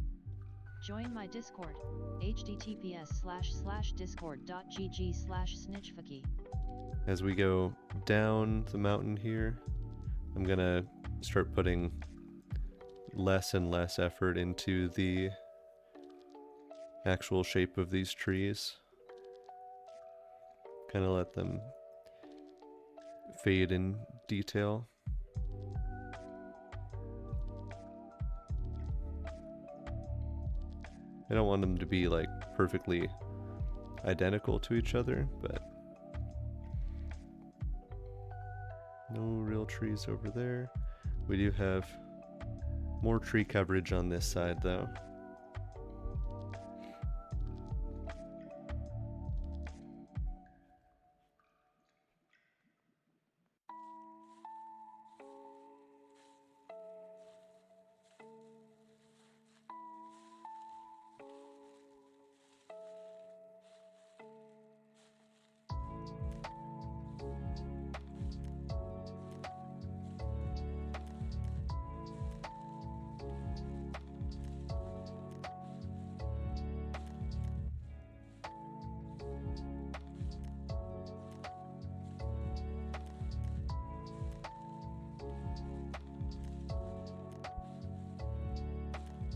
Join my Discord, https://discord.gg/snitchfucky. As we go down the mountain here, I'm gonna start putting less and less effort into the actual shape of these trees. Kind of let them fade in detail. I don't want them to be like perfectly identical to each other, but no real trees over there. We do have more tree coverage on this side though.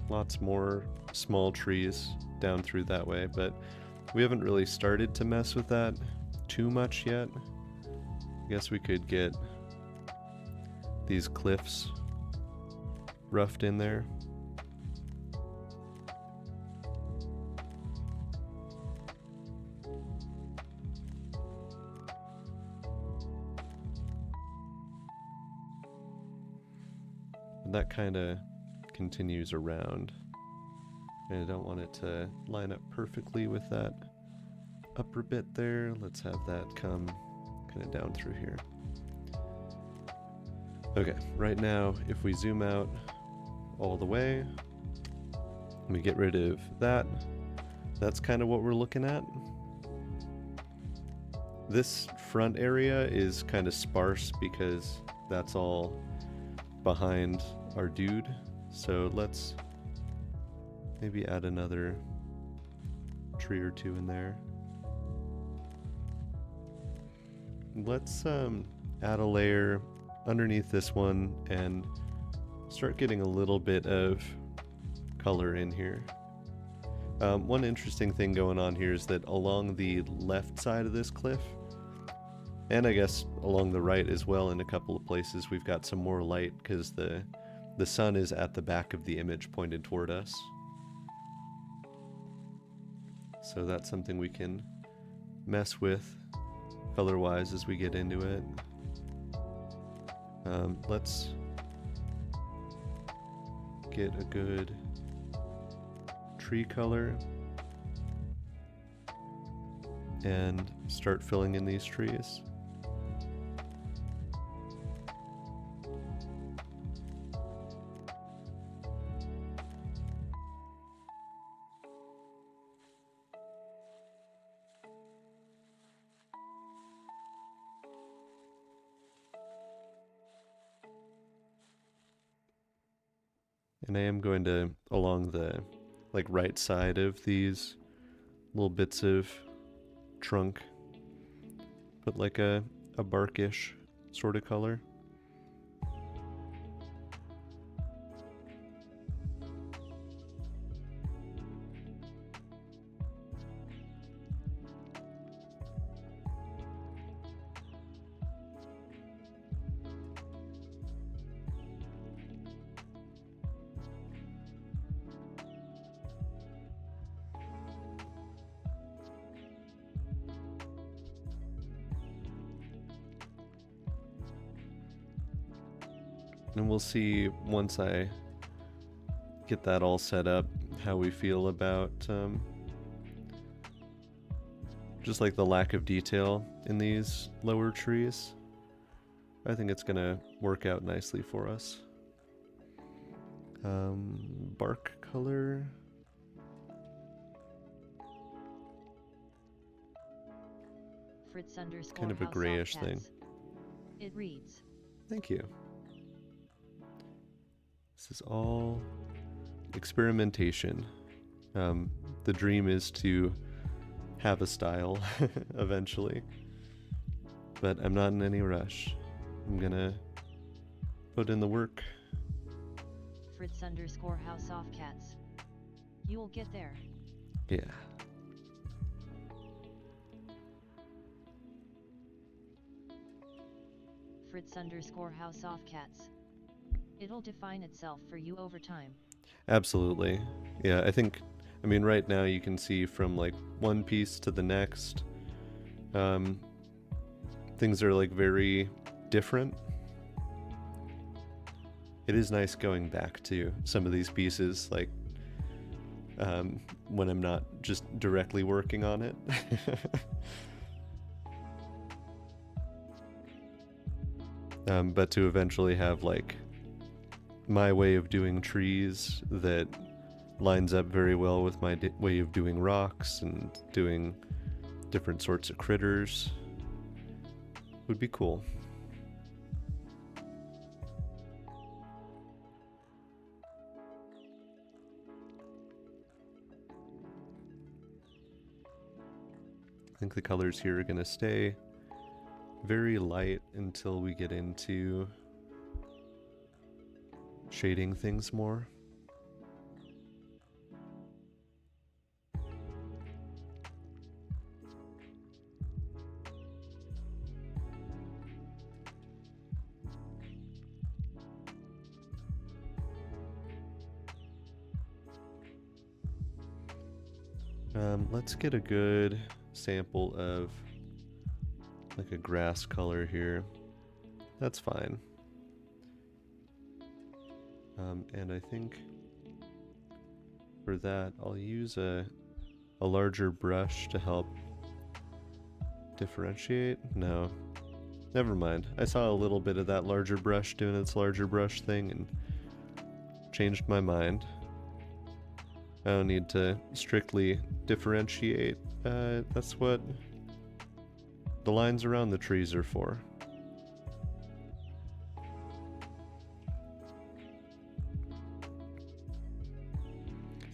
Lots more small trees down through that way, but we haven't really started to mess with that too much yet. I guess we could get these cliffs roughed in there. And that kind of continues around, and I don't want it to line up perfectly with that upper bit there. Let's have that come kind of down through here. Okay, right now if we zoom out all the way and we get rid of that, that's kind of what we're looking at. This front area is kind of sparse because that's all behind our dude. So let's maybe add another tree or two in there. Let's add a layer underneath this one and start getting a little bit of color in here. One interesting thing going on here is that along the left side of this cliff, and I guess along the right as well in a couple of places, we've got some more light because the sun is at the back of the image pointed toward us. So that's something we can mess with color-wise as we get into it. Let's get a good tree color and start filling in these trees. And I am going to, along the right side of these little bits of trunk, put like a barkish sort of color. And we'll see once I get that all set up how we feel about just like the lack of detail in these lower trees. I think it's gonna work out nicely for us. Bark color. Fritz _ Kind of a grayish thing. It reads. Thank you. This is all experimentation. The dream is to have a style eventually, but I'm not in any rush. I'm gonna put in the work. Fritz _ House Off Cats. You'll get there. Yeah. Fritz _ House Off Cats. It'll define itself for you over time. Absolutely. Yeah, I mean, right now you can see from like one piece to the next, things are like very different. It is nice going back to some of these pieces, like when I'm not just directly working on it. But to eventually have like my way of doing trees that lines up very well with my way of doing rocks and doing different sorts of critters would be cool. I think the colors here are going to stay very light until we get into shading things more. Let's get a good sample of like a grass color here. That's fine. And I think for that I'll use a larger brush to help differentiate. No, never mind. I saw a little bit of that larger brush doing its larger brush thing and changed my mind. I don't need to strictly differentiate. That's what the lines around the trees are for.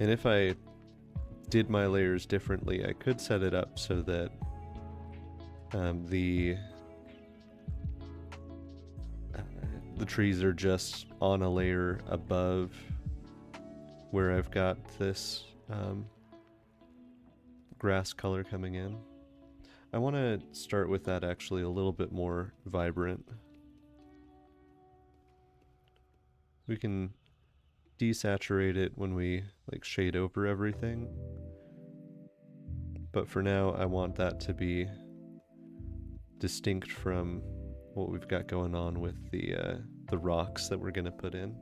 And if I did my layers differently, I could set it up so that the trees are just on a layer above where I've got this grass color coming in. I want to start with that actually a little bit more vibrant. We can desaturate it when we like shade over everything, but for now I want that to be distinct from what we've got going on with the rocks that we're gonna put in.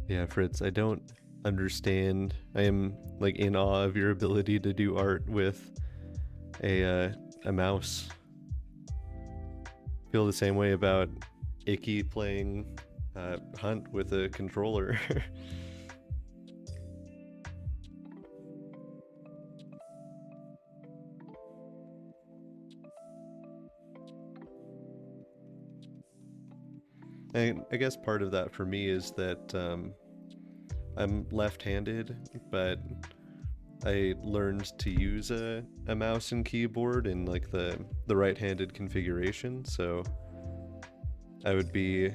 Yeah, Fritz, I don't understand. I am like in awe of your ability to do art with a mouse. Feel the same way about Icky playing Hunt with a controller. I guess part of that for me is that I'm left-handed, but I learned to use a mouse and keyboard in like the right-handed configuration, so I would be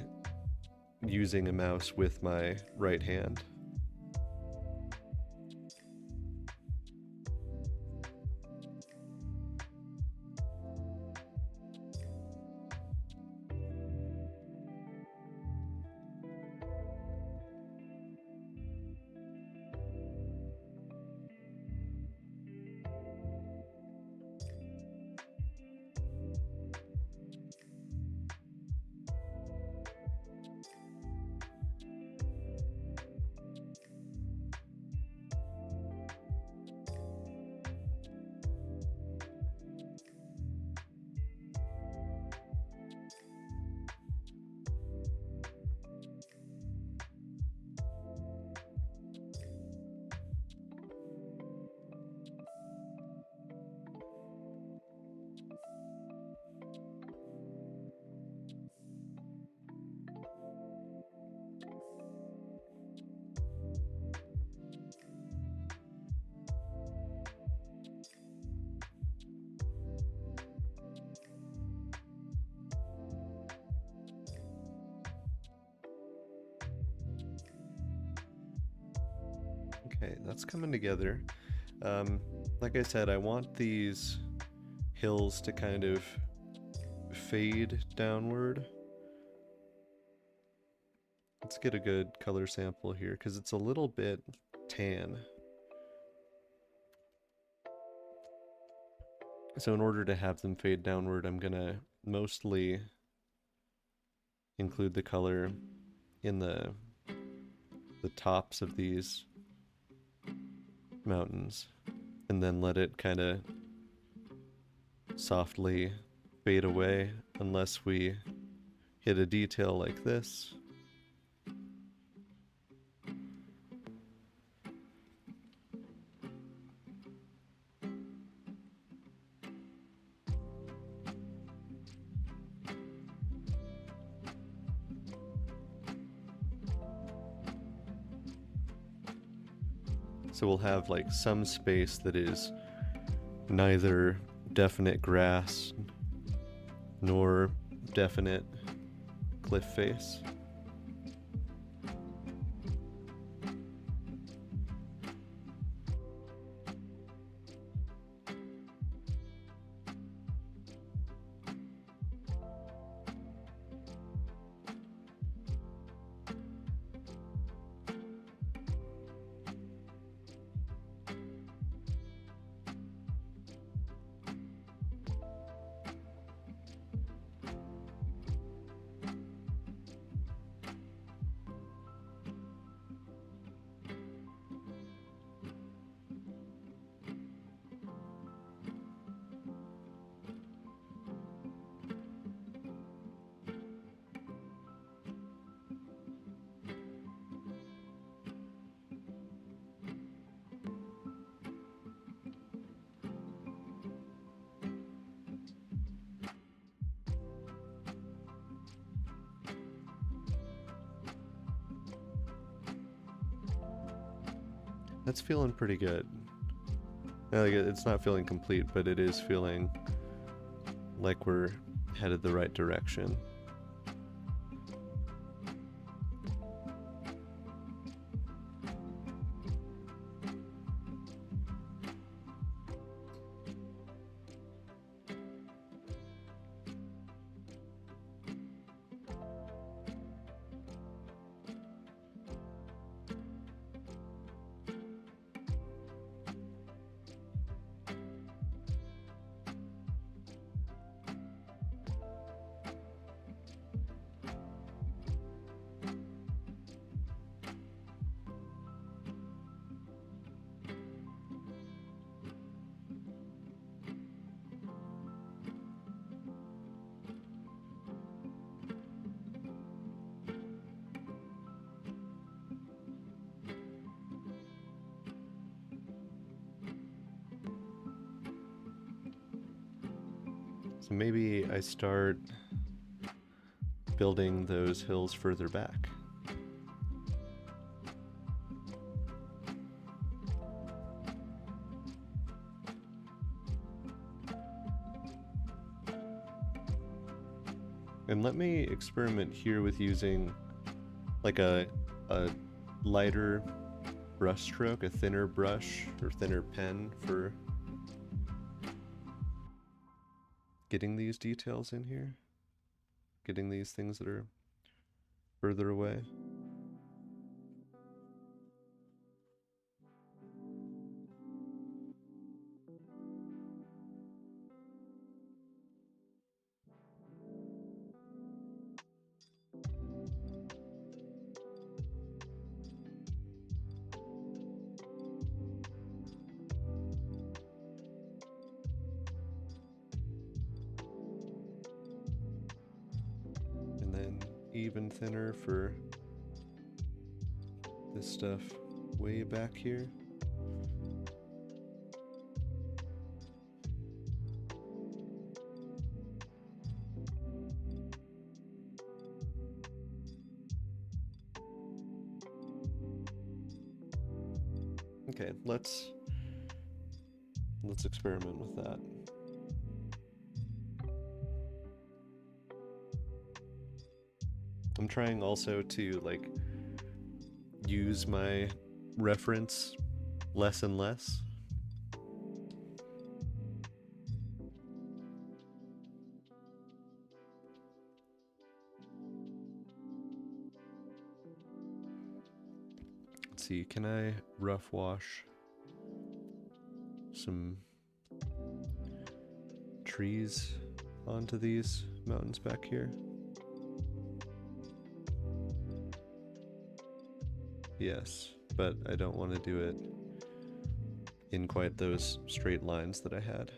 using a mouse with my right hand. Okay, that's coming together. Like I said, I want these hills to kind of fade downward. Let's get a good color sample here because it's a little bit tan. So in order to have them fade downward, I'm gonna mostly include the color in the tops of these mountains and then let it kind of softly fade away unless we hit a detail like this. So we'll have like some space that is neither definite grass nor definite cliff face. That's feeling pretty good. Like, it's not feeling complete, but it is feeling like we're headed the right direction. So maybe I start building those hills further back. And let me experiment here with using like a lighter brush stroke, a thinner brush or thinner pen for getting these details in here, getting these things that are further away. And then even thinner for this stuff way back here. Okay, let's experiment with that. I'm trying also to like use my reference less and less. Let's see, can I rough wash some trees onto these mountains back here? Yes, but I don't want to do it in quite those straight lines that I had.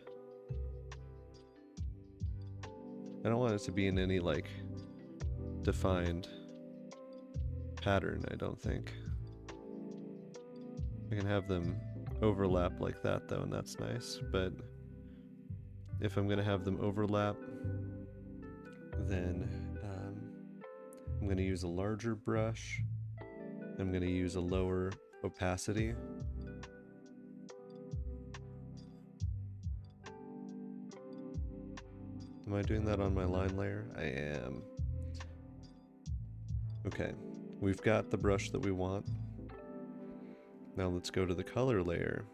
I don't want it to be in any like defined pattern, I don't think. I can have them overlap like that though, and that's nice, but if I'm gonna have them overlap, then I'm gonna use a larger brush. I'm gonna use a lower opacity. Am I doing that on my line layer? I am. Okay, we've got the brush that we want. Now let's go to the color layer.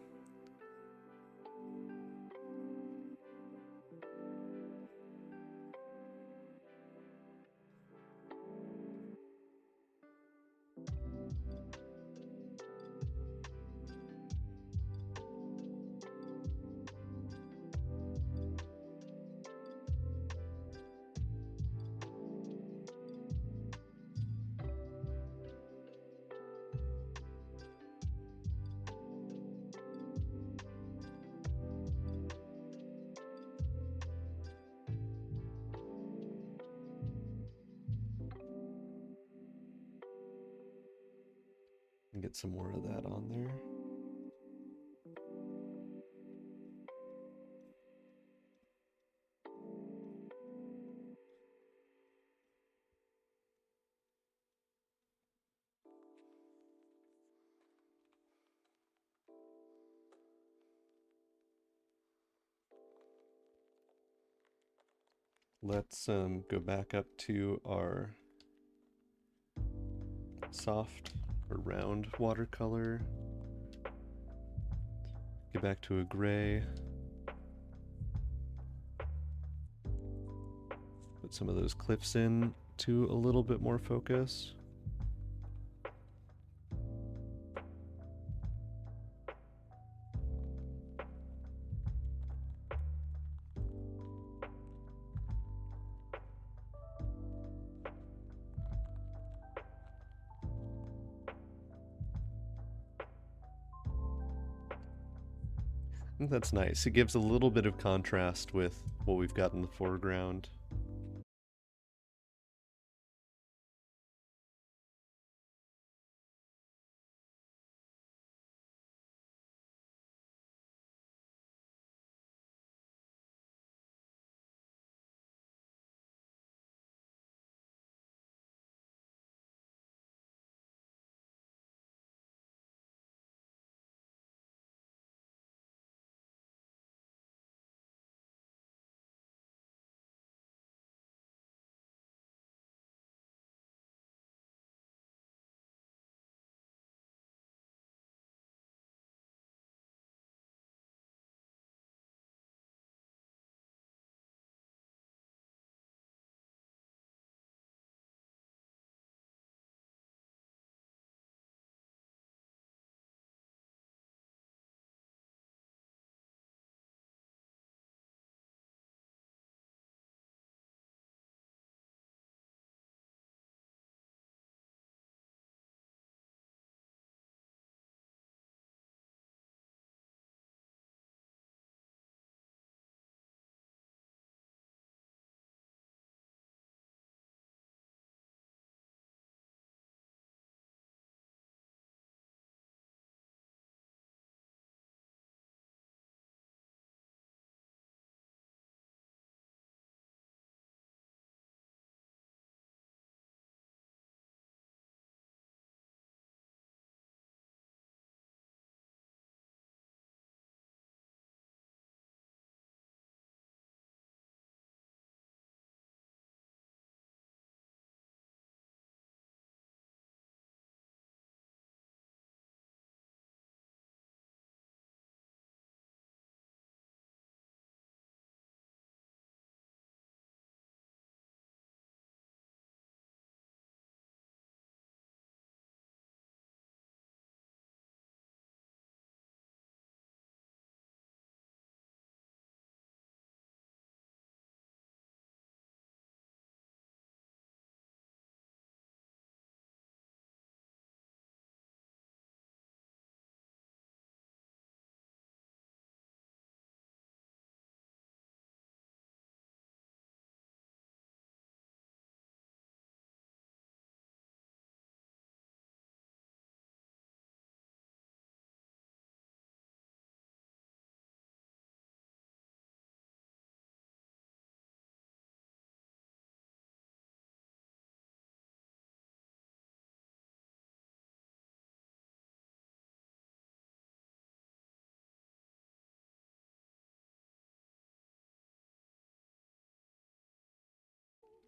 And get some more of that on there. Let's go back up to our soft or round watercolor. Get back to a gray. Put some of those cliffs in to a little bit more focus. That's nice. It gives a little bit of contrast with what we've got in the foreground.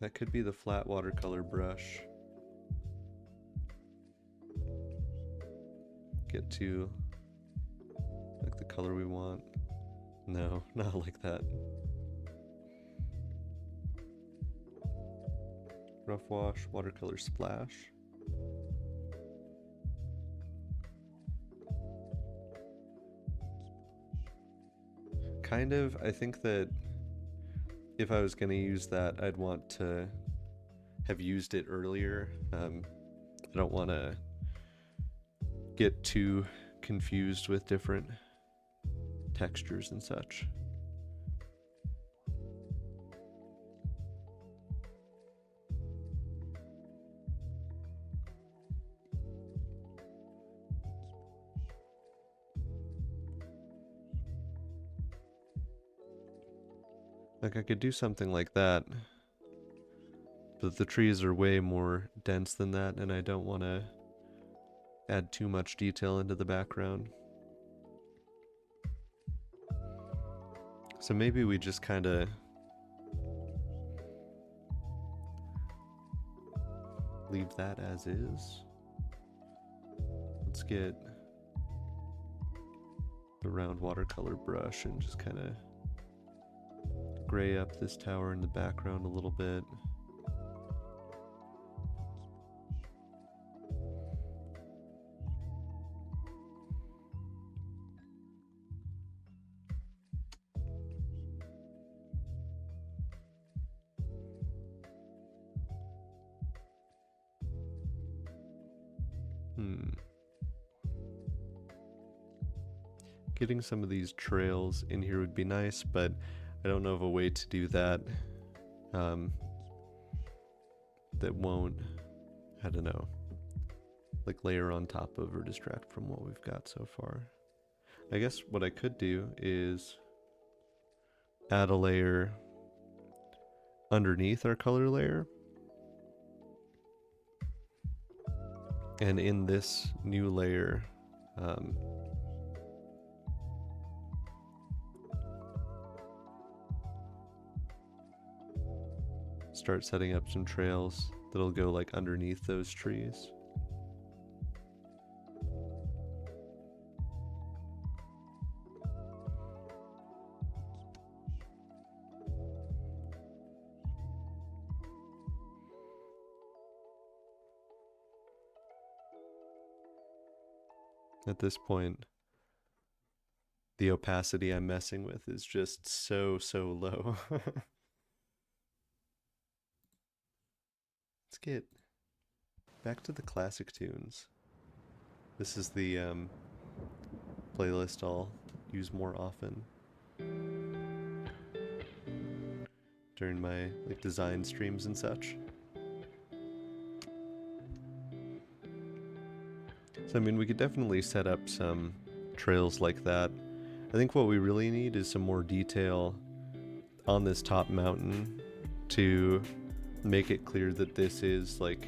That could be the flat watercolor brush. Get to like the color we want. No, not like that. Rough wash, watercolor splash. Kind of, I think that if I was going to use that, I'd want to have used it earlier. I don't want to get too confused with different textures and such. Like I could do something like that, but the trees are way more dense than that, and I don't want to add too much detail into the background. So maybe we just kind of leave that as is. Let's get the round watercolor brush and just kind of gray up this tower in the background a little bit. Getting some of these trails in here would be nice, but I don't know of a way to do that that won't, I don't know, like layer on top of or distract from what we've got so far. I guess what I could do is add a layer underneath our color layer. And in this new layer, start setting up some trails that'll go like underneath those trees. At this point, the opacity I'm messing with is just so low. Let's get back to the classic tunes. This is the playlist I'll use more often during my like design streams and such. So I mean, we could definitely set up some trails like that. I think what we really need is some more detail on this top mountain to make it clear that this is like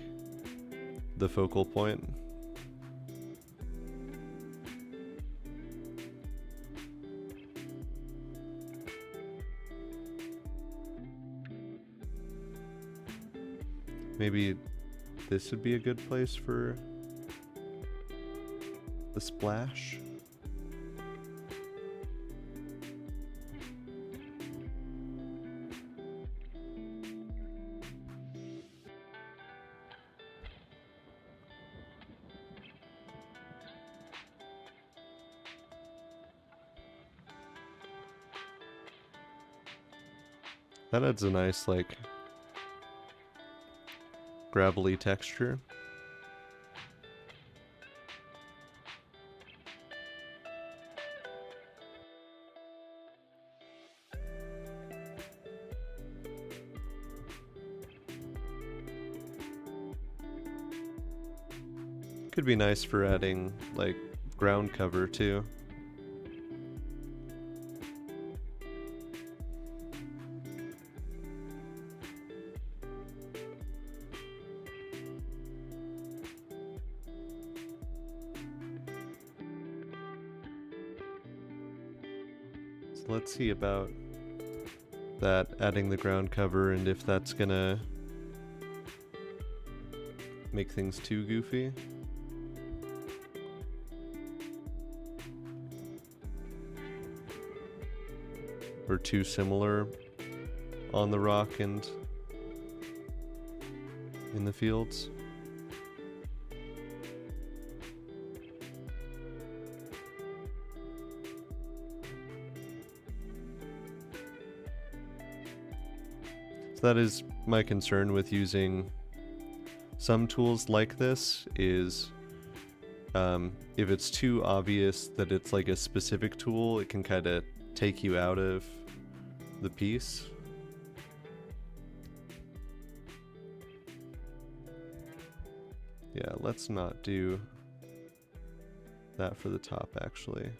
the focal point. Maybe this would be a good place for the splash. That adds a nice, like, gravelly texture. Could be nice for adding, like, ground cover, too. So let's see about that, adding the ground cover, and if that's gonna make things too goofy. Or too similar on the rock and in the fields. So that is my concern with using some tools like this is if it's too obvious that it's like a specific tool, it can kind of take you out of the piece. Yeah, let's not do that for the top, actually.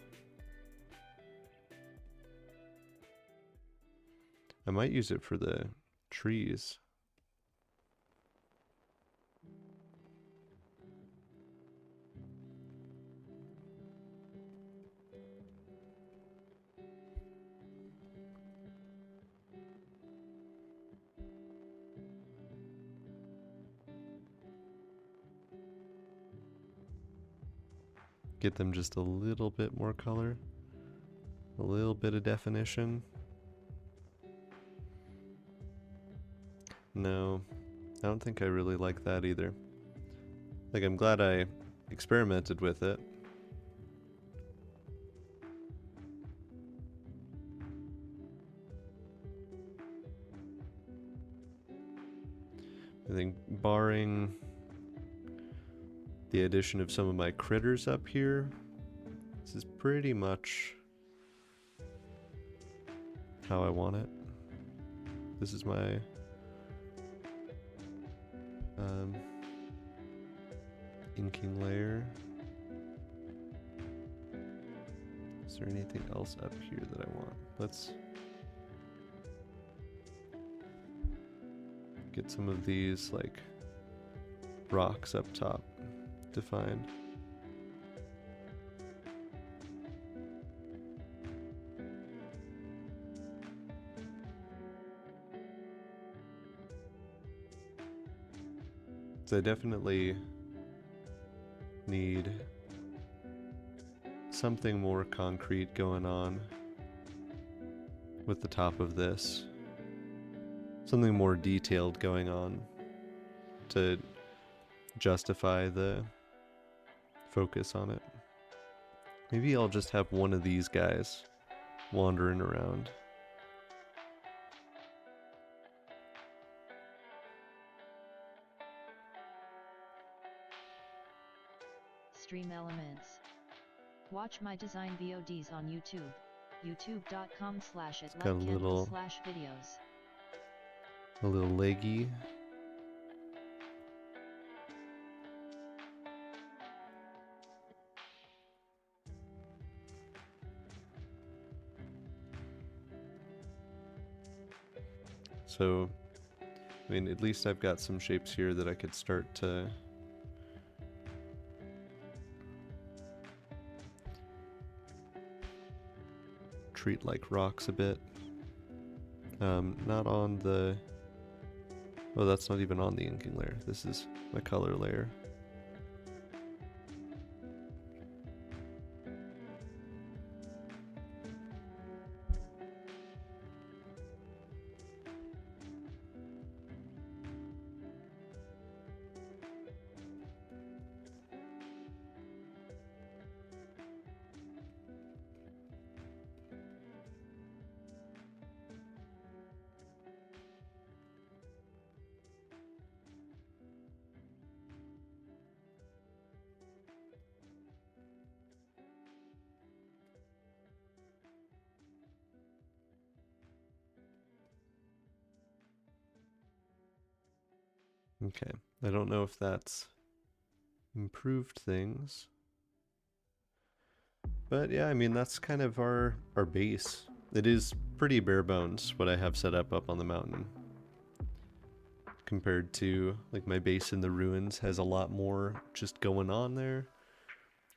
I might use it for the trees. get them just a little bit more color, a little bit of definition. No, I don't think I really like that either. Like, I'm glad I experimented with it. I think barring the addition of some of my critters up here, this is pretty much how I want it. This is my inking layer. Is there anything else up here that I want? Let's get some of these like rocks up top defined. So I definitely need something more concrete going on with the top of this. Something more detailed going on to justify the focus on it. Maybe I'll just have one of these guys wandering around. Stream elements. Watch my design VODs on YouTube. Got youtube.com/atlightcandle/videos. a little leggy. So, I mean, at least I've got some shapes here that I could start to treat like rocks a bit. Not on the... Oh, that's not even on the inking layer. This is my color layer. Okay, I don't know if that's improved things. But yeah, I mean, that's kind of our base. It is pretty bare bones what I have set up on the mountain. Compared to, like, my base in the ruins has a lot more just going on there.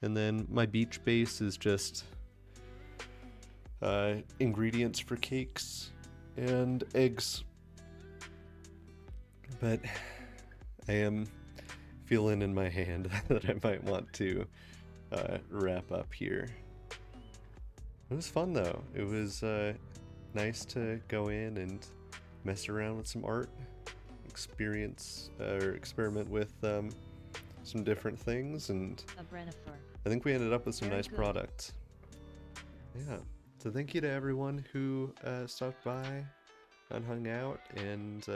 And then my beach base is just ingredients for cakes and eggs. But I am feeling in my hand that I might want to wrap up here. It was fun though. It was nice to go in and mess around with some art, experiment with some different things, and I think we ended up with some nice products. Yeah. So thank you to everyone who stopped by and hung out and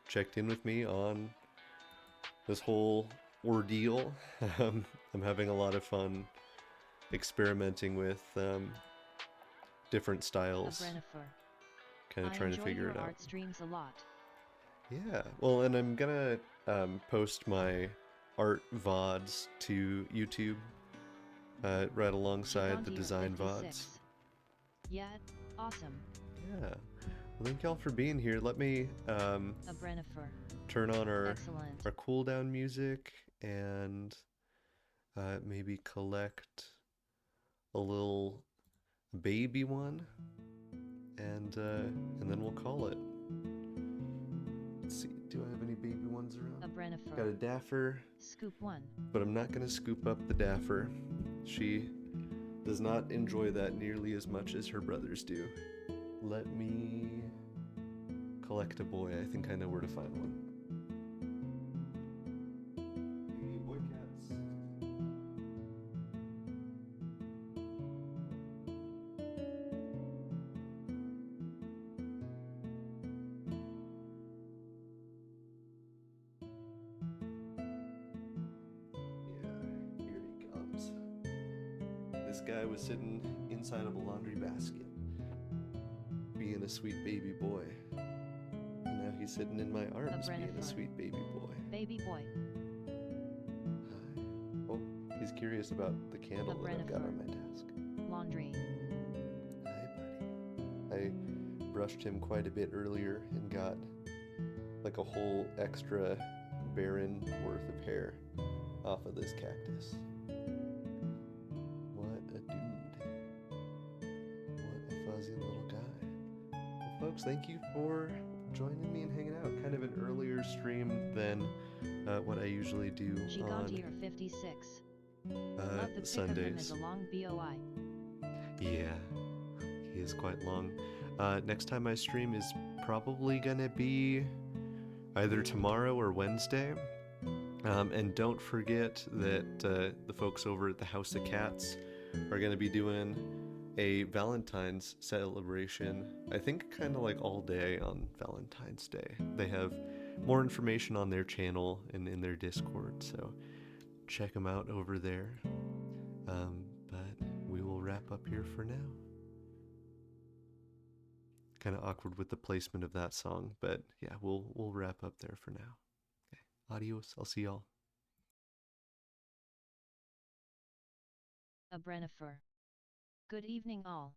checked in with me on this whole ordeal. I'm having a lot of fun experimenting with different styles, kind of trying to figure it out. Art streams a lot. Yeah, well, and I'm gonna post my art VODs to YouTube right alongside the design VODs. Yeah, awesome. Yeah, well, thank y'all for being here. Let me turn on our cooldown music and maybe collect a little baby one, and then we'll call it. Let's see, do I have any baby ones around? Got a daffer. Scoop one. But I'm not gonna scoop up the daffer. She does not enjoy that nearly as much as her brothers do. Let me collect a boy. I think I know where to find one. Hey, boy cats. Yeah, here he comes. This guy was sitting inside of a laundry basket, being a sweet baby boy. And now he's sitting in my arms, being a sweet baby boy. Baby boy. Hi. Oh, he's curious about the candle that I've got on my desk. Laundry. Hi, buddy. I brushed him quite a bit earlier and got like a whole extra barren worth of hair off of this cactus. What a dude. What a fuzzy little guy. Well, folks, thank you for joining me and hanging out. Kind of an earlier stream than what I usually do on 56. Sundays. A long BOI. Yeah, he is quite long. Next time I stream is probably gonna be either tomorrow or Wednesday. And don't forget that the folks over at the House of Cats are going to be doing a Valentine's celebration, I think kind of like all day on Valentine's Day. They have more information on their channel and in their Discord, so check them out over there. But we will wrap up here for now. Kind of awkward with the placement of that song, but yeah, we'll wrap up there for now. Okay, adios. I'll see y'all. A Brennifer. Good evening all.